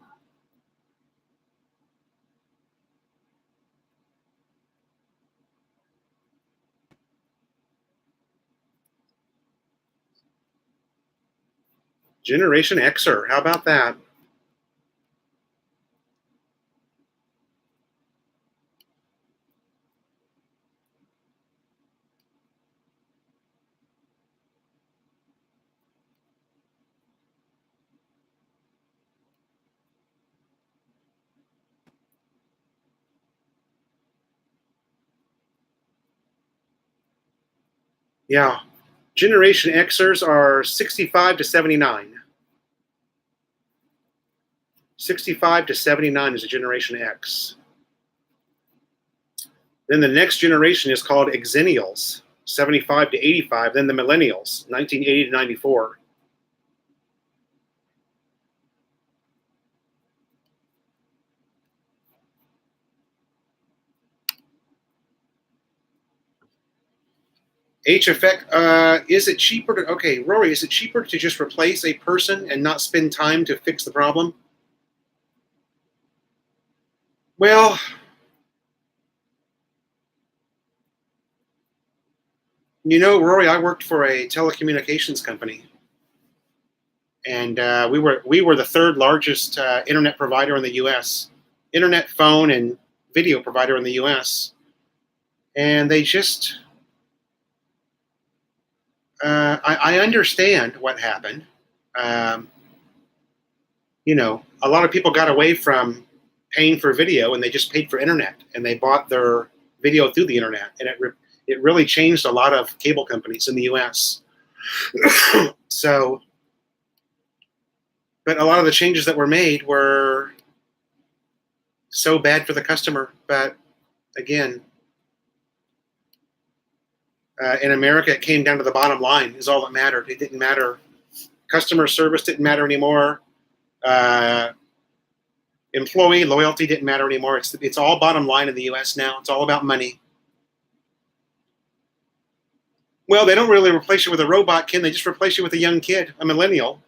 Generation Xer. How about that? Yeah. Generation Xers are 65 to 79. 65 to 79 is a Generation X. Then the next generation is called Exennials, 75 to 85. Then the Millennials, 1980 to 94. HFX, is it cheaper to, okay, Rory, is it cheaper to just replace a person and not spend time to fix the problem? Well, Rory, I worked for a telecommunications company, and we were the third largest internet provider in the U.S., internet, phone, and video provider in the U.S. And they just, I understand what happened. A lot of people got away from paying for video, and they just paid for internet, and they bought their video through the internet, and it really changed a lot of cable companies in the U.S. So, but a lot of the changes that were made were so bad for the customer. But again, in America, it came down to the bottom line is all that mattered. It didn't matter. Customer service didn't matter anymore. Employee loyalty didn't matter anymore. It's all bottom line in the U.S. now. It's all about money. Well, they don't really replace you with a robot, Ken. They just replace you with a young kid, a millennial,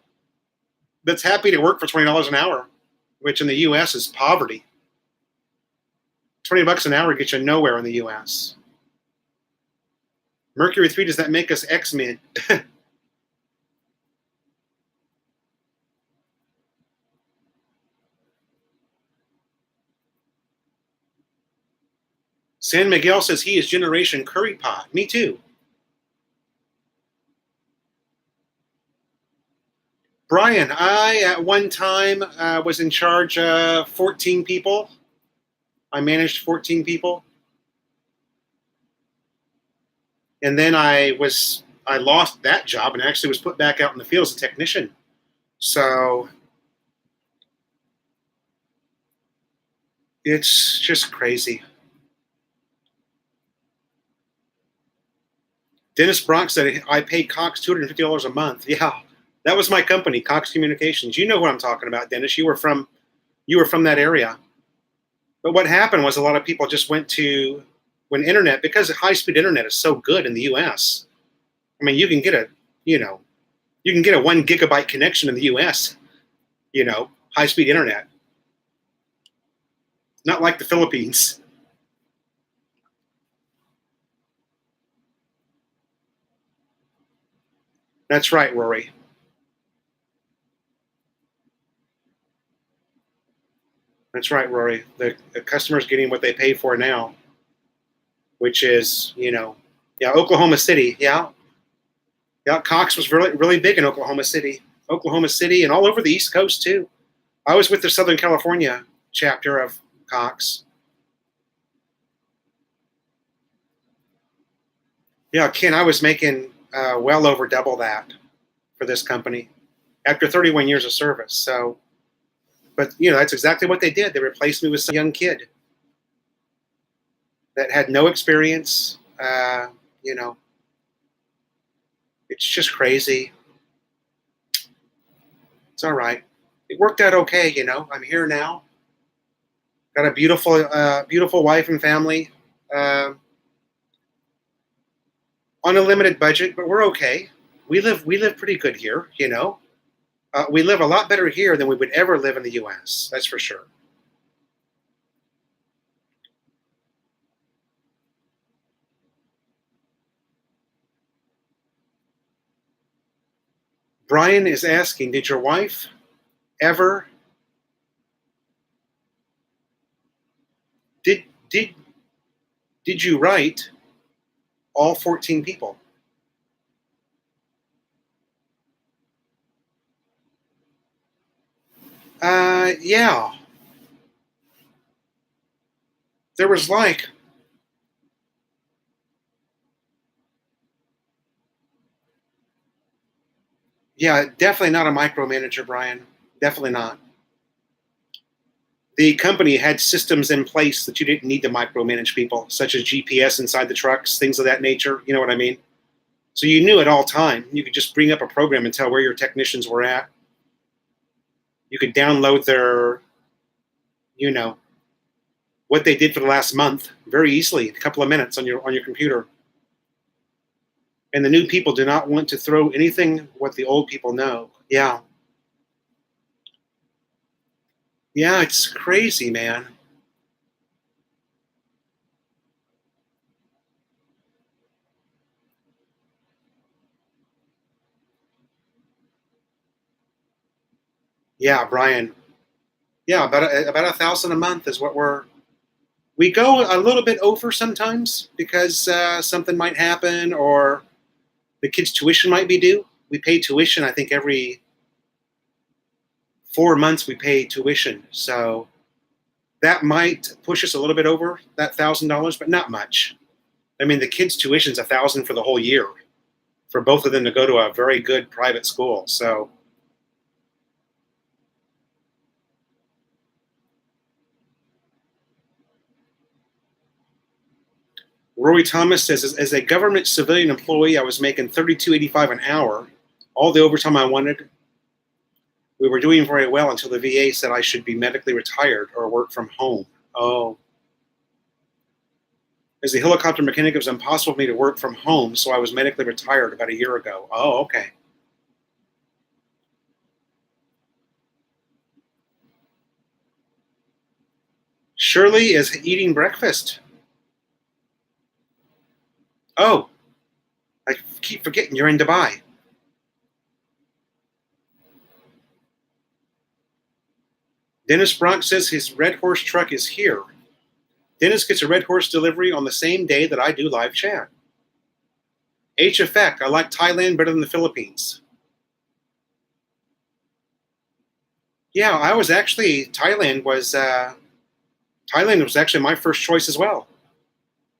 that's happy to work for $20 an hour, which in the U.S. is poverty. $20 an hour gets you nowhere in the U.S. Mercury 3, does that make us X-Men? San Miguel says he is Generation Curry Pot. Me too. Brian, I at one time was in charge of 14 people. I managed 14 people. And then I lost that job and actually was put back out in the field as a technician. So it's just crazy. Dennis Bronx said I paid Cox $250 a month. Yeah, that was my company, Cox Communications. You know what I'm talking about, Dennis. You were from that area. But what happened was a lot of people just went to when internet, because high-speed internet is so good in the U.S. I mean, you can get a 1 gigabyte connection in the U.S. High-speed internet. Not like the Philippines. That's right, Rory. That's right, Rory. The customer's getting what they pay for now, which is, Oklahoma City. Yeah. Yeah, Cox was really, really big in Oklahoma City, and all over the East Coast, too. I was with the Southern California chapter of Cox. Yeah, Ken, I was making well over double that for this company after 31 years of service. So, but, that's exactly what they did. They replaced me with some young kid that had no experience. It's just crazy. It's all right. It worked out okay, I'm here now. Got a beautiful wife and family. On a limited budget, but we're okay. We live pretty good here, we live a lot better here than we would ever live in the U.S. That's for sure. Brian is asking, did your wife ever did you write all 14 people? Yeah. There was yeah, definitely not a micromanager, Brian. Definitely not. The company had systems in place that you didn't need to micromanage people, such as GPS inside the trucks, things of that nature. You know what I mean? So you knew at all time. You could just bring up a program and tell where your technicians were at. You could download their, what they did for the last month very easily, a couple of minutes on your computer. And the new people do not want to throw anything what the old people know. Yeah. Yeah, it's crazy, man. Yeah, Brian. Yeah, about 1,000 a month is what we go a little bit over sometimes because something might happen or the kids' tuition might be due. We pay tuition, I think, every 4 months we pay tuition. So that might push us a little bit over that $1,000, but not much. I mean, the kids' tuition's $1,000 for the whole year for both of them to go to a very good private school. So Rory Thomas says, as a government civilian employee, I was making $32.85 an hour, all the overtime I wanted. We were doing very well until the VA said I should be medically retired or work from home. Oh. As a helicopter mechanic, it was impossible for me to work from home, so I was medically retired about a year ago. Oh, okay. Shirley is eating breakfast. Oh, I keep forgetting you're in Dubai. Dennis Bronx says his Red Horse truck is here. Dennis gets a Red Horse delivery on the same day that I do live chat. H Effect, I like Thailand better than the Philippines. Yeah, I was actually, Thailand was actually my first choice as well.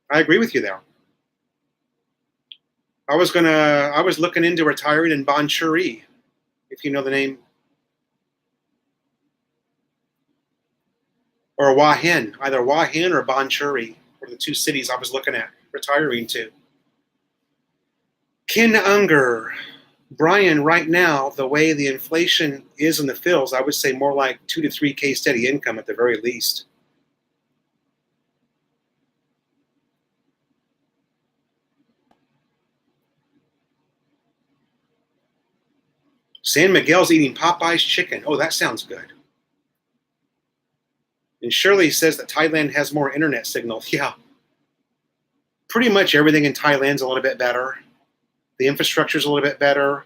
I agree with you there. I was looking into retiring in Bonchuri, if you know the name. Or Hua Hin, either Hua Hin or Bonchuri were the two cities I was looking at retiring to. Ken Unger, Brian, right now, the way the inflation is in the Phils, I would say more like 2 to 3K steady income at the very least. San Miguel's eating Popeye's chicken. Oh, that sounds good. And Shirley says that Thailand has more internet signal. Yeah. Pretty much everything in Thailand's a little bit better. The infrastructure's a little bit better.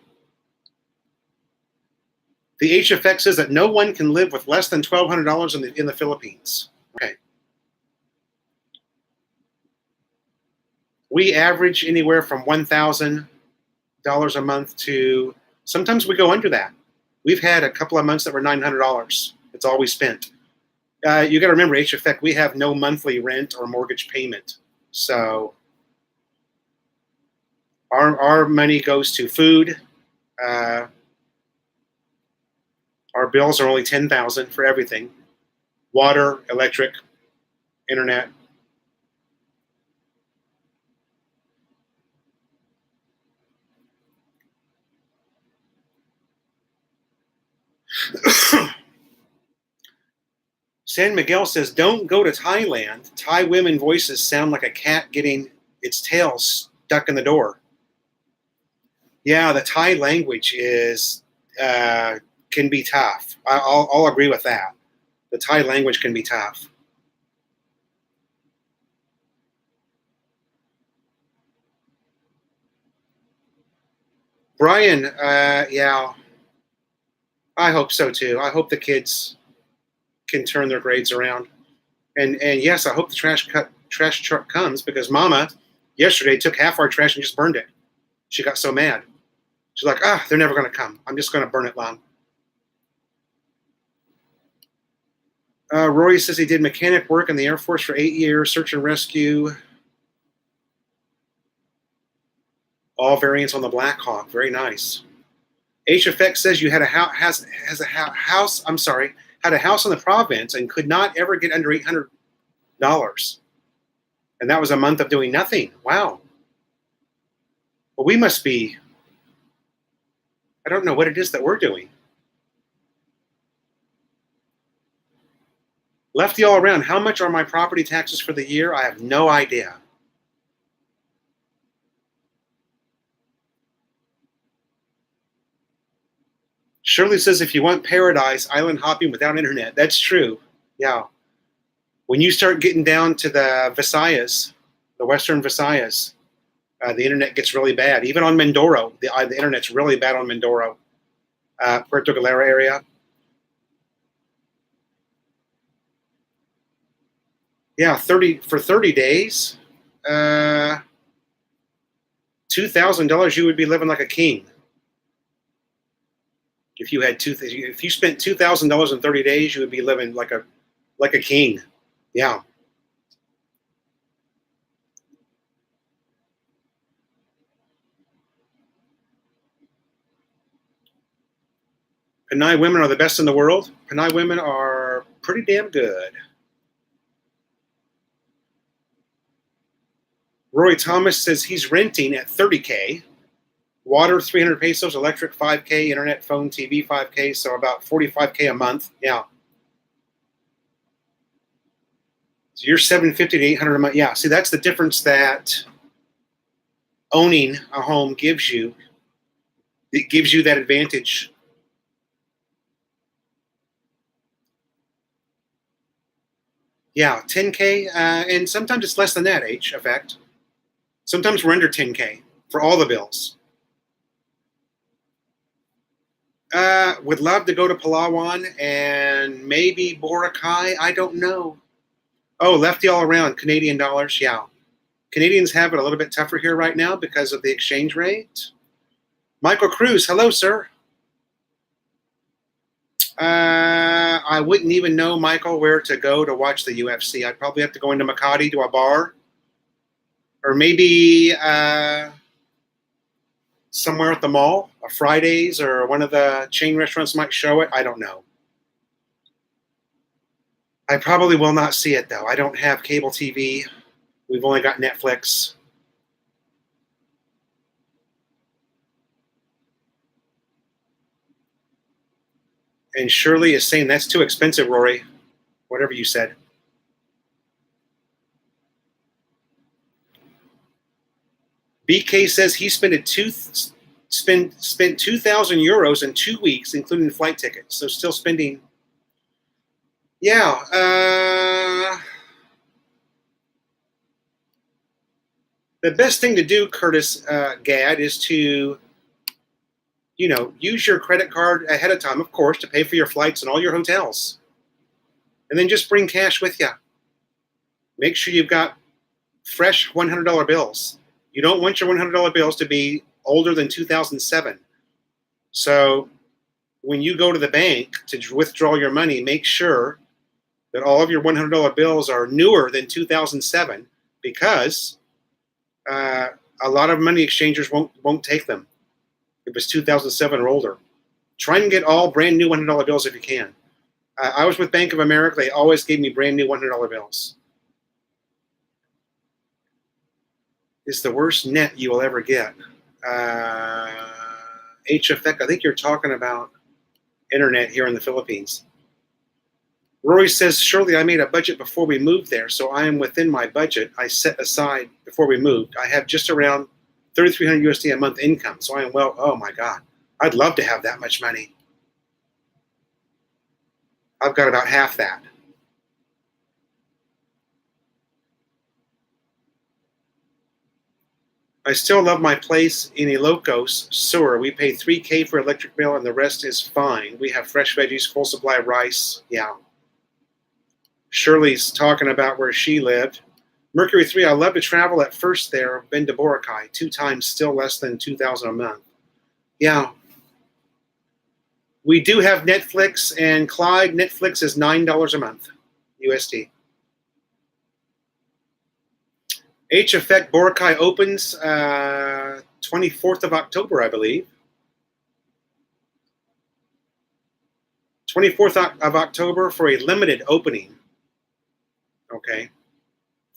The HFX says that no one can live with less than $1,200 in the Philippines. Okay. We average anywhere from $1,000 a month to sometimes we go under that. We've had a couple of months that were $900. It's all we spent. You got to remember, HFX, we have no monthly rent or mortgage payment. So our money goes to food. Our bills are only $10,000 for everything: water, electric, internet. San Miguel says, don't go to Thailand. Thai women voices sound like a cat getting its tail stuck in the door. Yeah, the Thai language is can be tough. I'll agree with that. The Thai language can be tough. Brian, yeah, I hope so too. I hope the kids can turn their grades around. And yes, I hope the trash truck comes, because Mama yesterday took half our trash and just burned it. She got so mad. She's like, they're never going to come. I'm just going to burn it long. Rory says he did mechanic work in the Air Force for 8 years, search and rescue. All variants on the Black Hawk. Very nice. HFX says you had a house had a house in the province and could not ever get under $800. And that was a month of doing nothing. Wow. Well, we must be, I don't know what it is that we're doing. Lefty all around, how much are my property taxes for the year? I have no idea. Shirley says, if you want paradise, island hopping without internet. That's true. Yeah. When you start getting down to the Visayas, the Western Visayas, the internet gets really bad. Even on Mindoro, the internet's really bad on Mindoro, Puerto Galera area. Yeah, for 30 days, $2,000, you would be living like a king. If you spent $2,000 in 30 days, you would be living like like a king. Yeah. Panay women are the best in the world. Panay women are pretty damn good. Roy Thomas says he's renting at $30K. Water, 300 pesos. Electric, 5K. Internet, phone, TV, 5K. So about 45K a month. Yeah. So you're 750 to 800 a month. Yeah. See, that's the difference that owning a home gives you. It gives you that advantage. Yeah, 10K, and sometimes it's less than that, H effect. Sometimes we're under 10K for all the bills. Would love to go to Palawan and maybe Boracay. I don't know. Oh, lefty all around. Canadian dollars. Yeah. Canadians have it a little bit tougher here right now because of the exchange rate. Michael Cruz. Hello, sir. I wouldn't even know, Michael, where to go to watch the UFC. I'd probably have to go into Makati to a bar. Or maybe somewhere at the mall, a Fridays or one of the chain restaurants might show it. I don't know. I probably will not see it, though. I don't have cable TV. We've only got Netflix. And Shirley is saying that's too expensive, Rory. Whatever you said. BK says he spent 2,000 euros in 2 weeks, including flight tickets. So still spending. Yeah. The best thing to do, Curtis Gad, is to, use your credit card ahead of time, of course, to pay for your flights and all your hotels. And then just bring cash with you. Make sure you've got fresh $100 bills. You don't want your $100 bills to be older than 2007. So when you go to the bank to withdraw your money, make sure that all of your $100 bills are newer than 2007 because a lot of money exchangers won't take them if it's 2007 or older. Try and get all brand new $100 bills if you can. I was with Bank of America. They always gave me brand new $100 bills. It's the worst net you will ever get. HFX, I think you're talking about internet here in the Philippines. Rory says, surely I made a budget before we moved there, so I am within my budget I set aside before we moved. I have just around 3,300 USD a month income, so I am well. Oh my God, I'd love to have that much money. I've got about half that. I still love my place in Ilocos Sur. We pay $3K for electric bill and the rest is fine. We have fresh veggies, full supply of rice. Yeah. Shirley's talking about where she lived. Mercury 3, I love to travel at first there. Been to Boracay 2 times, still less than $2,000 a month. Yeah. We do have Netflix, and Clyde, Netflix is $9 a month, USD. H Effect Boracay opens 24th of October, I believe. 24th of October for a limited opening. Okay.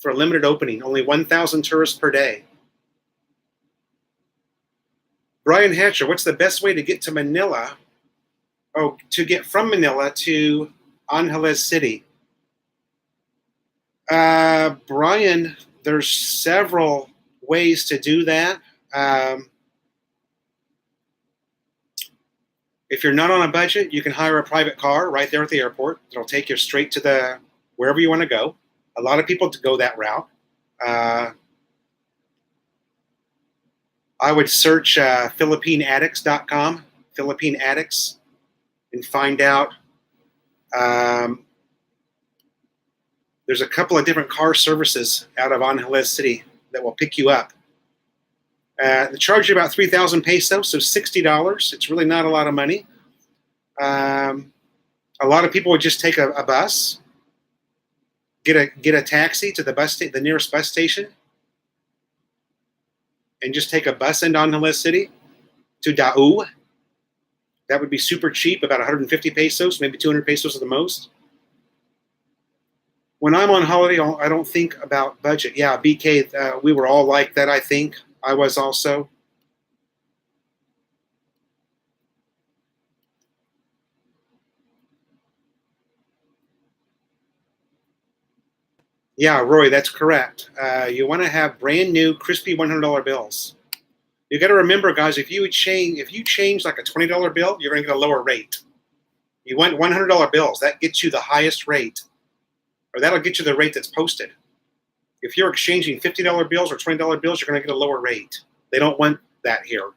For a limited opening, only 1,000 tourists per day. Brian Hatcher, what's the best way to get to Manila? Oh, to get from Manila to Angeles City. Brian, there's several ways to do that. If you're not on a budget, you can hire a private car right there at the airport. It'll take you straight to wherever you want to go. A lot of people go that route. I would search PhilippineAddicts.com, Philippine Addicts, and find out. There's a couple of different car services out of Angeles City that will pick you up. They charge you about 3,000 pesos, so $60. It's really not a lot of money. A lot of people would just take a bus. get a taxi to the nearest bus station, and just take a bus into Angeles City to Dau. That would be super cheap, about 150 pesos, maybe 200 pesos at the most. When I'm on holiday, I don't think about budget. Yeah, BK, we were all like that, I think. I was also. Yeah, Roy, that's correct. You want to have brand new, crispy $100 bills. You got to remember, guys, if you change like a $20 bill, you're going to get a lower rate. You want $100 bills. That gets you the highest rate, or that'll get you the rate that's posted. If you're exchanging $50 bills or $20 bills, you're going to get a lower rate. They don't want that here.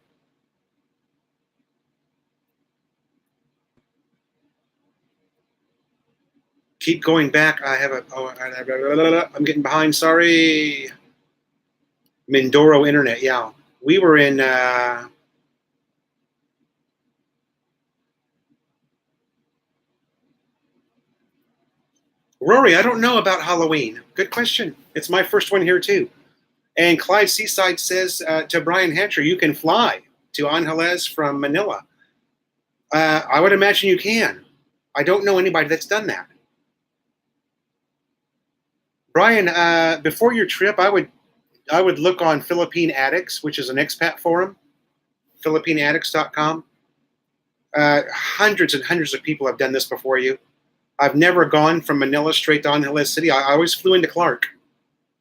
Keep going back. I'm getting behind. Sorry. Mindoro Internet. Yeah. We were in Rory, I don't know about Halloween. Good question. It's my first one here, too. And Clyde Seaside says to Brian Hatcher, you can fly to Angeles from Manila. I would imagine you can. I don't know anybody that's done that. Brian, before your trip, I would look on Philippine Addicts, which is an expat forum, PhilippineAddicts.com. Hundreds and hundreds of people have done this before you. I've never gone from Manila straight to Angeles City. I always flew into Clark,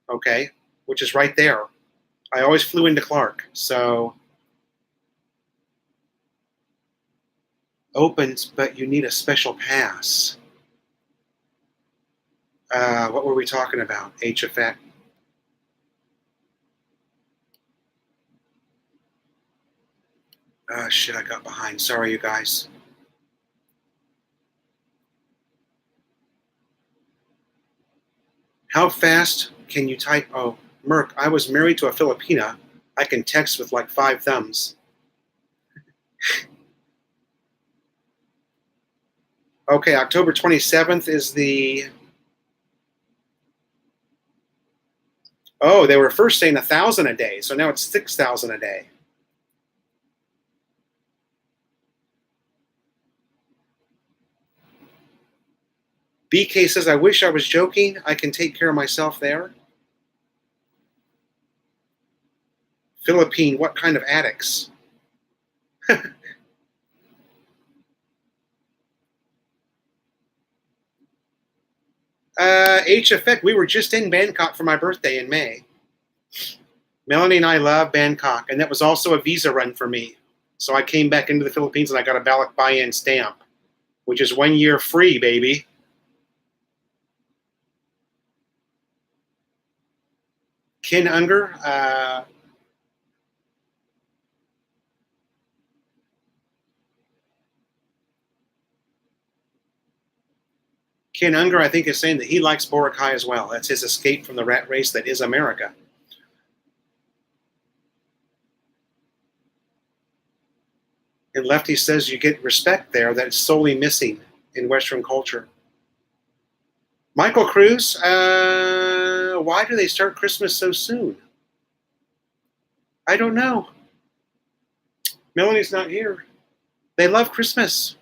okay, which is right there. I always flew into Clark. So opens, but you need a special pass. What were we talking about? HFX. Shit, I got behind. Sorry, you guys. How fast can you type? Oh, Merc, I was married to a Filipina. I can text with like 5 thumbs. Okay, October 27th is the... Oh, they were first saying 1,000 a day, so now it's 6,000 a day. BK says, I wish I was joking. I can take care of myself there. Philippine, what kind of addicts? HFX, we were just in Bangkok for my birthday in May. Melanie and I love Bangkok, and that was also a visa run for me. So I came back into the Philippines and I got a balik buy-in stamp, which is 1 year free, baby. Ken Unger, I think, is saying that he likes Boracay as well. That's his escape from the rat race that is America. And Lefty says you get respect there that is solely missing in Western culture. Michael Cruz, why do they start Christmas so soon? I don't know. Melanie's not here. They love Christmas.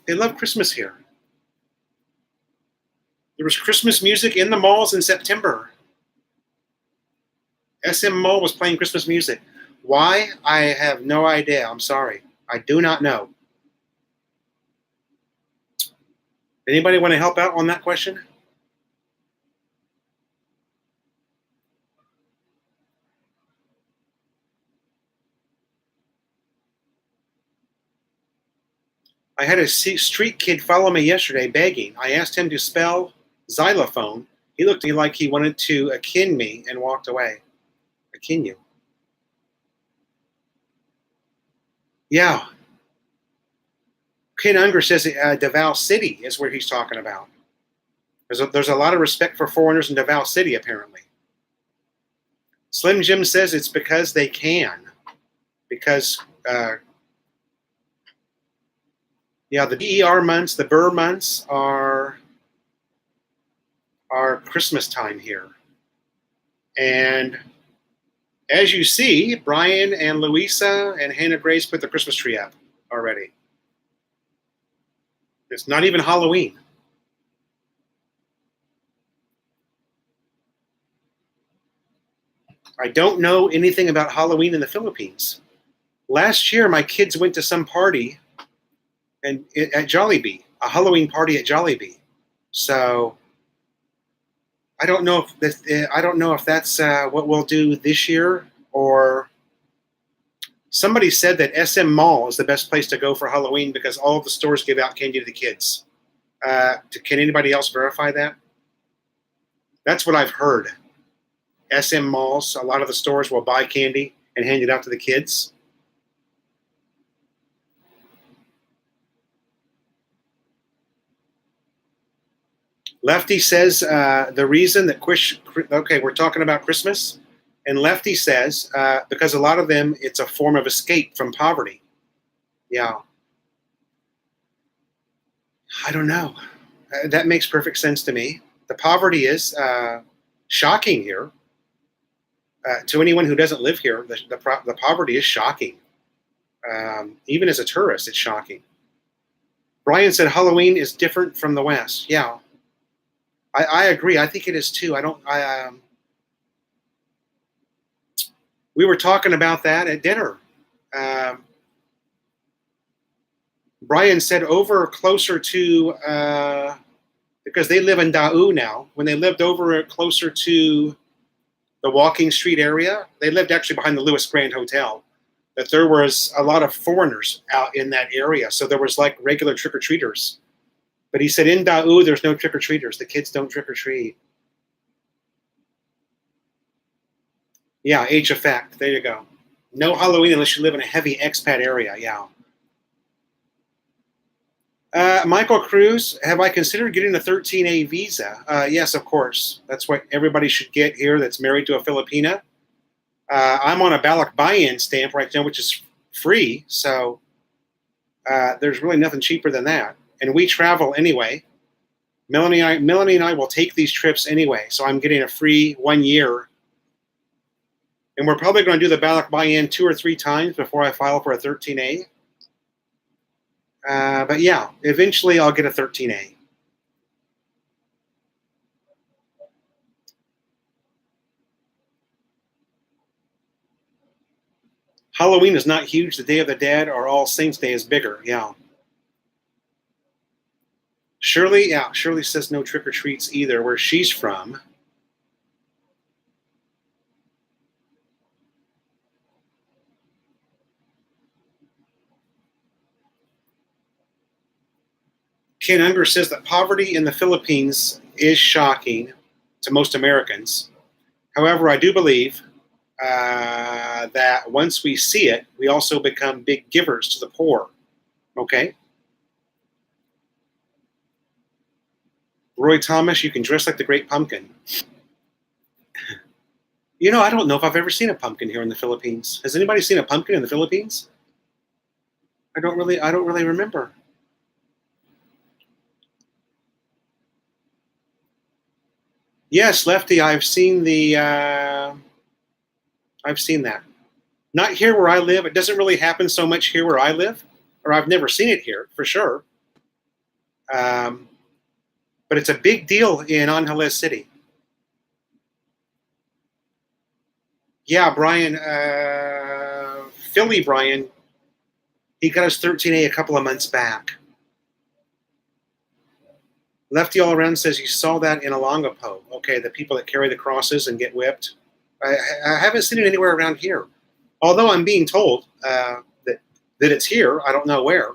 They love Christmas here. There was Christmas music in the malls in September. SM Mall was playing Christmas music. Why? I have no idea. I'm sorry. I do not know. Anybody want to help out on that question? I had a street kid follow me yesterday begging. I asked him to spell xylophone. He looked at me like he wanted to akin me and walked away. Akin you. Yeah. Ken Unger says Davao City is where he's talking about. There's a lot of respect for foreigners in Davao City, apparently. Slim Jim says it's because they can. Because, yeah, the BER months, the BER months are our Christmas time here. And as you see, Brian and Louisa and Hannah Grace put the Christmas tree up already. It's not even Halloween. I don't know anything about Halloween in the Philippines. Last year, my kids went to some party and at Jollibee, a Halloween party at Jollibee. So I don't know if that's what we'll do this year, or somebody said that SM Mall is the best place to go for Halloween because all of the stores give out candy to the kids. Can anybody else verify that? That's what I've heard. SM Malls, a lot of the stores will buy candy and hand it out to the kids. Lefty says the reason that we're talking about Christmas, and Lefty says because a lot of them, it's a form of escape from poverty. Yeah. I don't know. That makes perfect sense to me. The poverty is shocking here. To anyone who doesn't live here, the poverty is shocking. Even as a tourist, it's shocking. Brian said Halloween is different from the West. Yeah. I agree. I think it is too. We were talking about that at dinner. Brian said over closer to, because they live in Dau now, when they lived over closer to the Walking Street area, they lived actually behind the Lewis Grand Hotel, that there was a lot of foreigners out in that area. So there was like regular trick-or-treaters. But he said in Dau, there's no trick-or-treaters. The kids don't trick-or-treat. Yeah, H effect. There you go. No Halloween unless you live in a heavy expat area. Yeah. Michael Cruz, have I considered getting a 13A visa? Yes, of course. That's what everybody should get here that's married to a Filipina. I'm on a Balikbayan stamp right now, which is free. So there's really nothing cheaper than that. And we travel anyway. Melanie and I will take these trips anyway. So I'm getting a free 1 year. And we're probably going to do the Balikbayan 2 or 3 times before I file for a 13A. But yeah, eventually I'll get a 13A. Halloween is not huge. The Day of the Dead or All Saints Day is bigger. Yeah. Shirley says no trick-or-treats either where she's from. Ken Unger says that poverty in the Philippines is shocking to most Americans. However, I do believe that once we see it, we also become big givers to the poor. Okay? Roy Thomas, you can dress like the Great Pumpkin. You know, I don't know if I've ever seen a pumpkin here in the Philippines. Has anybody seen a pumpkin in the Philippines? I don't really remember. Yes, Lefty, I've seen that. Not here where I live. It doesn't really happen so much here where I live, or I've never seen it here for sure. But it's a big deal in Angeles City. Yeah, Brian, Philly Brian, he got his 13A a couple of months back. Lefty All Around says you saw that in Olongapo. Okay, the people that carry the crosses and get whipped. I haven't seen it anywhere around here. Although I'm being told that it's here. I don't know where.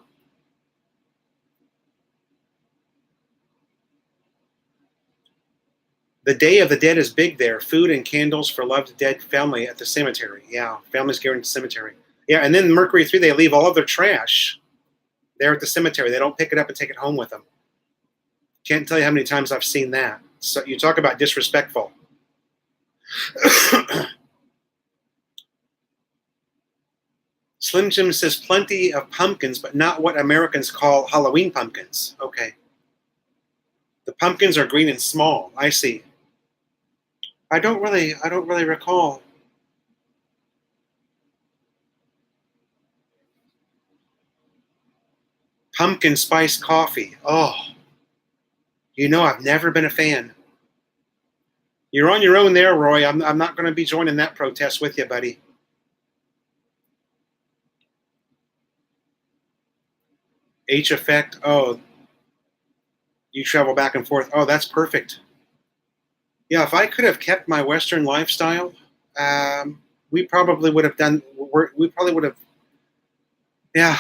The Day of the Dead is big there. Food and candles for loved dead family at the cemetery. Yeah, families going to the cemetery. Yeah, and then Mercury 3, they leave all of their trash there at the cemetery. They don't pick it up and take it home with them. Can't tell you how many times I've seen that. So you talk about disrespectful. Slim Jim says plenty of pumpkins, but not what Americans call Halloween pumpkins. Okay. The pumpkins are green and small. I see. I don't really recall. Pumpkin spice coffee. Oh, I've never been a fan. You're on your own there, Roy. I'm not going to be joining that protest with you, buddy. H effect. Oh, you travel back and forth. Oh, that's perfect. Yeah, if I could have kept my Western lifestyle, we probably would have done. We probably would have. Yeah,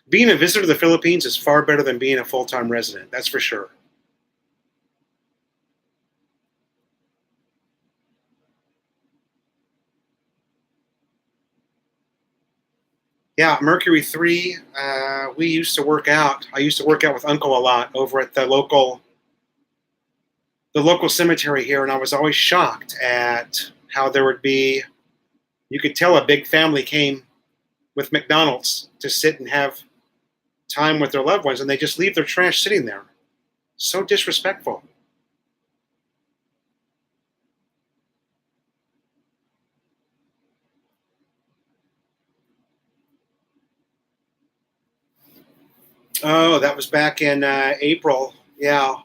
being a visitor to the Philippines is far better than being a full-time resident. That's for sure. Yeah, Mercury 3. We used to work out. I used to work out with Uncle a lot over at the local cemetery here, and I was always shocked at how there would be. You could tell a big family came with McDonald's to sit and have time with their loved ones, and they just leave their trash sitting there. So disrespectful. Oh, that was back in April. Yeah,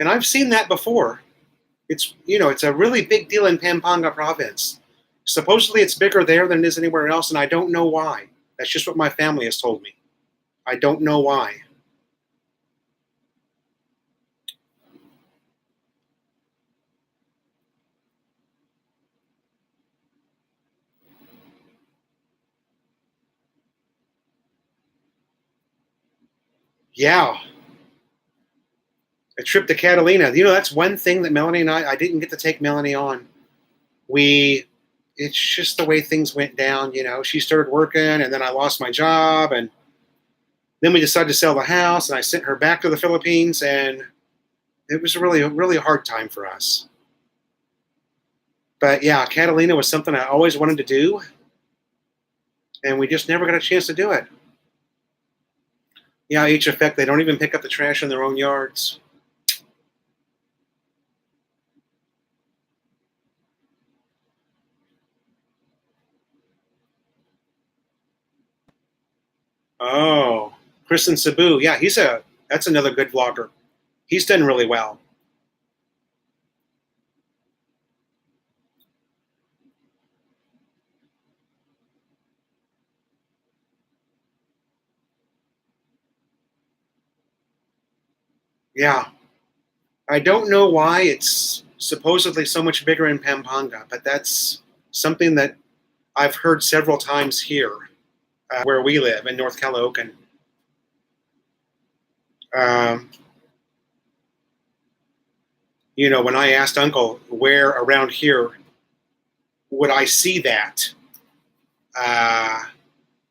and I've seen that before. It's a really big deal in Pampanga province. Supposedly, it's bigger there than it is anywhere else, and I don't know why. That's just what my family has told me. I don't know why. Yeah, a trip to Catalina. That's one thing that Melanie and I didn't get to take Melanie on. We, it's just the way things went down. She started working, and then I lost my job, and then we decided to sell the house, and I sent her back to the Philippines, and it was really a hard time for us. But yeah, Catalina was something I always wanted to do, and we just never got a chance to do it. Yeah, H effect. They don't even pick up the trash in their own yards. Oh, Chris and Cebu. Yeah, that's another good vlogger. He's done really well. Yeah, I don't know why it's supposedly so much bigger in Pampanga, but that's something that I've heard several times here, where we live in North Caloocan. Um, when I asked Uncle where around here would I see uh,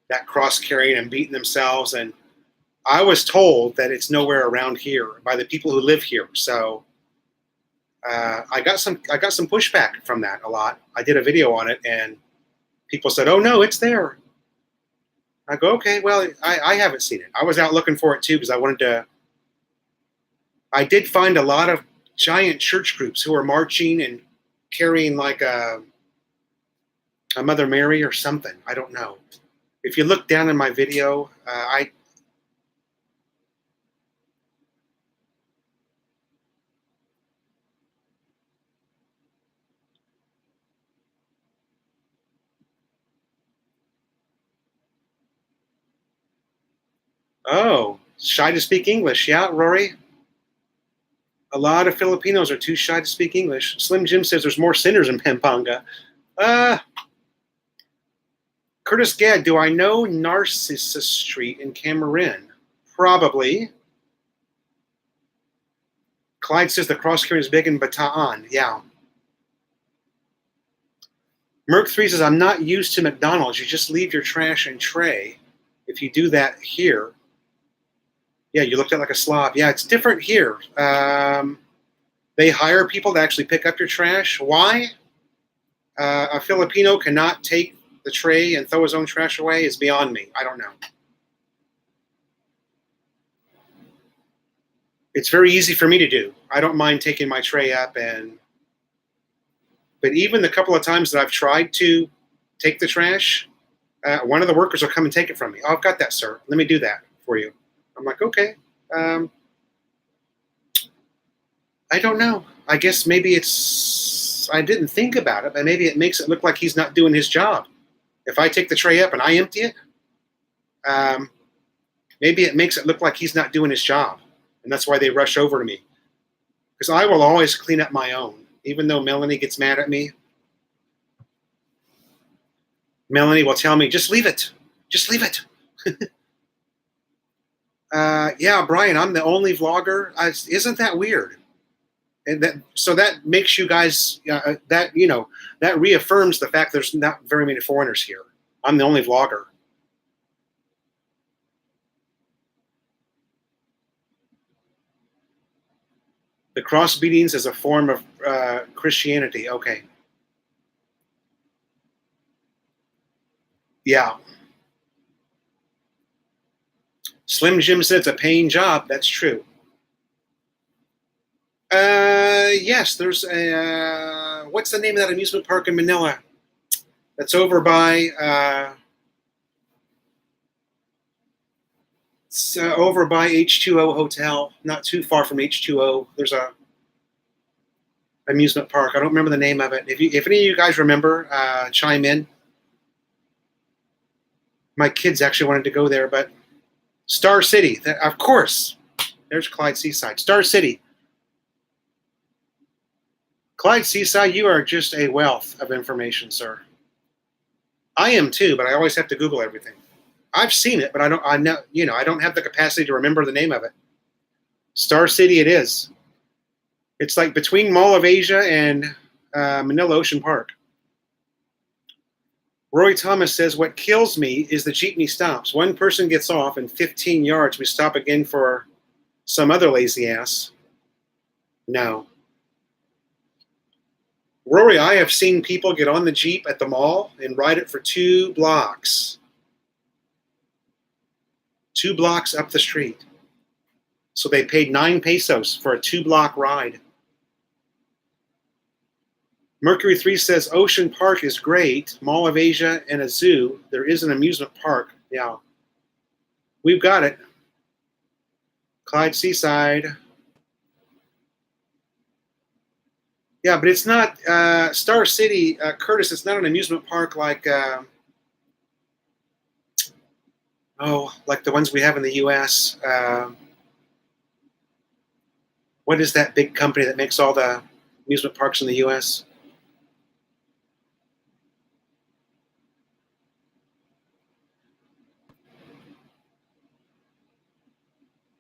that cross carrying and beating themselves, and I was told that it's nowhere around here by the people who live here. So I got some pushback from that a lot. I did a video on it, and people said, "Oh no, it's there." I go, "Okay, well, I haven't seen it. I was out looking for it too because I wanted to." I did find a lot of giant church groups who were marching and carrying like a Mother Mary or something. I don't know. If you look down in my video, oh, shy to speak English. Yeah, Rory. A lot of Filipinos are too shy to speak English. Slim Jim says there's more sinners in Pampanga. Uh, Curtis Gadd, do I know Narcissus Street in Cameroon? Probably. Clyde says the cross carrying is big in Bataan. Yeah. Merc3 says, I'm not used to McDonald's. You just leave your trash and tray. If you do that here, yeah, you looked at like a slob. Yeah, it's different here. They hire people to actually pick up your trash. Why? A Filipino cannot take the tray and throw his own trash away is beyond me. I don't know. It's very easy for me to do. I don't mind taking my tray up, but even the couple of times that I've tried to take the trash, one of the workers will come and take it from me. Oh, I've got that, sir. Let me do that for you. I'm like, okay. I don't know. I guess maybe I didn't think about it, but maybe it makes it look like he's not doing his job. If I take the tray up and I empty it, maybe it makes it look like he's not doing his job. And that's why they rush over to me. Because I will always clean up my own. Even though Melanie gets mad at me, Melanie will tell me, just leave it. Just leave it. Yeah, Brian, I'm the only vlogger. Isn't that weird? And so that makes you guys, that reaffirms the fact there's not very many foreigners here. I'm the only vlogger. The cross beatings is a form of Christianity. Okay. Yeah. Slim Jim said it's a paying job. That's true. Yes, there's a, what's the name of that amusement park in Manila? That's over by, it's over by H2O Hotel, not too far from H2O. There's a amusement park. I don't remember the name of it. If any of you guys remember, chime in. My kids actually wanted to go there, but Star City, of course. There's Clyde Seaside. Star City. Clyde Seaside, you are just a wealth of information, sir. I am too, but I always have to Google everything. I've seen it, but I don't have the capacity to remember the name of it. Star City it is. It's like between Mall of Asia and Manila Ocean Park. Roy Thomas says, what kills me is the jeepney stops. One person gets off, and 15 yards we stop again for some other lazy ass. No. Rory, I have seen people get on the Jeep at the mall and ride it for 2 blocks. 2 blocks up the street. So they paid 9 pesos for a 2-block ride. Mercury 3 says, Ocean Park is great. Mall of Asia and a zoo. There is an amusement park. Yeah. We've got it. Clyde Seaside. Yeah, but it's not Star City, Curtis. It's not an amusement park like like the ones we have in the U.S. What is that big company that makes all the amusement parks in the U.S.?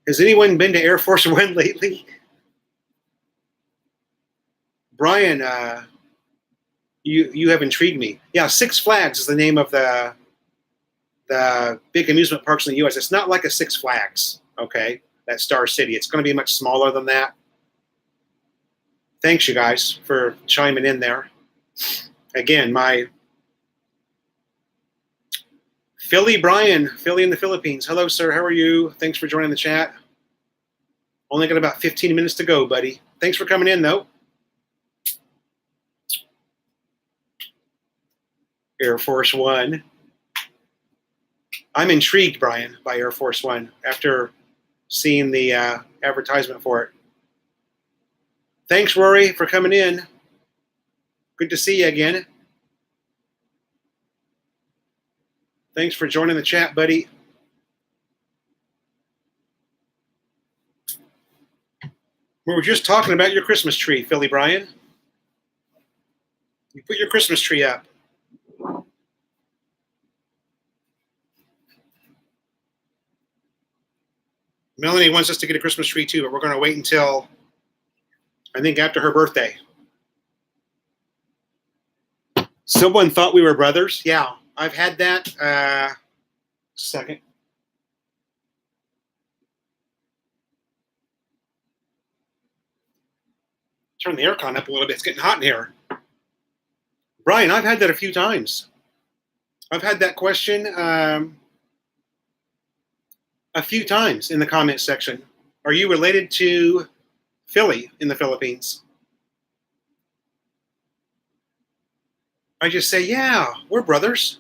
Has anyone been to Air Force One lately? Brian, you have intrigued me. Yeah, Six Flags is the name of the big amusement parks in the U.S. It's not like a Six Flags, okay? That Star City. It's going to be much smaller than that. Thanks, you guys, for chiming in there. Again, my Philly Brian, Philly in the Philippines. Hello, sir. How are you? Thanks for joining the chat. Only got about 15 minutes to go, buddy. Thanks for coming in, though. Air Force One. I'm intrigued, Brian, by Air Force One after seeing the advertisement for it. Thanks, Rory, for coming in. Good to see you again. Thanks for joining the chat, buddy. We were just talking about your Christmas tree, Philly Brian. You put your Christmas tree up. Melanie wants us to get a Christmas tree too, but we're going to wait until, I think, after her birthday. Someone thought we were brothers. Yeah, I've had that. Just a second. Turn the aircon up a little bit. It's getting hot in here. Brian, I've had that a few times. I've had that question a few times in the comment section. Are you related to Philly in the Philippines? I just say, yeah, we're brothers.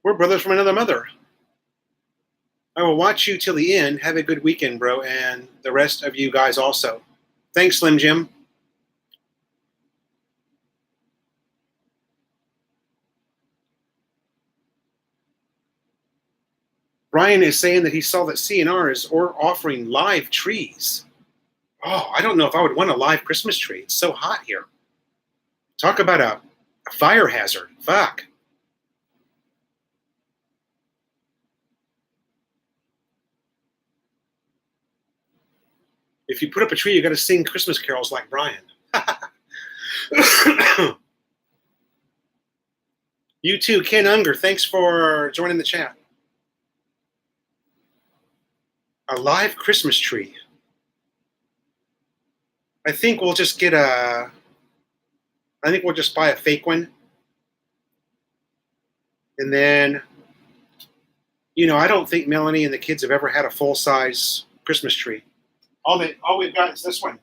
We're brothers from another mother. I will watch you till the end. Have a good weekend, bro, and the rest of you guys also. Thanks, Slim Jim. Brian is saying that he saw that CNR is offering live trees. Oh, I don't know if I would want a live Christmas tree. It's so hot here. Talk about a fire hazard. Fuck. If you put up a tree, you got to sing Christmas carols like Brian. You too, Ken Unger. Thanks for joining the chat. A live Christmas tree. I think we'll just get I think we'll just buy a fake one. And then, I don't think Melanie and the kids have ever had a full-size Christmas tree. All we've got is this one.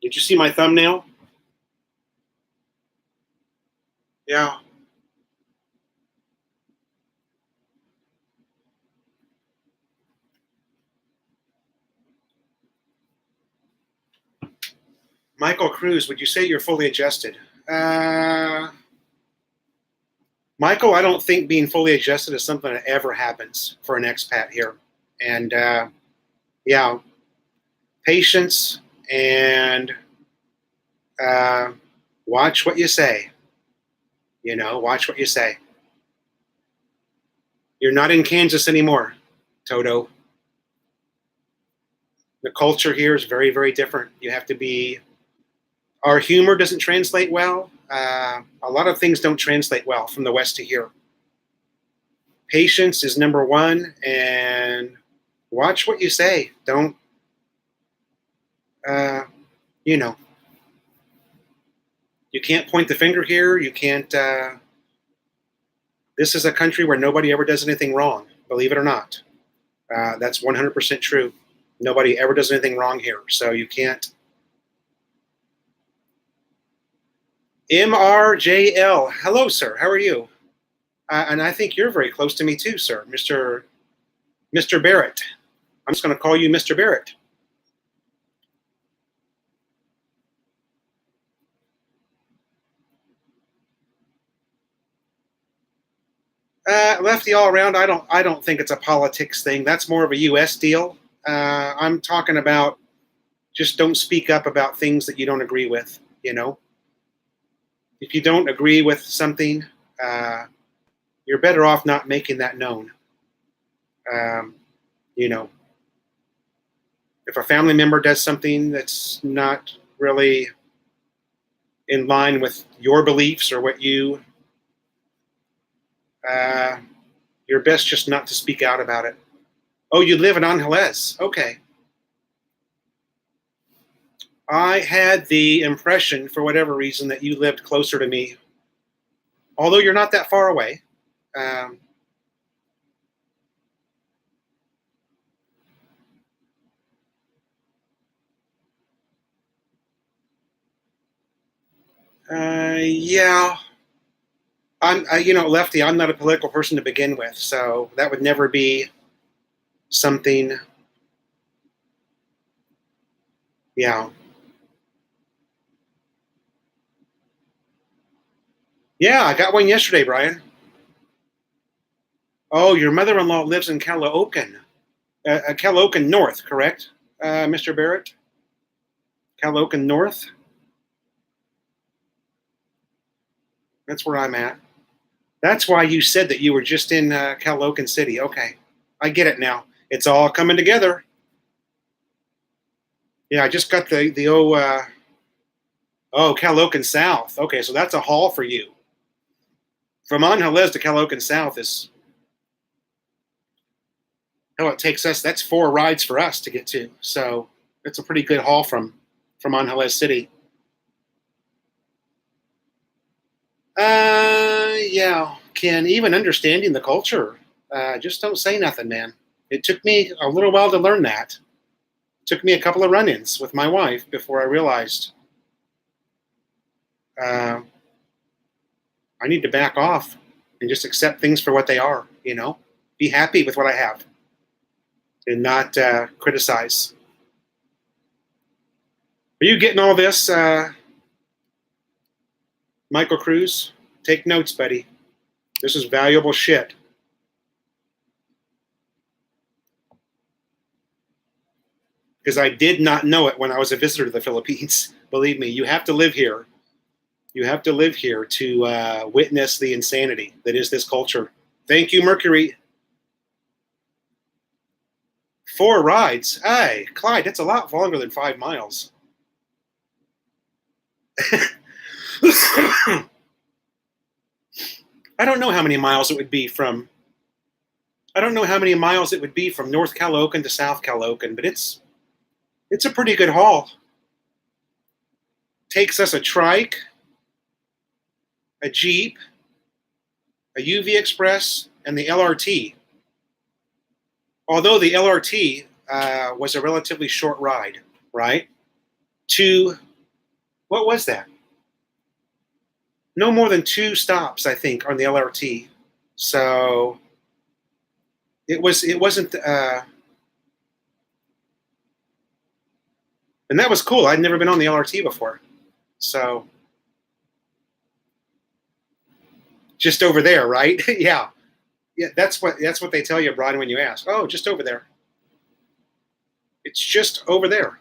Did you see my thumbnail? Yeah. Michael Cruz, would you say you're fully adjusted? Michael, I don't think being fully adjusted is something that ever happens for an expat here. And yeah, patience and watch what you say. Watch what you say. You're not in Kansas anymore, Toto. The culture here is very, very different. You have to be. Our humor doesn't translate well. A lot of things don't translate well from the West to here. Patience is number one, and watch what you say. Don't, you can't point the finger here. You can't. This is a country where nobody ever does anything wrong, believe it or not. That's 100% true. Nobody ever does anything wrong here, so you can't. MRJL, hello, sir. How are you? And I think you're very close to me too, sir, Mr. Barrett. I'm just going to call you Mr. Barrett. Lefty all around. I don't think it's a politics thing. That's more of a U.S. deal. I'm talking about just don't speak up about things that you don't agree with. If you don't agree with something, you're better off not making that known. If a family member does something that's not really in line with your beliefs or what you're best just not to speak out about it. Oh, you live in Angeles. Okay. I had the impression, for whatever reason, that you lived closer to me, although you're not that far away. Yeah. Lefty, I'm not a political person to begin with, so that would never be something. Yeah. Yeah, I got one yesterday, Brian. Oh, your mother-in-law lives in Caloocan. Caloocan North, correct, Mr. Barrett? Caloocan North? That's where I'm at. That's why you said that you were just in Caloocan City. Okay, I get it now. It's all coming together. Yeah, I just got the Caloocan South. Okay, so that's a haul for you. From Angeles to Caloocan South is it takes us. That's 4 rides for us to get to. So it's a pretty good haul from Angeles City. Yeah, Ken. Even understanding the culture, just don't say nothing, man. It took me a little while to learn that. It took me a couple of run-ins with my wife before I realized I need to back off and just accept things for what they are, be happy with what I have and not criticize. Are you getting all this, Michael Cruz? Take notes, buddy. This is valuable shit. Because I did not know it when I was a visitor to the Philippines. Believe me, you have to live here. You have to live here to witness the insanity that is this culture. Thank you, Mercury. 4 rides. Hey, Clyde, that's a lot longer than 5 miles. I don't know how many miles it would be from. I don't know how many miles it would be from North Caloocan to South Caloocan, but it's a pretty good haul. Takes us a trike, a Jeep, a UV Express, and the LRT. Although the LRT was a relatively short ride, right? What was that? No more than 2 stops, I think, on the LRT. So it wasn't, and that was cool. I'd never been on the LRT before. So just over there, right? Yeah. That's what they tell you, Brian, when you ask. Oh, just over there. It's just over there.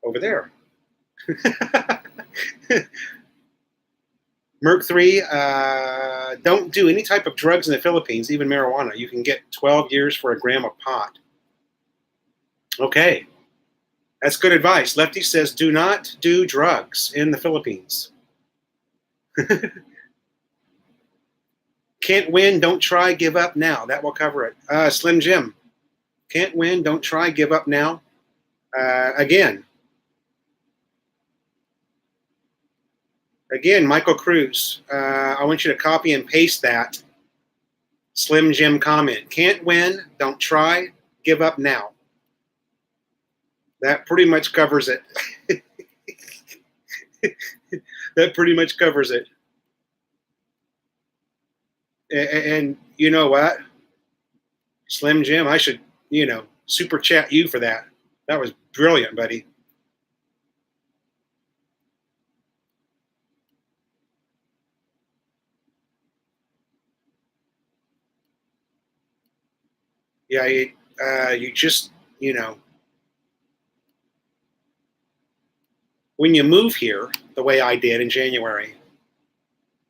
Over there. Merc 3, don't do any type of drugs in the Philippines, even marijuana. You can get 12 years for a gram of pot. Okay. That's good advice. Lefty says, do not do drugs in the Philippines. Can't win, don't try, give up now. That will cover it. Slim Jim. Can't win, don't try, give up now. Again, Michael Cruz, I want you to copy and paste that Slim Jim comment. Can't win, don't try, give up now. That pretty much covers it. That pretty much covers it. And you know what? Slim Jim, I should, super chat you for that. That was brilliant, buddy. Yeah, you just, when you move here, the way I did in January,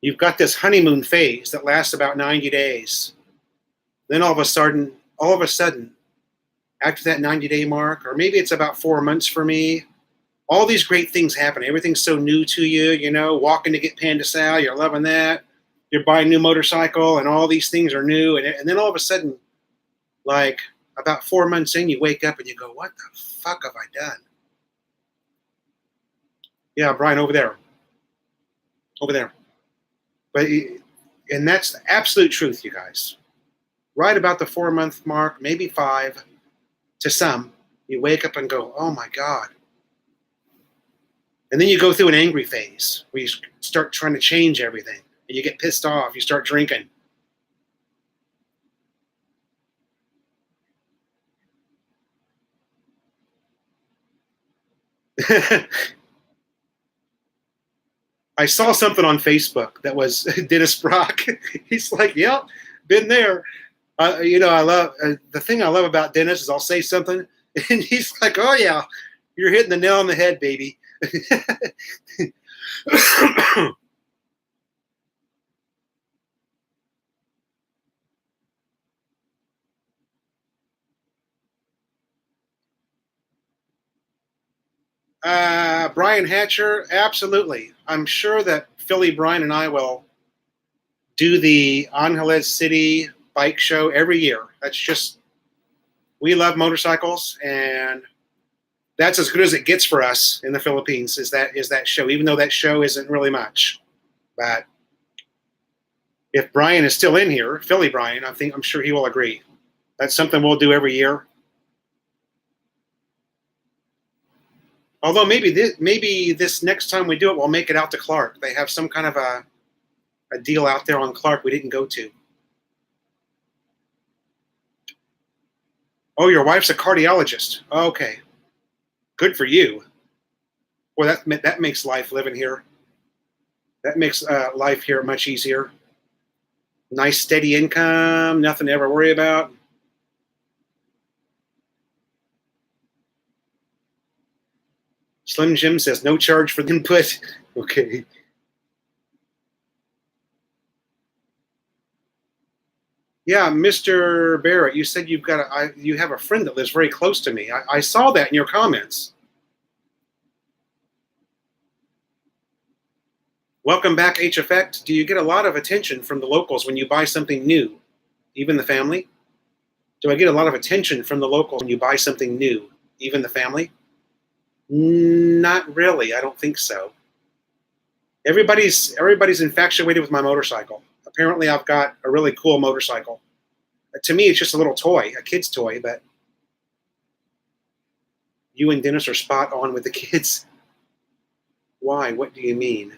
you've got this honeymoon phase that lasts about 90 days. Then all of a sudden, after that 90-day mark, or maybe it's about 4 months for me, all these great things happen. Everything's so new to you, walking to get Panda Sal, you're loving that. You're buying a new motorcycle, and all these things are new. And then all of a sudden, like about 4 months in, you wake up and you go, what the fuck have I done? Yeah, Brian, over there. Over there. And that's the absolute truth, you guys. Right about the 4-month mark, maybe 5, to some, you wake up and go, oh my God. And then you go through an angry phase where you start trying to change everything. And you get pissed off, you start drinking. I saw something on Facebook that was Dennis Brock. He's like, "Yep, been there." I love the thing I love about Dennis is I'll say something, and he's like, "Oh yeah, you're hitting the nail on the head, baby." Brian Hatcher, absolutely. I'm sure that Philly Brian and I will do the Angeles City bike show every year. That's just, we love motorcycles, and that's as good as it gets for us in the Philippines is that show, even though that show isn't really much. But if Brian is still in here, Philly Brian, I'm sure he will agree. That's something we'll do every year. Although maybe this next time we do it, we'll make it out to Clark. They have some kind of a deal out there on Clark we didn't go to. Oh, your wife's a cardiologist. Okay, good for you. Well, that makes life living here. That makes life here much easier. Nice steady income, nothing to ever worry about. Slim Jim says no charge for the input. Okay. Yeah, Mr. Barrett, you said you have a friend that lives very close to me. I saw that in your comments. Welcome back, H Effect. Do you get a lot of attention from the locals when you buy something new? Even the family? Do I get a lot of attention from the locals when you buy something new? Even the family? Not really. I don't think so. Everybody's infatuated with my motorcycle. Apparently, I've got a really cool motorcycle. To me, it's just a little toy, a kid's toy, but you and Dennis are spot on with the kids. Why? What do you mean?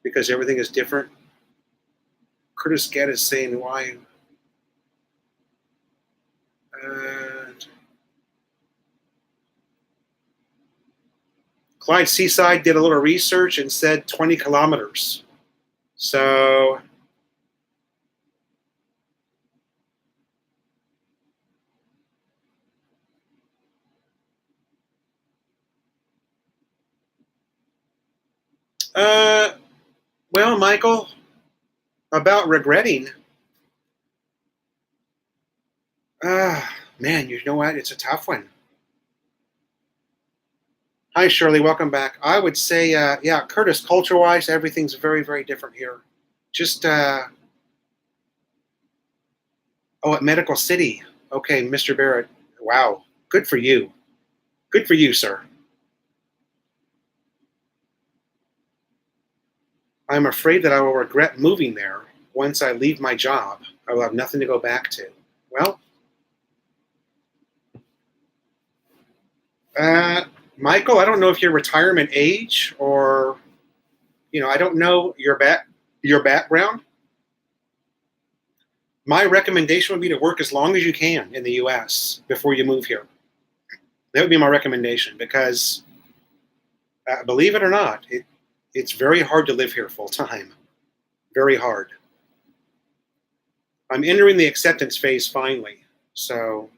Because everything is different? Curtis Gadd is saying why. Clyde Seaside did a little research and said 20 kilometers. So well, Michael, about regretting. Man, you know what? It's a tough one. Hi, Shirley. Welcome back. I would say, yeah, Curtis, culture-wise, everything's very, very different here. Just, at Medical City. Okay, Mr. Barrett. Wow. Good for you. Good for you, sir. I'm afraid that I will regret moving there once I leave my job. I will have nothing to go back to. Well, Michael, I don't know if you're retirement age or, I don't know your background. My recommendation would be to work as long as you can in the U.S. before you move here. That would be my recommendation because, believe it or not, it's very hard to live here full time. Very hard. I'm entering the acceptance phase finally. So,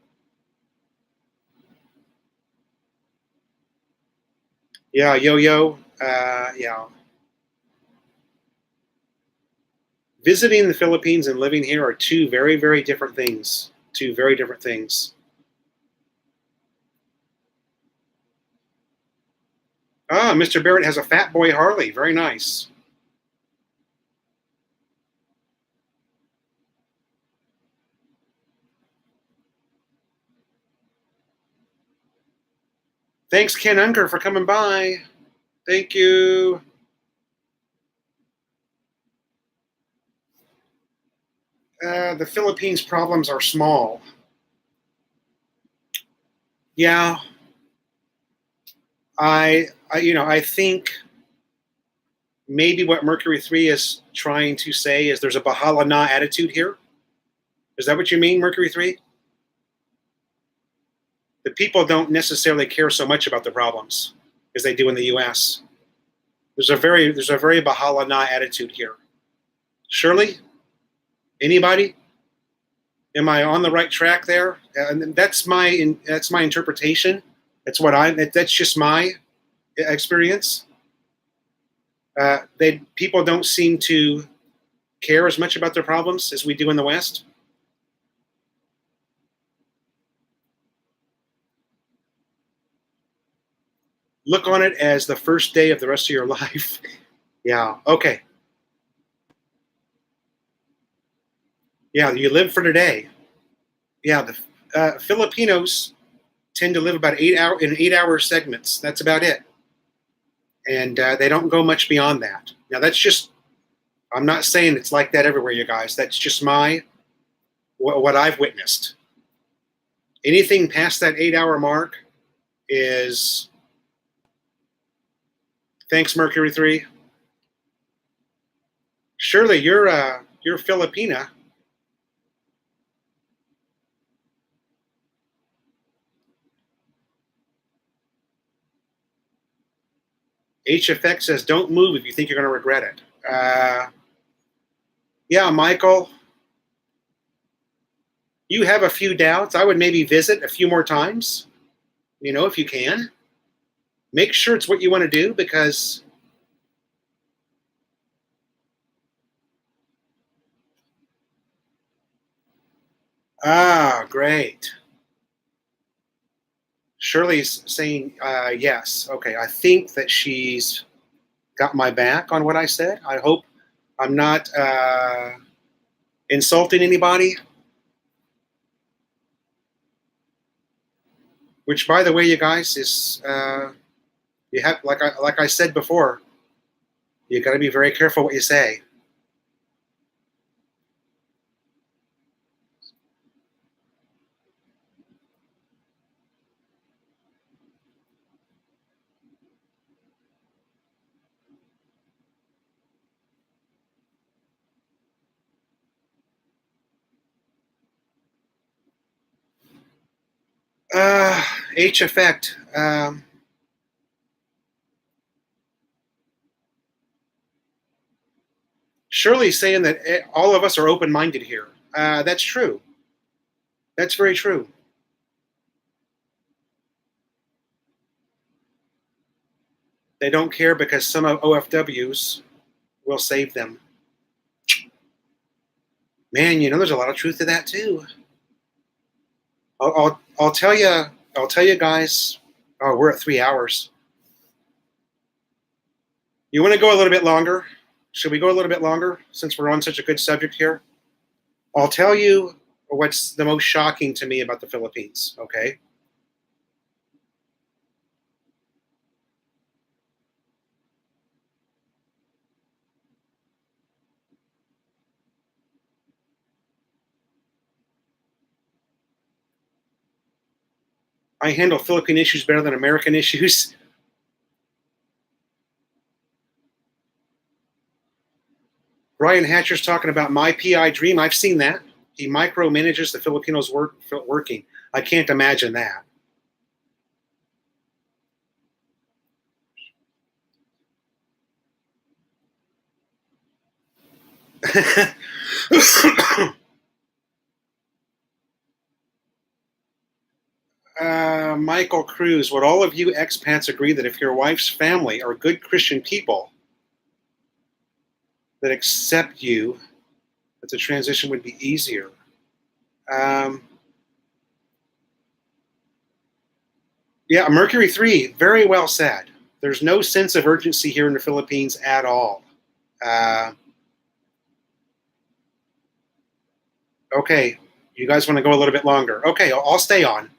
yeah, yo-yo, yeah. Visiting the Philippines and living here are two very, very different things. Two very different things. Mr. Barrett has a Fat Boy Harley. Very nice. Thanks, Ken Unger, for coming by. Thank you. The Philippines' problems are small. Yeah. I think maybe what Mercury 3 is trying to say is there's a Bahala Na attitude here. Is that what you mean, Mercury 3? The people don't necessarily care so much about the problems as they do in the U.S. There's a very Bahala Na attitude here. Shirley? Anybody? Am I on the right track there? And that's my interpretation. That's just my experience. People don't seem to care as much about their problems as we do in the West. Look on it as the first day of the rest of your life. Yeah. Okay. Yeah, you live for today. Yeah, the Filipinos tend to live about 8-hour segments. That's about it. And they don't go much beyond that. Now, I'm not saying it's like that everywhere, you guys. That's just my what I've witnessed. Anything past that 8-hour mark is thanks, Mercury 3. Surely you're Filipina. HFX says, don't move if you think you're going to regret it. Yeah, Michael, you have a few doubts. I would maybe visit a few more times, if you can. Make sure it's what you want to do, because great. Shirley's saying yes. Okay, I think that she's got my back on what I said. I hope I'm not insulting anybody. Which, by the way, you guys, is you have, like I said before, you got to be very careful what you say. H effect. Shirley's saying that all of us are open-minded here. That's true. That's very true. They don't care because some of OFWs will save them. Man, there's a lot of truth to that too. I'll tell you guys. Oh, we're at 3 hours. You want to go a little bit longer? Should we go a little bit longer since we're on such a good subject here? I'll tell you what's the most shocking to me about the Philippines, okay? I handle Philippine issues better than American issues. Brian Hatcher's talking about my PI dream. I've seen that. He micromanages the Filipinos working. I can't imagine that. Michael Cruz, would all of you expats agree that if your wife's family are good Christian people that accept you, that the transition would be easier? Yeah, Mercury 3, very well said. There's no sense of urgency here in the Philippines at all. Okay, you guys want to go a little bit longer? Okay, I'll stay on.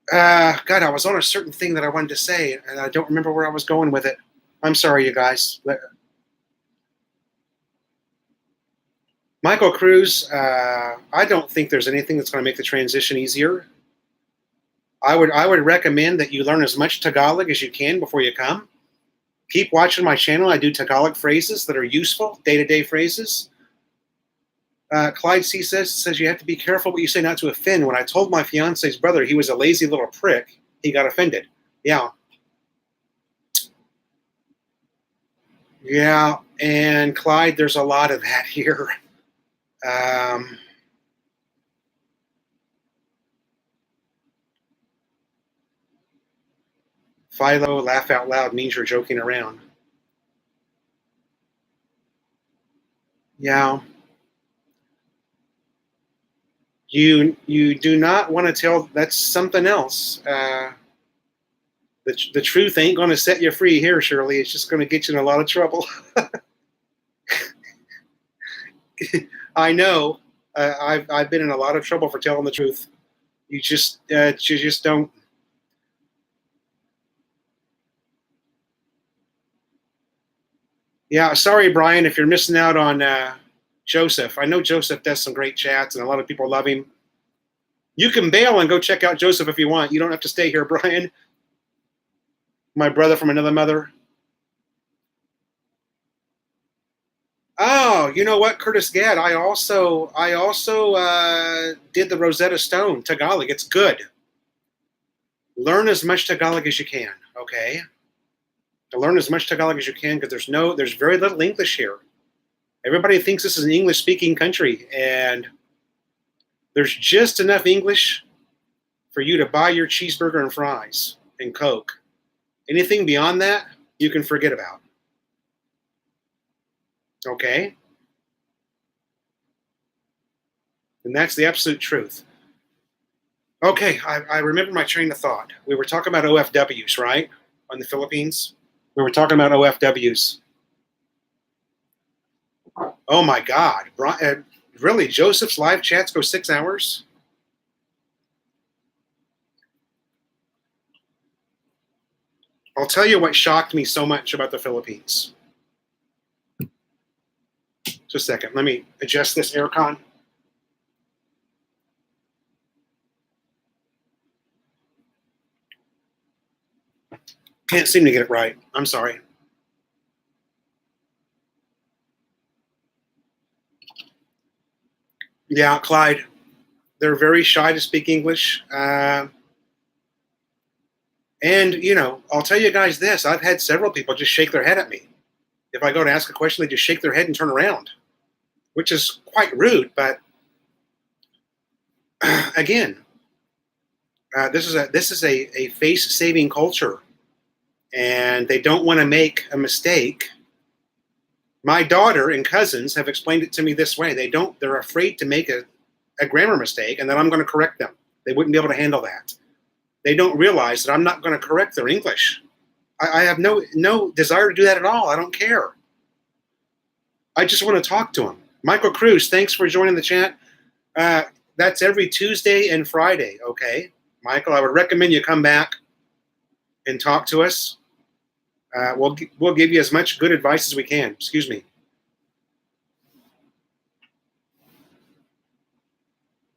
God, I was on a certain thing that I wanted to say, and I don't remember where I was going with it. I'm sorry, you guys. Michael Cruz, I don't think there's anything that's going to make the transition easier. I would recommend that you learn as much Tagalog as you can before you come. Keep watching my channel. I do Tagalog phrases that are useful, day-to-day phrases. Clyde C says you have to be careful what you say not to offend. When I told my fiance's brother he was a lazy little prick, he got offended. Yeah. Yeah, and Clyde, there's a lot of that here. Philo, laugh out loud means you're joking around. Yeah. You do not want to tell. That's something else. The truth ain't going to set you free here, Shirley. It's just going to get you in a lot of trouble. I know. I've been in a lot of trouble for telling the truth. You just don't. Yeah, sorry, Brian, if you're missing out on Joseph. I know Joseph does some great chats, and a lot of people love him. You can bail and go check out Joseph if you want. You don't have to stay here, Brian. My brother from another mother. Oh, you know what, Curtis Gadd? I also did the Rosetta Stone Tagalog. It's good. Learn as much Tagalog as you can. Okay. Learn as much Tagalog as you can because there's very little English here. Everybody thinks this is an English-speaking country, and there's just enough English for you to buy your cheeseburger and fries and Coke. Anything beyond that, you can forget about. Okay? And that's the absolute truth. Okay, I remember my train of thought. We were talking about OFWs, right? On the Philippines. We were talking about OFWs. Oh my God. Really? Joseph's live chats go 6 hours? I'll tell you what shocked me so much about the Philippines. Just a second. Let me adjust this aircon. Can't seem to get it right. I'm sorry. Yeah, Clyde. They're very shy to speak English. And, you know, I'll tell you guys this. I've had several people just shake their head at me. If I go to ask a question, they just shake their head and turn around, which is quite rude. But again, this is a face-saving culture, and they don't want to make a mistake. My daughter and cousins have explained it to me this way. They're afraid to make a grammar mistake, and then I'm going to correct them. They wouldn't be able to handle that. They don't realize that I'm not going to correct their English. I have no desire to do that at all. I don't care. I just want to talk to them. Michael Cruz, thanks for joining the chat. That's every Tuesday and Friday, okay? Michael, I would recommend you come back and talk to us. We'll give you as much good advice as we can. Excuse me.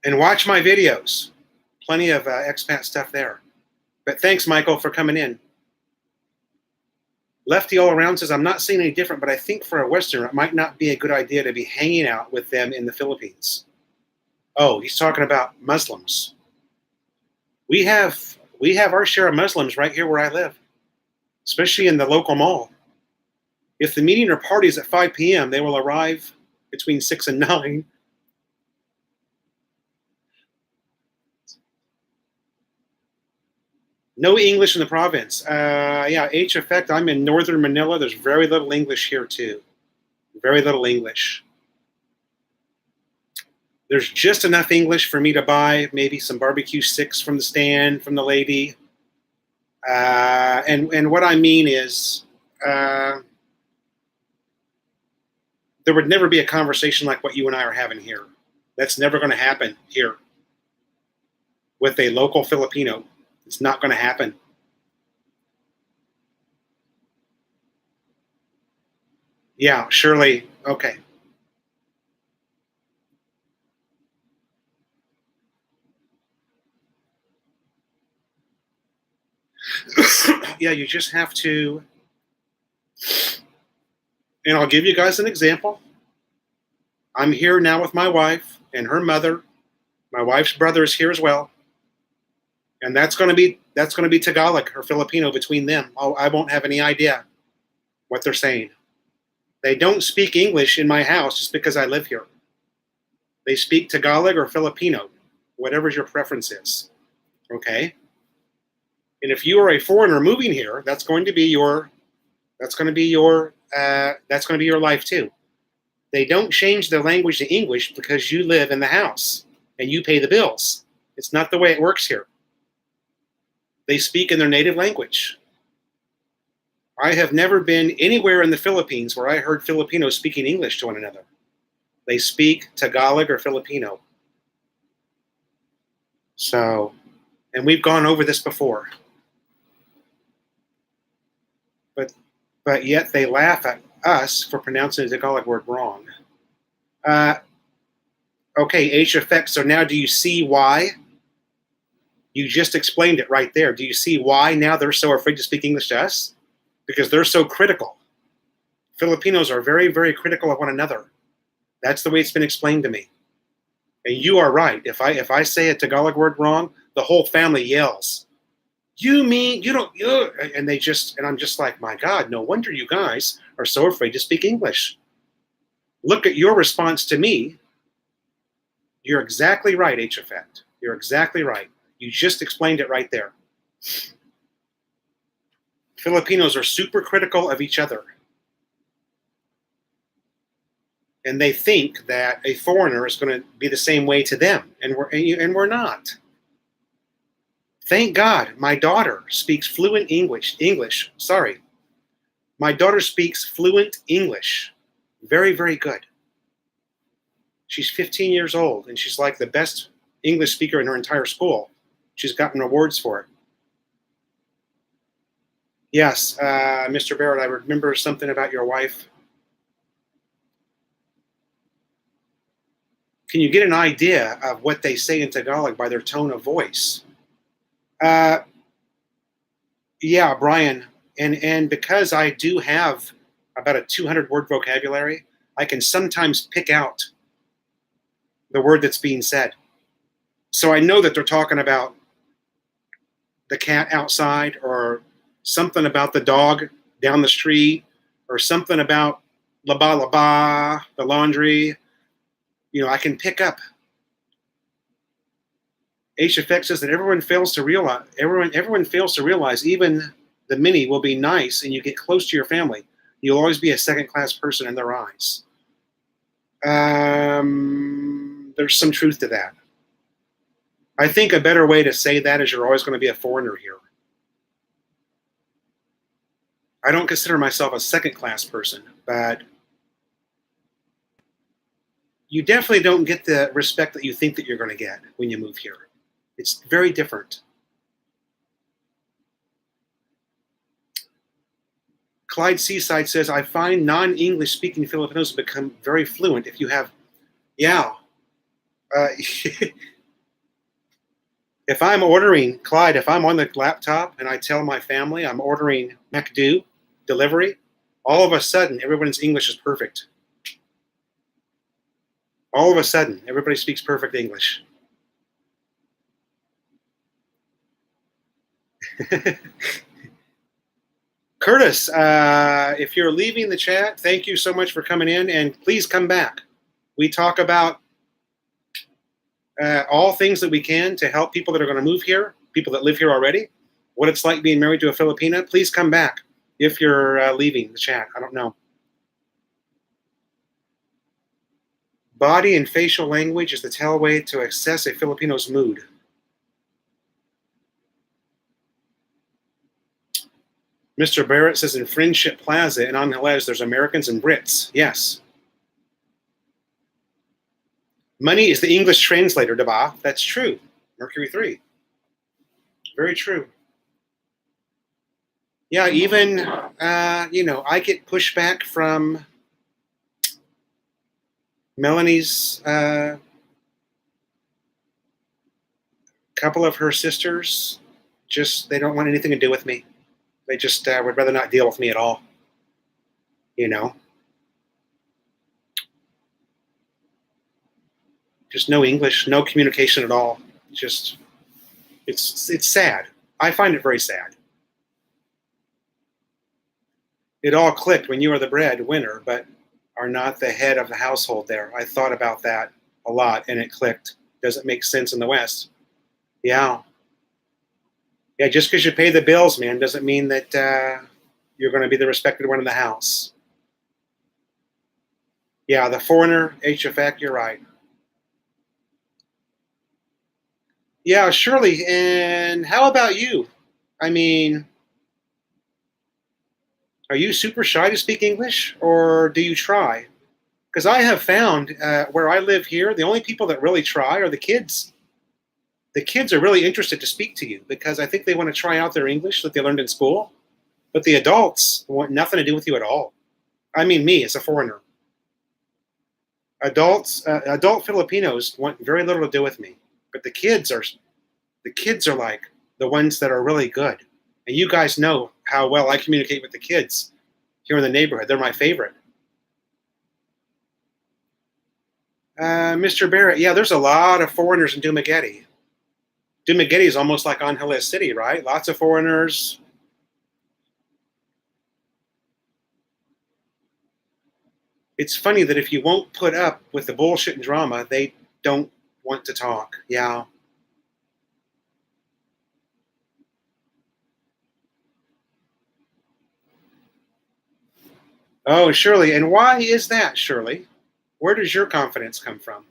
And watch my videos. Plenty of expat stuff there. But thanks, Michael, for coming in. Lefty all around says, I'm not seeing any different, but I think for a Westerner, it might not be a good idea to be hanging out with them in the Philippines. Oh, he's talking about Muslims. We have our share of Muslims right here where I live, especially in the local mall. If the meeting or party is at 5 p.m., they will arrive between 6 and 9. No English in the province. Yeah, H effect. I'm in northern Manila. There's very little English here too. Very little English. There's just enough English for me to buy maybe some barbecue sticks from the stand from the lady. And what I mean is, there would never be a conversation like what you and I are having here. That's never going to happen here with a local Filipino. It's not going to happen. Yeah, Shirley. Okay. Yeah, you just have to, and I'll give you guys an example. I'm here now with my wife and her mother. My wife's brother is here as well. And that's going to be Tagalog or Filipino between them. I won't have any idea what they're saying. They don't speak English in my house just because I live here. They speak Tagalog or Filipino, whatever your preference is. Okay? And if you are a foreigner moving here, that's going to be your life too. They don't change their language to English because you live in the house and you pay the bills. It's not the way it works here. They speak in their native language. I have never been anywhere in the Philippines where I heard Filipinos speaking English to one another. They speak Tagalog or Filipino. So, and we've gone over this before. But yet they laugh at us for pronouncing the Tagalog word wrong. Okay, H effect. So now do you see why? You just explained it right there. Do you see why now they're so afraid to speak English to us? Because they're so critical. Filipinos are very, very critical of one another. That's the way it's been explained to me. And you are right. If I say a Tagalog word wrong, the whole family yells. You mean you don't you and they just and I'm just like, my God, no wonder you guys are so afraid to speak English. Look at your response to me. You're exactly right, H effect. You're exactly right. You just explained it right there. Filipinos are super critical of each other. And they think that a foreigner is going to be the same way to them, and we're not. Thank God, my daughter speaks fluent English. My daughter speaks fluent English. Very, very good. She's 15 years old, and she's like the best English speaker in her entire school. She's gotten awards for it. Yes, Mr. Barrett, I remember something about your wife. Can you get an idea of what they say in Tagalog by their tone of voice? Yeah, Brian, and because I do have about a 200-word vocabulary, I can sometimes pick out the word that's being said. So I know that they're talking about the cat outside, or something about the dog down the street, or something about la ba, the laundry. You know, I can pick up. H effect says that everyone fails to realize even the many will be nice and you get close to your family. You'll always be a second-class person in their eyes. There's some truth to that. I think a better way to say that is you're always going to be a foreigner here. I don't consider myself a second-class person, but you definitely don't get the respect that you think that you're going to get when you move here. It's very different. Clyde Seaside says, I find non-English speaking Filipinos become very fluent if you have, yeah. If I'm ordering, Clyde, if I'm on the laptop and I tell my family I'm ordering McDo delivery, all of a sudden, everyone's English is perfect. All of a sudden, everybody speaks perfect English. Curtis, if you're leaving the chat, thank you so much for coming in, and please come back. We talk about all things that we can to help people that are going to move here, people that live here already, what it's like being married to a Filipina. Please come back if you're leaving the chat. I don't know. Body and facial language is the tell way to assess a Filipino's mood. Mr. Barrett says in Friendship Plaza in Angeles, there's Americans and Brits. Yes. Money is the English translator, diba? That's true. Mercury 3. Very true. Yeah, even, I get pushback from Melanie's couple of her sisters. Just, they don't want anything to do with me. They just would rather not deal with me at all. Just no English, no communication at all. Just, it's sad. I find it very sad. It all clicked when you are the breadwinner, but are not the head of the household there. I thought about that a lot, and it clicked. Does it make sense in the West? Yeah. Yeah, just because you pay the bills, man, doesn't mean that you're going to be the respected one in the house. Yeah, the foreigner, H effect, you're right. Yeah, Shirley, and how about you? I mean, are you super shy to speak English, or do you try? Because I have found where I live here, the only people that really try are the kids. The kids are really interested to speak to you because I think they want to try out their English that they learned in school. But the adults want nothing to do with you at all. I mean, me as a foreigner. Adult Filipinos want very little to do with me, but the kids are like the ones that are really good. And you guys know how well I communicate with the kids here in the neighborhood. They're my favorite. Mr. Barrett, yeah, there's a lot of foreigners in Dumaguete. Dumaguete is almost like Angeles City, right? Lots of foreigners. It's funny that if you won't put up with the bullshit and drama, they don't want to talk. Yeah. Oh, Shirley. And why is that, Shirley? Where does your confidence come from?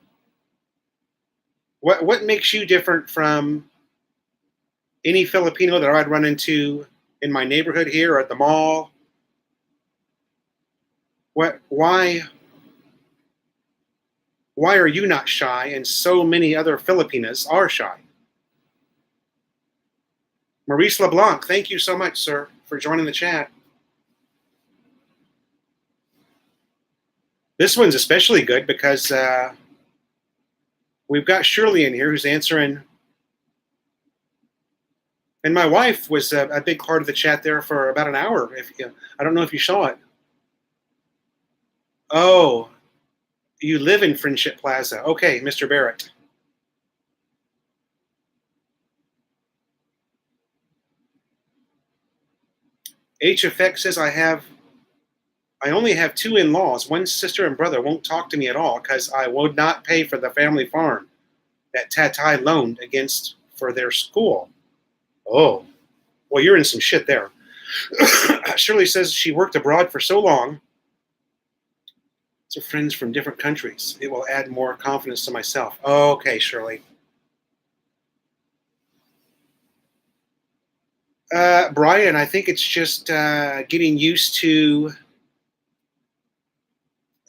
What makes you different from any Filipino that I'd run into in my neighborhood here or at the mall? Why are you not shy and so many other Filipinas are shy? Maurice LeBlanc, thank you so much, sir, for joining the chat. This one's especially good because we've got Shirley in here who's answering. And my wife was a big part of the chat there for about an hour. I don't know if you saw it. Oh, you live in Friendship Plaza. Okay, Mr. Barrett. HFX says I only have two in-laws. One sister and brother won't talk to me at all because I would not pay for the family farm that Tatai loaned against for their school. Oh, well, you're in some shit there. Shirley says she worked abroad for so long. So friends from different countries. It will add more confidence to myself. Okay, Shirley. Brian, I think it's just getting used to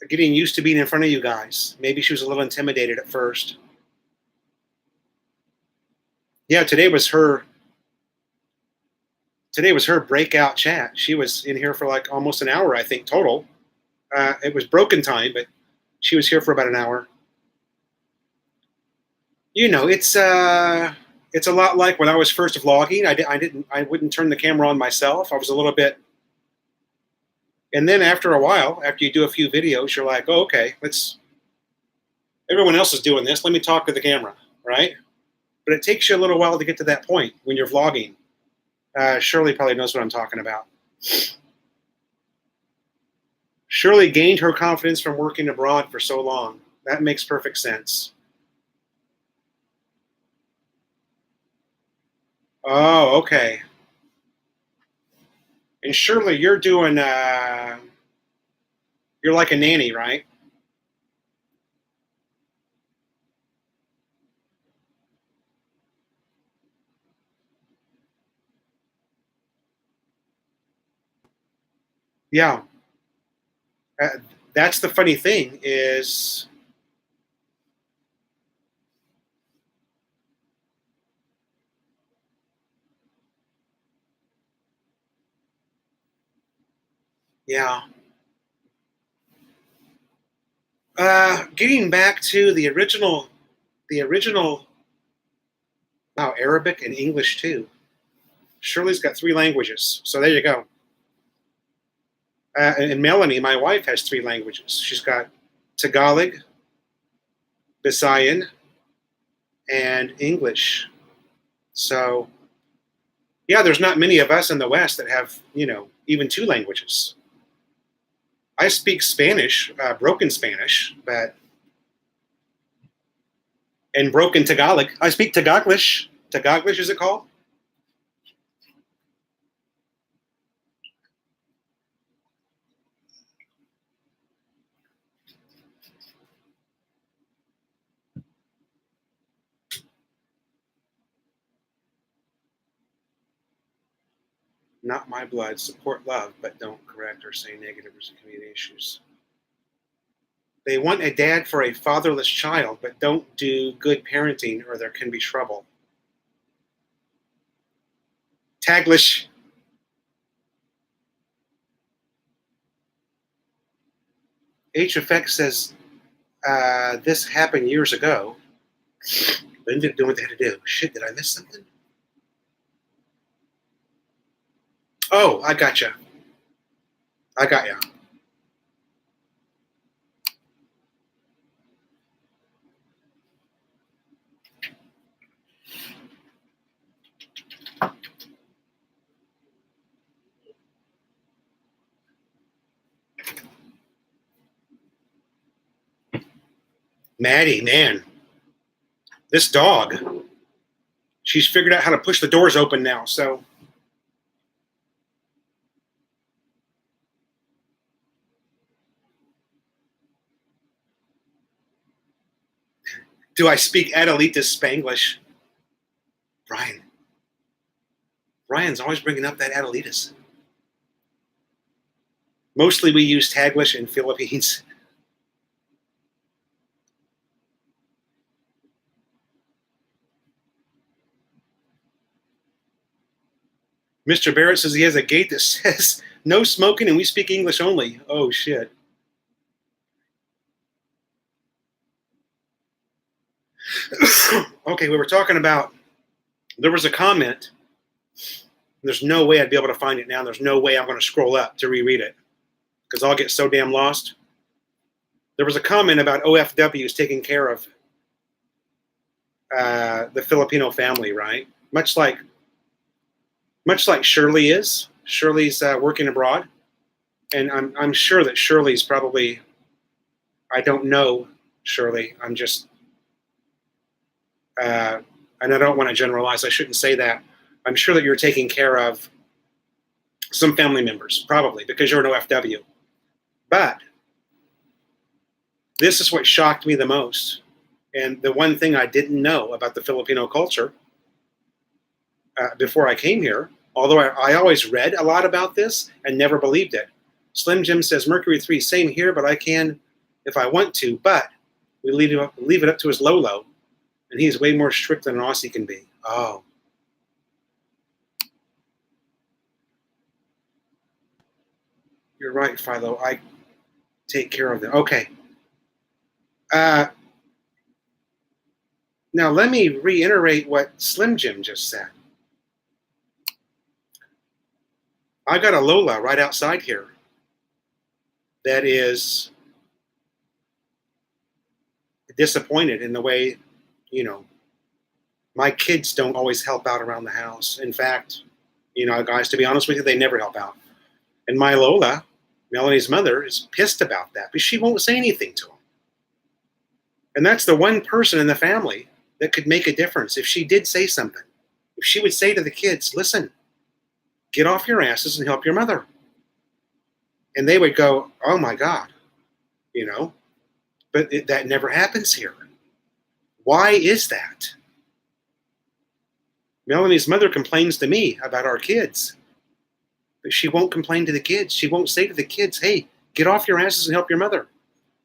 being in front of you guys. Maybe she was a little intimidated at first. Yeah, today was her breakout chat. She was in here for like almost an hour, I think, total. It was broken time, but she was here for about an hour. You know, it's a lot like when I was first vlogging. I wouldn't turn the camera on myself. I was a little bit. And then after a while, after you do a few videos, you're like, oh, okay, everyone else is doing this. Let me talk to the camera, right? But it takes you a little while to get to that point when you're vlogging. Shirley probably knows what I'm talking about. Shirley gained her confidence from working abroad for so long. That makes perfect sense. Oh, okay. And Shirley, you're doing, you're like a nanny, right? Yeah. Uh, that's the funny thing is, yeah. Getting back to the original, wow, Arabic and English too. Shirley's got 3 languages, so there you go. And Melanie, my wife, has 3 languages. She's got Tagalog, Visayan, and English. So, yeah, there's not many of us in the West that have, even 2 languages. I speak Spanish, broken Spanish, and broken Tagalog. I speak Tagoglish. Tagoglish is it called? Not my blood. Support love, but don't correct or say negative or community issues. They want a dad for a fatherless child, but don't do good parenting or there can be trouble. Taglish. HFX says, This happened years ago. They ended up doing what they had to do. Shit, did I miss something? Oh, I gotcha. I got ya. Maddie, man, this dog, she's figured out how to push the doors open now, so. Do I speak Adelita's Spanglish? Brian's always bringing up that Adelita's. Mostly we use Taglish in Philippines. Mr. Barrett says he has a gate that says no smoking and we speak English only. Oh, shit. Okay, we were talking about, there was a comment. There's no way I'd be able to find it now. There's no way I'm going to scroll up to reread it because I'll get so damn lost. There was a comment about OFWs taking care of the Filipino family, right? Much like Shirley is. Shirley's working abroad, and I'm sure that Shirley's probably. I don't know Shirley. I'm just, and I don't want to generalize. I shouldn't say that. I'm sure that you're taking care of some family members, probably because you're an OFW. But this is what shocked me the most, and the one thing I didn't know about the Filipino culture before I came here, although I always read a lot about this and never believed it. Slim Jim says, Mercury 3, same here, but I can if I want to, but we leave it up to his Lolo, and he's way more strict than an Aussie can be. Oh. You're right, Philo. I take care of them. Okay. Now let me reiterate what Slim Jim just said. I got a Lola right outside here that is disappointed in the way, my kids don't always help out around the house. In fact, guys, to be honest with you, they never help out. And my Lola, Melanie's mother, is pissed about that, but she won't say anything to him. And that's the one person in the family that could make a difference if she did say something. If she would say to the kids, listen, get off your asses and help your mother. And they would go, oh my God, but that never happens here. Why is that? Melanie's mother complains to me about our kids, but she won't complain to the kids. She won't say to the kids, hey, get off your asses and help your mother.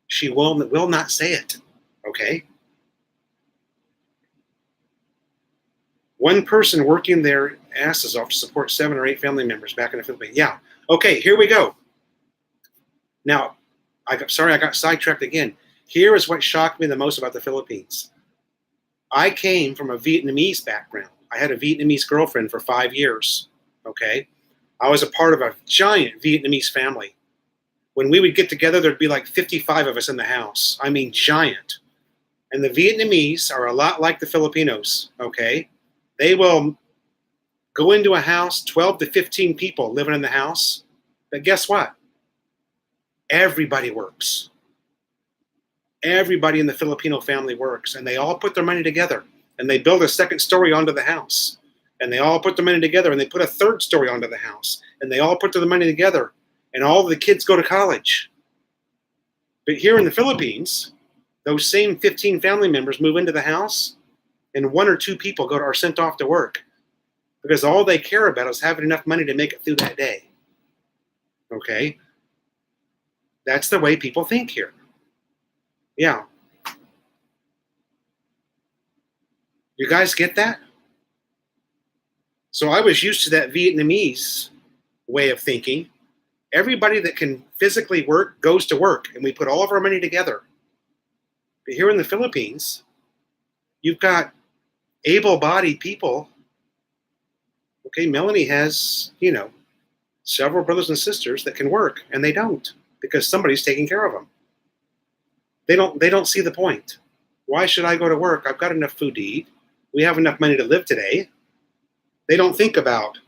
She will not say it, okay? One person working their asses off to support 7 or 8 family members back in the Philippines. Yeah, okay, here we go. Now, I got sidetracked again. Here is what shocked me the most about the Philippines. I came from a Vietnamese background. I had a Vietnamese girlfriend for 5 years, okay? I was a part of a giant Vietnamese family. When we would get together, there'd be like 55 of us in the house. I mean, giant. And the Vietnamese are a lot like the Filipinos, okay? They will go into a house, 12 to 15 people living in the house. But guess what? Everybody works. Everybody in the Filipino family works, and they all put their money together, and they build a second story onto the house, and they all put their money together, and they put a third story onto the house, and they all put their money together, and all the kids go to college. But here in the Philippines, those same 15 family members move into the house, and 1 or 2 people are sent off to work because all they care about is having enough money to make it through that day. Okay? That's the way people think here. Yeah. You guys get that? So I was used to that Vietnamese way of thinking. Everybody that can physically work goes to work, and we put all of our money together. But here in the Philippines, you've got able-bodied people. Okay, Melanie has, several brothers and sisters that can work, and they don't because somebody's taking care of them. They don't see the point. Why should I go to work? I've got enough food to eat. We have enough money to live today. They don't think about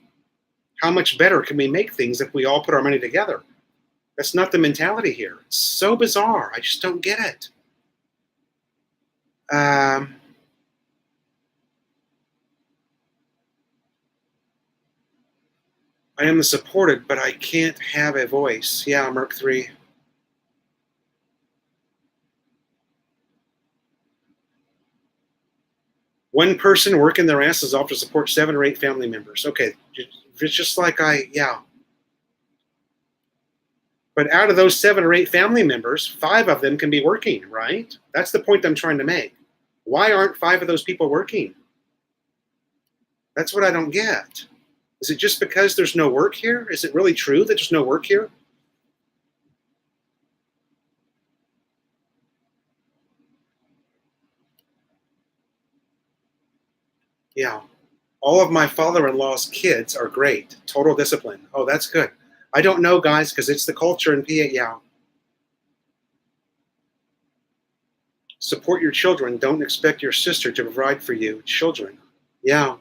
how much better can we make things if we all put our money together. That's not the mentality here. It's so bizarre. I just don't get it. I am the supported, but I can't have a voice. Yeah, Merc 3. One person working their asses off to support 7 or 8 family members. Okay, it's just like yeah. But out of those 7 or 8 family members, 5 of them can be working, right? That's the point I'm trying to make. Why aren't 5 of those people working? That's what I don't get. Is it just because there's no work here? Is it really true that there's no work here? Yeah. All of my father-in-law's kids are great. Total discipline. Oh, that's good. I don't know, guys, because it's the culture in PA. Yeah. Support your children. Don't expect your sister to provide for you. Children. Yeah.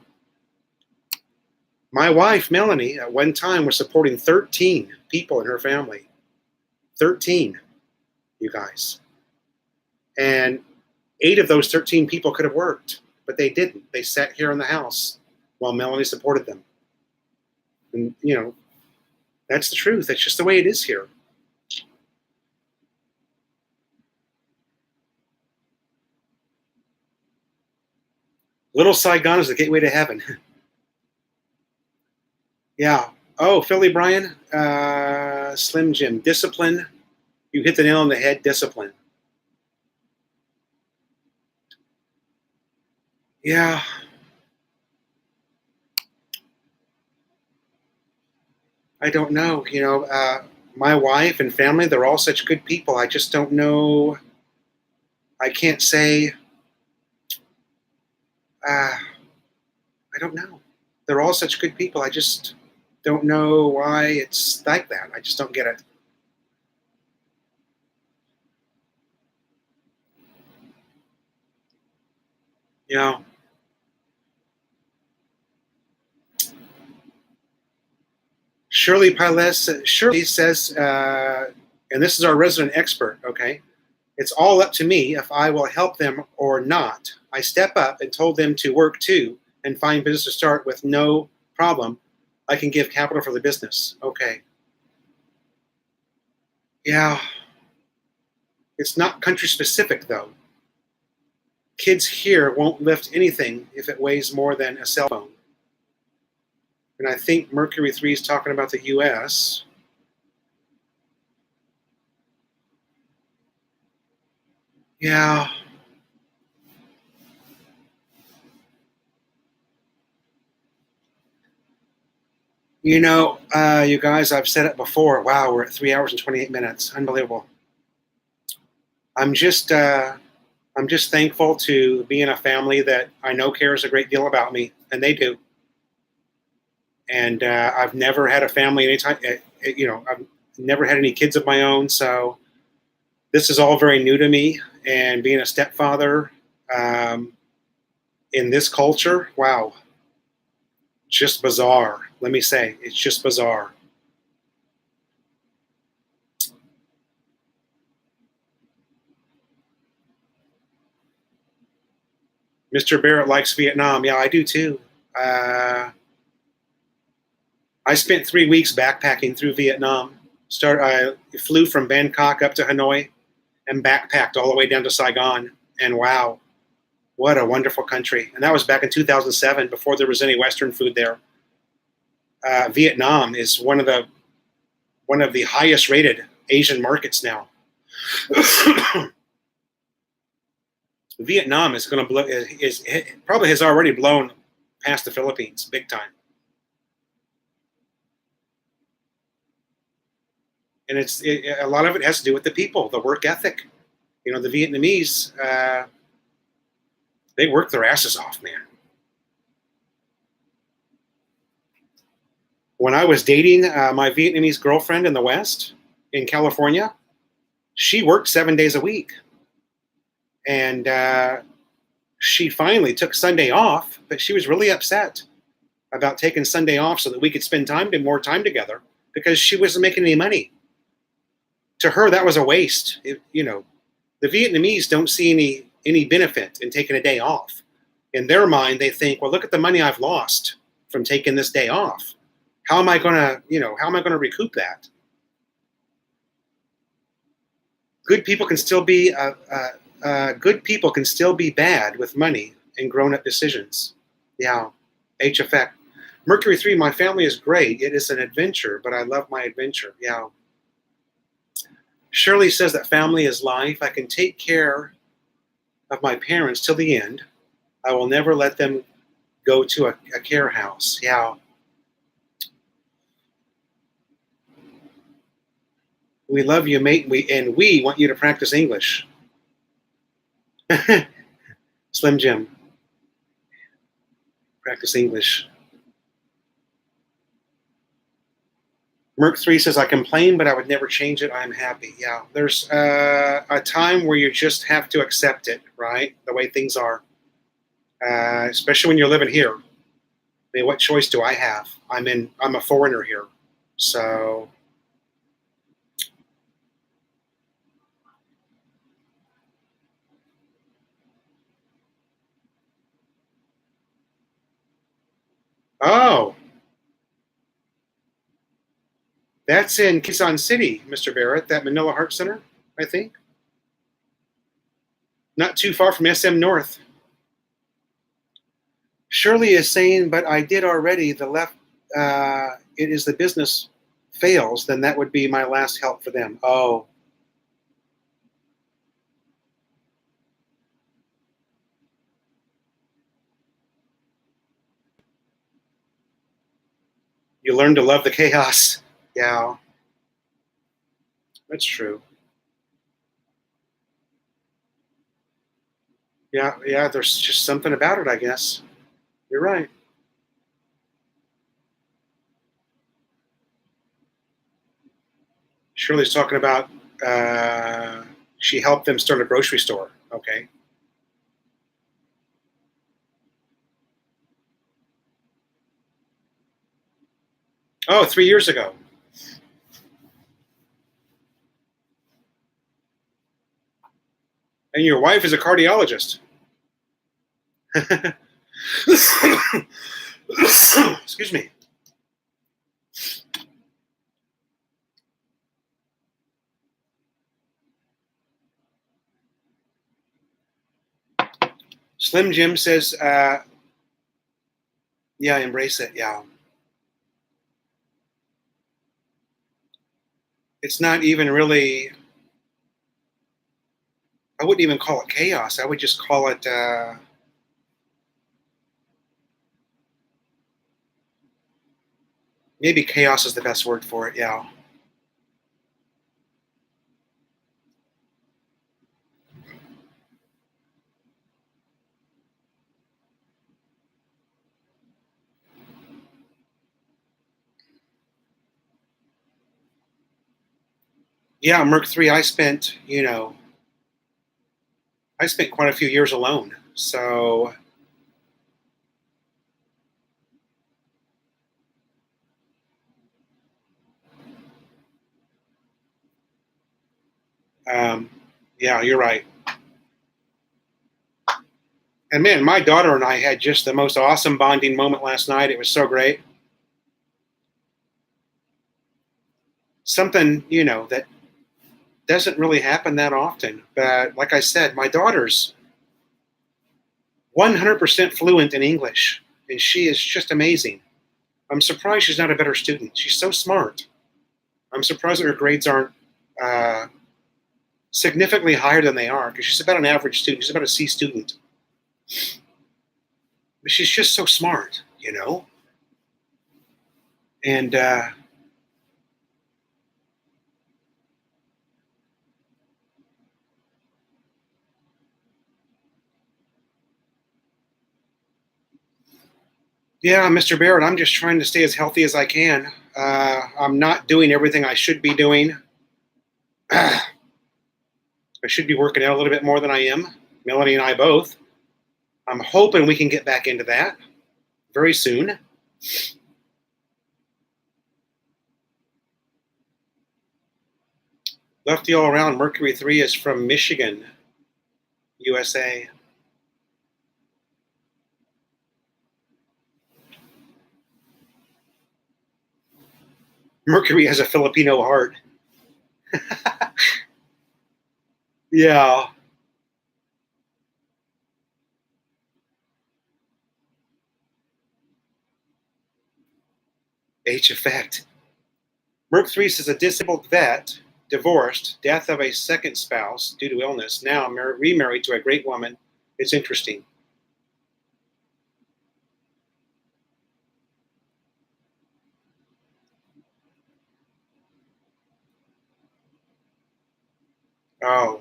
My wife, Melanie, at one time was supporting 13 people in her family. 13, you guys. And 8 of those 13 people could have worked, but they didn't. They sat here in the house while Melanie supported them. And, that's the truth. That's just the way it is here. Little Saigon is the gateway to heaven. Yeah. Oh, Philly Brian, Slim Jim, discipline. You hit the nail on the head, discipline. Yeah. I don't know. My wife and family, they're all such good people. I just don't know. I can't say. I don't know. They're all such good people. I just don't know why it's like that. I just don't get it. Shirley Piles, Shirley says, and this is our resident expert, okay? It's all up to me if I will help them or not. I step up and told them to work too and find business to start with no problem. I can give capital for the business. Okay. Yeah. It's not country specific though. Kids here won't lift anything if it weighs more than a cell phone. And I think Mercury 3 is talking about the US. Yeah. You guys, I've said it before. Wow, we're at 3 hours and 28 minutes. Unbelievable. I'm just thankful to be in a family that I know cares a great deal about me, and they do. And I've never had a family anytime. I've never had any kids of my own, so this is all very new to me. And being a stepfather in this culture, wow, just bizarre. Let me say, it's just bizarre. Mr. Barrett likes Vietnam. Yeah, I do too. I spent 3 weeks backpacking through Vietnam. I flew from Bangkok up to Hanoi and backpacked all the way down to Saigon. And wow, what a wonderful country. And that was back in 2007, before there was any Western food there. Vietnam is one of the highest rated Asian markets now. Vietnam is going to blow. Is probably has already blown past the Philippines big time. And a lot of it has to do with the people, the work ethic. The Vietnamese, they work their asses off, man. When I was dating my Vietnamese girlfriend in the West, in California, she worked 7 days a week. And she finally took Sunday off, but she was really upset about taking Sunday off so that we could spend more time together because she wasn't making any money. To her, that was a waste. The Vietnamese don't see any benefit in taking a day off. In their mind, they think, well, look at the money I've lost from taking this day off. How am I going to recoup that? Good people can still be bad with money and grown-up decisions. Yeah, H effect. Mercury 3, my family is great. It is an adventure, but I love my adventure. Yeah. Shirley says that family is life. I can take care of my parents till the end. I will never let them go to a care house. Yeah. We love you, mate. We want you to practice English. Slim Jim. Practice English. Merc 3 says, I complain, but I would never change it. I'm happy. Yeah, there's a time where you just have to accept it, right? The way things are. Especially when you're living here. I mean, what choice do I have? I'm a foreigner here. So oh, that's in Quezon City, Mr. Barrett, that Manila Heart Center, I think. Not too far from SM North. Shirley is saying, but I did already. The left, it is the business fails, then that would be my last help for them. Oh. You learn to love the chaos. Yeah. That's true. Yeah, there's just something about it, I guess. You're right. Shirley's talking about she helped them start a grocery store. Okay. Oh, 3 years ago. And your wife is a cardiologist. Excuse me. Slim Jim says, yeah, embrace it. Yeah. It's not even really, I wouldn't even call it chaos. I would just call it, maybe chaos is the best word for it. Yeah. Yeah, Merc 3, I spent quite a few years alone. So yeah, you're right. And man, my daughter and I had just the most awesome bonding moment last night. It was so great. Something, that doesn't really happen that often. But like I said, my daughter's 100% fluent in English, and she is just amazing. I'm surprised she's not a better student. She's so smart. I'm surprised that her grades aren't significantly higher than they are, because she's about an average student. She's about a C student. But she's just so smart, And Yeah, Mr. Barrett, I'm just trying to stay as healthy as I can. I'm not doing everything I should be doing. I should be working out a little bit more than I am. Melanie and I both. I'm hoping we can get back into that very soon. Lefty all around, Mercury 3 is from Michigan, USA. Mercury has a Filipino heart. Yeah. H effect. Merc 3 says a disabled vet, divorced, death of a second spouse due to illness, now remarried to a great woman. It's interesting. Oh.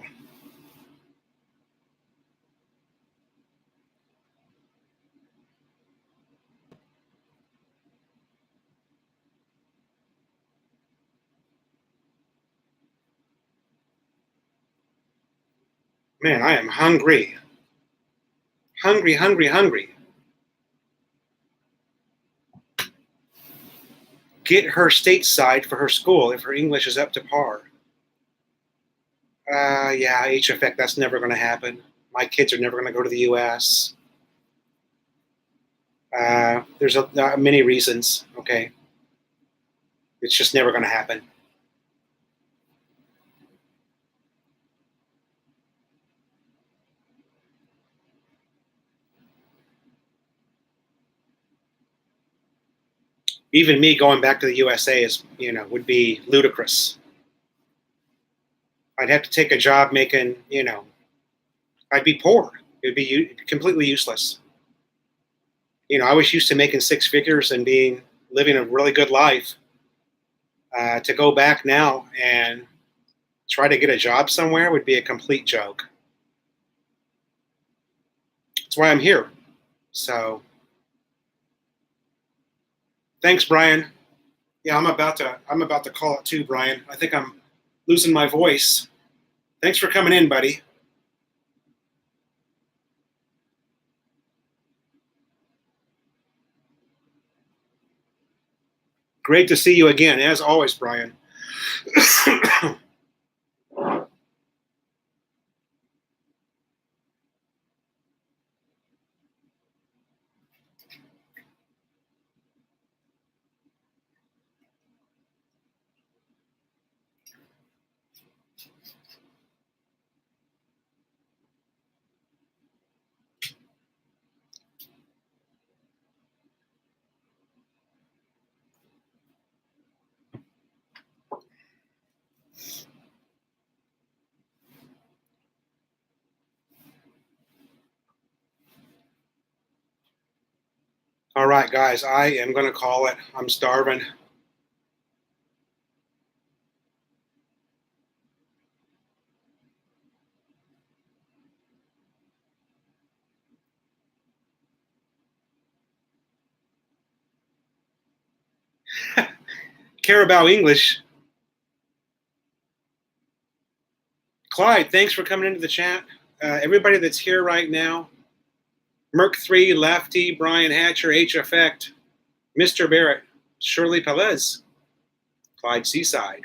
Man, I am hungry. Hungry, hungry, hungry. Get her stateside for her school if her English is up to par. Yeah, H effect, that's never going to happen. My kids are never going to go to the U.S. There's many reasons, okay? It's just never going to happen. Even me going back to the USA would be ludicrous. I'd have to take a job making, I'd be poor. It'd be completely useless. I was used to making six figures and living a really good life. To go back now and try to get a job somewhere would be a complete joke. That's why I'm here. So, thanks, Brian. Yeah, I'm about to call it too, Brian. I think I'm losing my voice. Thanks for coming in, buddy. Great to see you again, as always, Brian. All right, guys, I am going to call it. I'm starving. Carabao English. Clyde, thanks for coming into the chat. Everybody that's here right now, Merc3, Lefty, Brian Hatcher, H Effect, Mr. Barrett, Shirley Pelez, Clyde Seaside.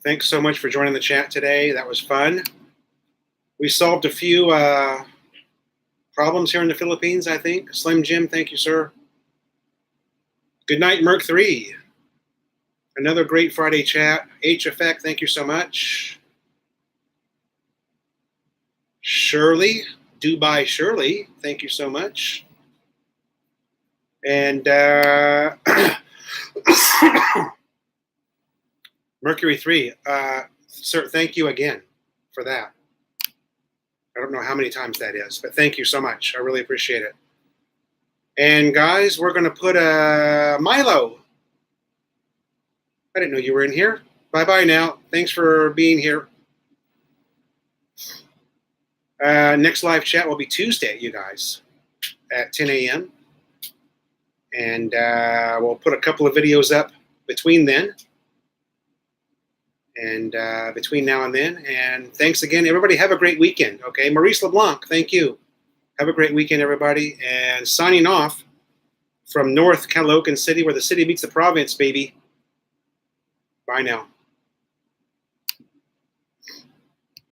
Thanks so much for joining the chat today. That was fun. We solved a few problems here in the Philippines, I think. Slim Jim, thank you, sir. Good night, Merc3. Another great Friday chat. H Effect, thank you so much. Shirley, Dubai Shirley, thank you so much. And Mercury 3, sir, thank you again for that. I don't know how many times that is, but thank you so much. I really appreciate it. And guys, we're going to put Milo. I didn't know you were in here. Bye-bye now. Thanks for being here. Next live chat will be Tuesday, you guys, at 10 a.m. And we'll put a couple of videos up between then. And between now and then. And thanks again. Everybody have a great weekend, okay? Maurice LeBlanc, thank you. Have a great weekend, everybody. And signing off from North Caloocan City, where the city meets the province, baby. Bye now.